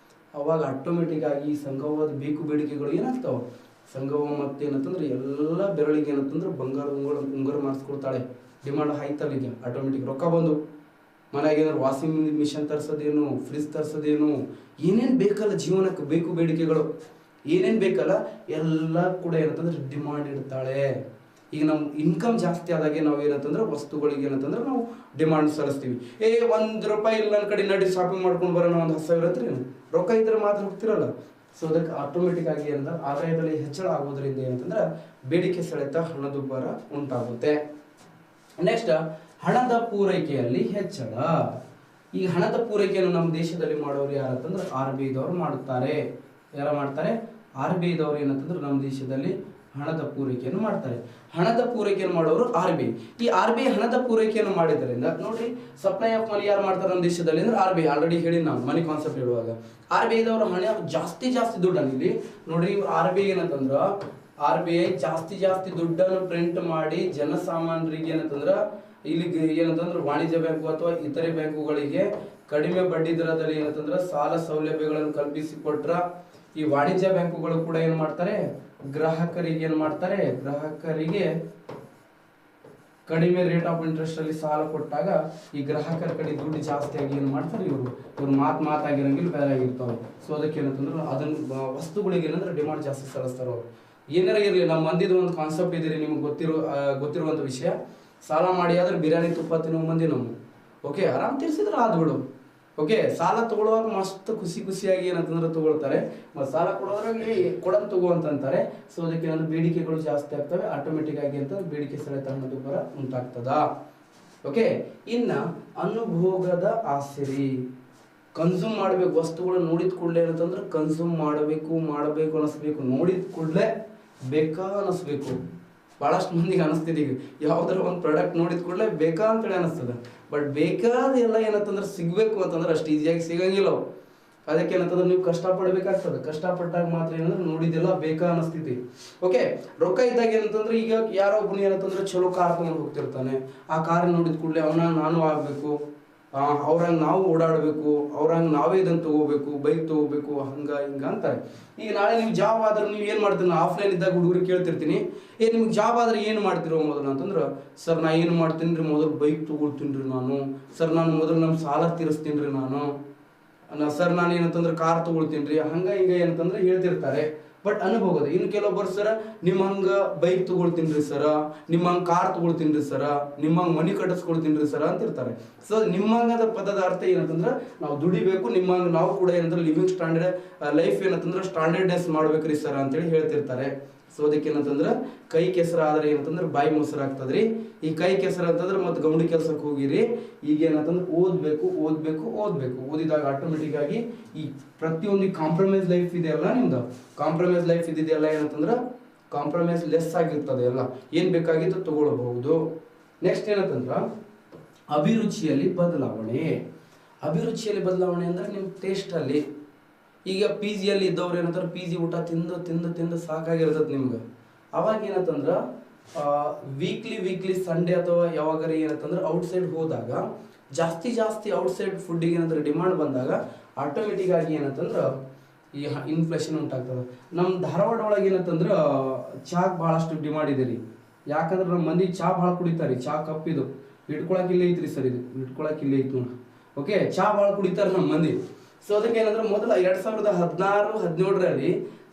ಅವಾಗ ಆಟೋಮೆಟಿಕ್ ಆಗಿ ಸಂಘವಾದ ಬೇಕು ಬೇಡಿಕೆಗಳು ಏನಾಗ್ತಾವ. ಸಂಘವ ಮತ್ತೇನಂತಂದ್ರೆ ಎಲ್ಲ ಬೆರಳಿಗೆ ಏನಂತಂದ್ರೆ ಬಂಗಾರ ಉಂಗುರ ಮಾಡಿಸ್ಕೊಡ್ತಾಳೆ. ಡಿಮಾಂಡ್ ಆಯ್ತಲ್ಲ, ಈಗ ಆಟೋಮೆಟಿಕ್ ರೊಕ್ಕ ಬಂದು ಮನೆಯಾಗ ಏನಾದ್ರು ವಾಷಿಂಗ್ ಮಿಷನ್ ತರ್ಸೋದೇನು, ಫ್ರಿಜ್ ತರ್ಸೋದೇನು, ಏನೇನು ಬೇಕಲ್ಲ ಜೀವನಕ್ಕೆ ಬೇಕು ಬೇಡಿಕೆಗಳು ಏನೇನು ಬೇಕಲ್ಲ ಎಲ್ಲ ಕೂಡ ಏನಂತಂದ್ರೆ ಡಿಮಾಂಡ್ ಇಡ್ತಾಳೆ. ಈಗ ನಮ್ಮ ಇನ್ಕಮ್ ಜಾಸ್ತಿ ಆದಾಗೆ ನಾವು ಏನಂತಂದ್ರೆ ವಸ್ತುಗಳಿಗೆ ಏನಂತಂದ್ರೆ ನಾವು ಡಿಮಾಂಡ್ ಸಲ್ಲಿಸ್ತೀವಿ. ₹1 ಇಲ್ಲ ನನ್ನ ಕಡೆ ನಡಿ ಶಾಪಿಂಗ್ ಮಾಡ್ಕೊಂಡು ಬರೋಣ, ಒಂದು 10,000 ಹತ್ರ ರೊಕ್ಕ ಇದ್ರೆ ಮಾತ್ರ ಹೋಗ್ತಿರಲ್ಲ. ಸೊ ಅದಕ್ಕೆ ಆಟೋಮೆಟಿಕ್ ಆಗಿ ಏನಂದ್ರೆ ಆದಾಯದಲ್ಲಿ ಹೆಚ್ಚಳ ಆಗೋದ್ರಿಂದ ಏನಂತಂದ್ರೆ ಬೇಡಿಕೆ ಸೆಳೆತ ಹಣದುಬ್ಬರ ಉಂಟಾಗುತ್ತೆ. ನೆಕ್ಸ್ಟ್, ಹಣದ ಪೂರೈಕೆಯಲ್ಲಿ ಹೆಚ್ಚಳ. ಈ ಹಣದ ಪೂರೈಕೆಯನ್ನು ನಮ್ಮ ದೇಶದಲ್ಲಿ ಮಾಡೋರು ಯಾರಂತಂದ್ರೆ RBI ದವರು ಮಾಡುತ್ತಾರೆ. ಯಾರು ಮಾಡ್ತಾರೆ? RBI ದವರು ಏನಂತಂದ್ರೆ ನಮ್ಮ ದೇಶದಲ್ಲಿ ಹಣದ ಪೂರೈಕೆಯನ್ನು ಮಾಡ್ತಾರೆ. ಹಣದ ಪೂರೈಕೆಯನ್ನು ಮಾಡೋರು RBI. ಈ RBI ಹಣದ ಪೂರೈಕೆಯನ್ನು ಮಾಡಿದ್ರಿಂದ ನೋಡ್ರಿ, ಸಪ್ಲೈ ಆಫ್ ಮನಿ ಯಾರು ಮಾಡ್ತಾರೆ ನಮ್ಮ ದೇಶದಲ್ಲಿ ಅಂದ್ರೆ RBI. ಆಲ್ರೆಡಿ ಹೇಳಿ ನಾವು ಮನಿ ಕಾನ್ಸೆಪ್ಟ್ ಹೇಳುವಾಗ RBI ದವರು ಹಣ ಜಾಸ್ತಿ ದುಡ್ಡನ್ನು ಇಲ್ಲಿ ನೋಡ್ರಿ. RBI ಏನಂತಂದ್ರ RBI ಜಾಸ್ತಿ ದುಡ್ಡನ್ನು ಪ್ರಿಂಟ್ ಮಾಡಿ ಜನಸಾಮಾನ್ಯರಿಗೆ ಏನಂತಂದ್ರ ಇಲ್ಲಿ ಏನಂತಂದ್ರೆ ವಾಣಿಜ್ಯ ಬ್ಯಾಂಕು ಅಥವಾ ಇತರೆ ಬ್ಯಾಂಕುಗಳಿಗೆ ಕಡಿಮೆ ಬಡ್ಡಿ ದರದಲ್ಲಿ ಏನಂತಂದ್ರೆ ಸಾಲ ಸೌಲಭ್ಯಗಳನ್ನು ಕಲ್ಪಿಸಿಕೊಟ್ರ ಈ ವಾಣಿಜ್ಯ ಬ್ಯಾಂಕುಗಳು ಕೂಡ ಏನ್ ಮಾಡ್ತಾರೆ, ಗ್ರಾಹಕರಿಗೆ ಕಡಿಮೆ ರೇಟ್ ಆಫ್ ಇಂಟ್ರೆಸ್ಟ್ ಅಲ್ಲಿ ಸಾಲ ಕೊಟ್ಟಾಗ ಈ ಗ್ರಾಹಕರ ಕಡೆ ದುಡ್ಡು ಜಾಸ್ತಿ ಆಗಿ ಏನ್ ಮಾಡ್ತಾರೆ, ಇವ್ರು ಮಾತಾಗಿರಂಗಿಲ್ಲ, ಬೇರೆ ಆಗಿರ್ತಾವೆ. ಸೊ ಅದಕ್ಕೆ ಏನಂತಂದ್ರೆ ಅದನ್ನ ವಸ್ತುಗಳಿಗೆ ಏನಂದ್ರೆ ಡಿಮಾಂಡ್ ಜಾಸ್ತಿ ಸಲ್ಲಿಸ್ತಾರ ಅವ್ರು. ಏನಾರ ಇರಲಿ, ನಮ್ಮ ಮಂದಿದ ಒಂದು ಕಾನ್ಸೆಪ್ಟ್ ಇದೀರಿ, ನಿಮ್ಗೆ ಗೊತ್ತಿರುವಂತ ವಿಷಯ. ಸಾಲ ಮಾಡಿ ಆದ್ರೆ ಬಿರಿಯಾನಿ ತುಪ್ಪ ತಿನ್ನೋ ಮಂದಿ ನಮ್ಮ. ಓಕೆ, ಆರಾಮ್ ತೀರ್ಸಿದ್ರೆ ಆದ್ಬಿಡು. ಓಕೆ, ಸಾಲ ತಗೊಳ್ಳುವಾಗ ಮಸ್ತ್ ಖುಷಿಯಾಗಿ ಏನಂತಂದ್ರೆ ತಗೊಳ್ತಾರೆ. ಮತ್ತು ಸಾಲ ಕೊಡೋದ್ರಾಗ ಕೊಡನ್ ತಗೋ ಅಂತಾರೆ. ಸೊ ಅದಕ್ಕೆ ಏನಾದ್ರು ಬೇಡಿಕೆಗಳು ಜಾಸ್ತಿ ಆಗ್ತವೆ, ಆಟೋಮೆಟಿಕ್ ಆಗಿ ಅಂತ ಬೇಡಿಕೆ ಸೆಳೆತ ಹಣದುಬ್ಬರ ಉಂಟಾಗ್ತದ. ಓಕೆ, ಇನ್ನ ಅನುಭೋಗದ ಆಸೆರಿ. ಕನ್ಸ್ಯೂಮ್ ಮಾಡ್ಬೇಕು, ವಸ್ತುಗಳು ನೋಡಿದ ಕೂಡಲೇ ಏನಂತಂದ್ರೆ ಕನ್ಸ್ಯೂಮ್ ಮಾಡಬೇಕು ಅನಿಸ್ಬೇಕು, ನೋಡಿದ ಕೂಡಲೇ ಬೇಕಾ ಅನಿಸ್ಬೇಕು. ಬಹಳಷ್ಟು ಮಂದಿಗೆ ಅನಿಸ್ತಿದೆ, ಈಗ ಯಾವ್ದಾರ ಒಂದು ಪ್ರಾಡಕ್ಟ್ ನೋಡಿದ ಕೂಡಲೇ ಬೇಕಾ ಅಂತೇಳಿ ಅನಿಸ್ತದೆ. ಬಟ್ ಬೇಕಾದ ಎಲ್ಲ ಏನಂತಂದ್ರೆ ಸಿಗ್ಬೇಕು ಅಂತಂದ್ರೆ ಅಷ್ಟು ಈಸಿಯಾಗಿ ಸಿಗಂಗಿಲ್ಲ ಅವು. ಅದಕ್ಕೆ ಏನಂತಂದ್ರೆ ನೀವು ಕಷ್ಟಪಡ್ಬೇಕಾಗ್ತದೆ. ಕಷ್ಟಪಟ್ಟಾಗ ಮಾತ್ರ ಏನಂದ್ರೆ ನೋಡಿದೆಲ್ಲ ಬೇಕಾ ಅನಿಸ್ತೈತಿ. ಓಕೆ, ರೊಕ್ಕ ಇದ್ದಾಗ ಏನಂತಂದ್ರೆ ಈಗ ಯಾರೋ ಒಬ್ಬನು ಏನಂತಂದ್ರೆ ಚಲೋ ಕಾರ್ ತಗೊಂಡು ಹೋಗ್ತಿರ್ತಾನೆ. ಆ ಕಾರ್ ನೋಡಿದ ಕೂಡಲೇ ಅವನ ನಾನು ಆಗ್ಬೇಕು, ಅವ್ರಂಗೆ ನಾವು ಓಡಾಡಬೇಕು, ಅವ್ರಂಗೆ ನಾವೇ ಇದನ್ನು ತಗೋಬೇಕು, ಬೈಕ್ ತಗೋಬೇಕು, ಹಂಗ ಹಿಂಗ ಅಂತಾರೆ. ಈಗ ನಾಳೆ ನೀವು ಜಾಬ್ ಆದ್ರೆ ನೀವು ಏನು ಮಾಡ್ತೀರಿ? ನಾನು ಆಫ್ಲೈನ್ ಇದ್ದಾಗ ಹುಡುಗರು ಕೇಳ್ತಿರ್ತೀನಿ, ನಿಮ್ಗೆ ಜಾಬ್ ಆದ್ರೆ ಏನು ಮಾಡ್ತಿರೋ ಮೊದಲು ಅಂತಂದ್ರೆ, ಸರ್ ನಾ ಏನು ಮಾಡ್ತೀನಿ ರೀ, ಮೊದಲು ಬೈಕ್ ತಗೊಳ್ತೀನಿ ರೀ ನಾನು. ಸರ್ ನಾನು ಮೊದಲು ನಮ್ಮ ಸಾಲ ತೀರಿಸ್ತೀನಿ ರೀ ನಾನು. ಸರ್ ನಾನು ಏನಂತಂದ್ರೆ ಕಾರ್ ತಗೊಳ್ತೀನಿ ರೀ, ಹಂಗ ಹಿಂಗ ಏನಂತಂದ್ರೆ ಹೇಳ್ತಿರ್ತಾರೆ. ಬಟ್ ಅನುಭವದ ಇನ್ನು ಕೆಲವೊಬ್ಬರು ಸರ ನಿಮ್ಮ ಹಂಗ ಬೈಕ್ ತಗೊಳ್ತೀನಿ ರೀ ಸರ, ನಿಮ್ಮ ಹಂಗೆ ಕಾರ್ ತಗೊಳ್ತೀನಿ ರೀ ಸರ, ನಿಮ್ಮ ಹಂಗೆ ಮನಿ ಕಟ್ಟಿಸ್ಕೊಳ್ತೀನಿ ರೀ ಸರ ಅಂತಿರ್ತಾರೆ. ಸೊ ನಿಮ್ಮಂಗದ ಪದದ ಅರ್ಥ ಏನಂತಂದ್ರೆ ನಾವು ದುಡಿಬೇಕು, ನಿಮ್ಮಂಗೆ ನಾವು ಕೂಡ ಏನಂದ್ರೆ ಲಿವಿಂಗ್ ಸ್ಟ್ಯಾಂಡರ್ಡ್ ಲೈಫ್ ಏನಂತಂದ್ರೆ ಸ್ಟ್ಯಾಂಡರ್ಡ್ನೆಸ್ ಮಾಡ್ಬೇಕ್ರಿ ಸರ್ ಅಂತೇಳಿ ಹೇಳ್ತಿರ್ತಾರೆ. ಸೊ ಅದಕ್ಕೆ ಏನಂತಂದ್ರೆ ಕೈ ಕೆಸರ ಆದ್ರೆ ಏನಂತಂದ್ರೆ ಬಾಯಿ ಮೊಸರು ಆಗ್ತದ್ರಿ. ಈ ಕೈ ಕೆಸರ ಅಂತಂದ್ರೆ ಮತ್ತೆ ಗೌಂಡಿ ಕೆಲ್ಸಕ್ಕೆ ಹೋಗಿರಿ. ಈಗ ಏನಂತಂದ್ರೆ ಓದ್ಬೇಕು. ಓದಿದಾಗ ಆಟೋಮೆಟಿಕ್ ಆಗಿ ಈ ಪ್ರತಿಯೊಂದು ಕಾಂಪ್ರಮೈಸ್ ಲೈಫ್ ಇದೆಯಲ್ಲ, ನಿಮ್ದು ಕಾಂಪ್ರಮೈಸ್ ಲೈಫ್ ಇದೆಯಲ್ಲ ಏನಂತಂದ್ರೆ ಕಾಂಪ್ರಮೈಸ್ ಲೆಸ್ ಆಗಿರ್ತದೆ. ಎಲ್ಲ ಏನ್ ಬೇಕಾಗಿತ್ತು ತಗೊಳ್ಬಹುದು. ನೆಕ್ಸ್ಟ್ ಏನಂತಂದ್ರ ಅಭಿರುಚಿಯಲ್ಲಿ ಬದಲಾವಣೆ ಅಂದ್ರೆ ನಿಮ್ಮ ಟೇಸ್ಟ್ ಅಲ್ಲಿ. ಈಗ PGಯಲ್ಲಿ ಇದ್ದವ್ರು ಏನಂತಾರೆ, PG ಊಟ ತಿಂದು ಸಾಕಾಗಿರ್ತದೆ ನಿಮ್ಗೆ. ಅವಾಗ ಏನಂತಂದ್ರೆ ವೀಕ್ಲಿ ಸಂಡೇ ಅಥವಾ ಯಾವಾಗಾರ ಏನಂತಂದ್ರೆ ಔಟ್ಸೈಡ್ ಹೋದಾಗ ಜಾಸ್ತಿ ಔಟ್ಸೈಡ್ ಫುಡ್ಡಿಗೆ ಏನಂದ್ರೆ ಡಿಮಾಂಡ್ ಬಂದಾಗ ಆಟೋಮೆಟಿಕ್ ಆಗಿ ಏನಂತಂದ್ರೆ ಈ ಇನ್ಫ್ಲೇಷನ್ ಉಂಟಾಗ್ತದೆ. ನಮ್ಮ ಧಾರವಾಡ ಒಳಗೆ ಏನಂತಂದ್ರೆ ಚಾಕ್ ಭಾಳಷ್ಟು ಡಿಮಾಂಡ್ ಇದೆ ರೀ. ಯಾಕಂದ್ರೆ ನಮ್ಮ ಮಂದಿ ಚಾ ಭಾಳ ಕುಡಿತಾರೆ. ಚಾ ಕಪ್ ಇದು ಇಟ್ಕೊಳಕ್ ಇಲ್ಲೇ ಐತ್ರಿ ಸರ್, ಇದು ಇಟ್ಕೊಳಕ್ ಇಲ್ಲೇ ಐತಿ ನೋಡಿ. ಓಕೆ, ಚಾ ಭಾಳ ಕುಡಿತಾರೆ ನಮ್ಮ ಮಂದಿ. ಸೊ ಅದಕ್ಕೆ ಏನಂದ್ರೆ ಮೊದಲು 2016-17ರಲ್ಲಿ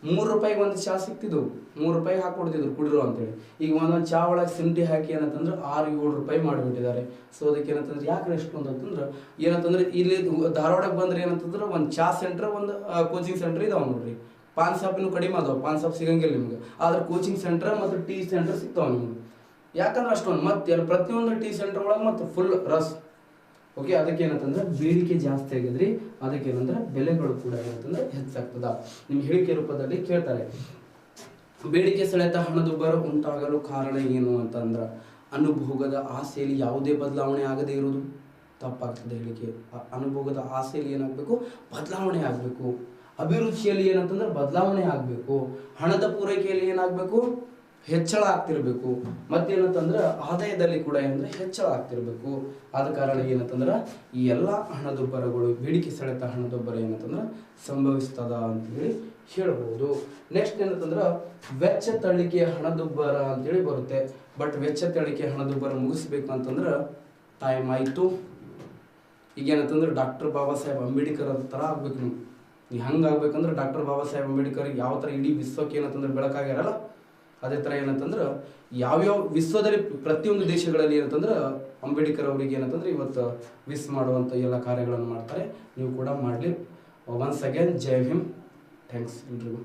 3 ರೂಪಾಯಿಗೆ ಒಂದು ಚಾ ಸಿಕ್ತಿದ್ವು, 3 ರೂಪಾಯಿಗೆ ಹಾಕೊಡ್ತಿದ್ರು ಕುಡಿರು ಅಂತೇಳಿ. ಈಗ ಒಂದೊಂದು ಚಾ ಒಳಗೆ ಶುಂಠಿ ಹಾಕಿ ಏನಂತಂದ್ರೆ 6-7 ರೂಪಾಯಿ ಮಾಡಿಬಿಟ್ಟಿದ್ದಾರೆ. ಸೊ ಅದಕ್ಕೆ ಏನಂತಂದ್ರೆ ಯಾಕೆ ಎಷ್ಟೊಂದು ಅಂತಂದ್ರೆ ಏನಂತಂದ್ರೆ ಇಲ್ಲಿ ಧಾರವಾಡಕ್ಕೆ ಬಂದ್ರೆ ಏನಂತಂದ್ರೆ ಒಂದು ಚಾ ಸೆಂಟರ್, ಒಂದು ಕೋಚಿಂಗ್ ಸೆಂಟರ್ ಇದಾವೆ ನೋಡ್ರಿ. ಪಾನ್ ಶಾಪಿನೂ ಕಡಿಮೆ ಅದಾವೆ, ಪಾನ್ ಶಾಪ್ ಸಿಗಂಗಿಲ್ಲ ನಿಮ್ಗೆ. ಆದ್ರೆ ಕೋಚಿಂಗ್ ಸೆಂಟರ್ ಮತ್ತು ಟೀ ಸೆಂಟರ್ ಸಿಗ್ತಾವೆ ನಿಮ್ಗೆ. ಯಾಕಂದ್ರೆ ಅಷ್ಟೊಂದು ಮತ್ತೆ ಪ್ರತಿಯೊಂದು ಟೀ ಸೆಂಟರ್ ಒಳಗೆ ಮತ್ತು ಫುಲ್ ರಸ್. ಓಕೆ, ಅದಕ್ಕೆ ಏನಂತಂದ್ರೆ ಬೇಡಿಕೆ ಜಾಸ್ತಿ ಆಗಿದ್ರಿ, ಅದಕ್ಕೆ ಏನಂದ್ರೆ ಬೆಲೆಗಳು ಕೂಡ ಏನಂತಂದ್ರೆ ಹೆಚ್ಚಾಗ್ತದ. ನಿಮ್ ಹೇಳಿಕೆ ರೂಪದಲ್ಲಿ ಕೇಳ್ತಾರೆ, ಬೇಡಿಕೆ ಸೆಳೆತ ಹಣದುಬ್ಬರ ಉಂಟಾಗಲು ಕಾರಣ ಏನು ಅಂತಂದ್ರ ಅನುಭೋಗದ ಆಸೆಯಲ್ಲಿ ಯಾವುದೇ ಬದಲಾವಣೆ ಆಗದೇ ಇರುವುದು ತಪ್ಪಾಗ್ತದೆ. ಹೇಳಿಕೆ ಅನುಭೋಗದ ಆಸೆಯಲ್ಲಿ ಏನಾಗಬೇಕು, ಬದಲಾವಣೆ ಆಗಬೇಕು. ಅಭಿರುಚಿಯಲ್ಲಿ ಏನಂತಂದ್ರೆ ಬದಲಾವಣೆ ಆಗಬೇಕು. ಹಣದ ಪೂರೈಕೆಯಲ್ಲಿ ಏನಾಗಬೇಕು, ಹೆಚ್ಚಳ ಆಗ್ತಿರ್ಬೇಕು. ಮತ್ತೇನಂತಂದ್ರೆ ಆದಾಯದಲ್ಲಿ ಕೂಡ ಏನಂದ್ರೆ ಹೆಚ್ಚಳ ಆಗ್ತಿರ್ಬೇಕು. ಆದ ಕಾರಣ ಏನಂತಂದ್ರೆ ಈ ಎಲ್ಲ ಹಣದುಬ್ಬರಗಳು, ಬೇಡಿಕೆ ಸೆಳೆತ ಹಣದುಬ್ಬರ ಏನಂತಂದ್ರೆ ಸಂಭವಿಸ್ತದ ಅಂತೇಳಿ ಹೇಳ್ಬೋದು. ನೆಕ್ಸ್ಟ್ ಏನಂತಂದ್ರೆ ವೆಚ್ಚ ತಳಿಕೆ ಹಣದುಬ್ಬರ ಅಂತೇಳಿ ಬರುತ್ತೆ. ಬಟ್ ವೆಚ್ಚ ತಳಿಕೆ ಹಣದುಬ್ಬರ ಮುಗಿಸ್ಬೇಕು ಅಂತಂದ್ರೆ ಟೈಮ್ ಆಯಿತು. ಈಗೇನಂತಂದ್ರೆ ಡಾಕ್ಟರ್ ಬಾಬಾ ಸಾಹೇಬ್ ಅಂಬೇಡ್ಕರ್ ಥರ ಆಗ್ಬೇಕು ನೀವು. ನೀವು ಹಂಗಾಗ್ಬೇಕಂದ್ರೆ ಡಾಕ್ಟರ್ ಬಾಬಾ ಸಾಹೇಬ್ ಅಂಬೇಡ್ಕರ್ ಯಾವ ಥರ ಇಡೀ ವಿಶ್ವಕ್ಕೆ ಏನಂತಂದ್ರೆ ಬೆಳಕಾಗ್ಯಾರಲ್ಲ, ಅದೇ ಥರ ಏನಂತಂದ್ರೆ ಯಾವ್ಯಾವ ವಿಶ್ವದಲ್ಲಿ ಪ್ರತಿಯೊಂದು ದೇಶಗಳಲ್ಲಿ ಏನಂತಂದ್ರೆ ಅಂಬೇಡ್ಕರ್ ಅವರಿಗೆ ಏನಂತಂದ್ರೆ ಇವತ್ತು ವಿಶ್ ಮಾಡುವಂಥ ಎಲ್ಲ ಕಾರ್ಯಗಳನ್ನು ಮಾಡ್ತಾರೆ. ನೀವು ಕೂಡ ಮಾಡಲಿ. ಒನ್ಸ್ ಅಗೇನ್ ಜೈ ಭೀಮ್. ಥ್ಯಾಂಕ್ಸ್ ಎಲ್ರಿಗೂ.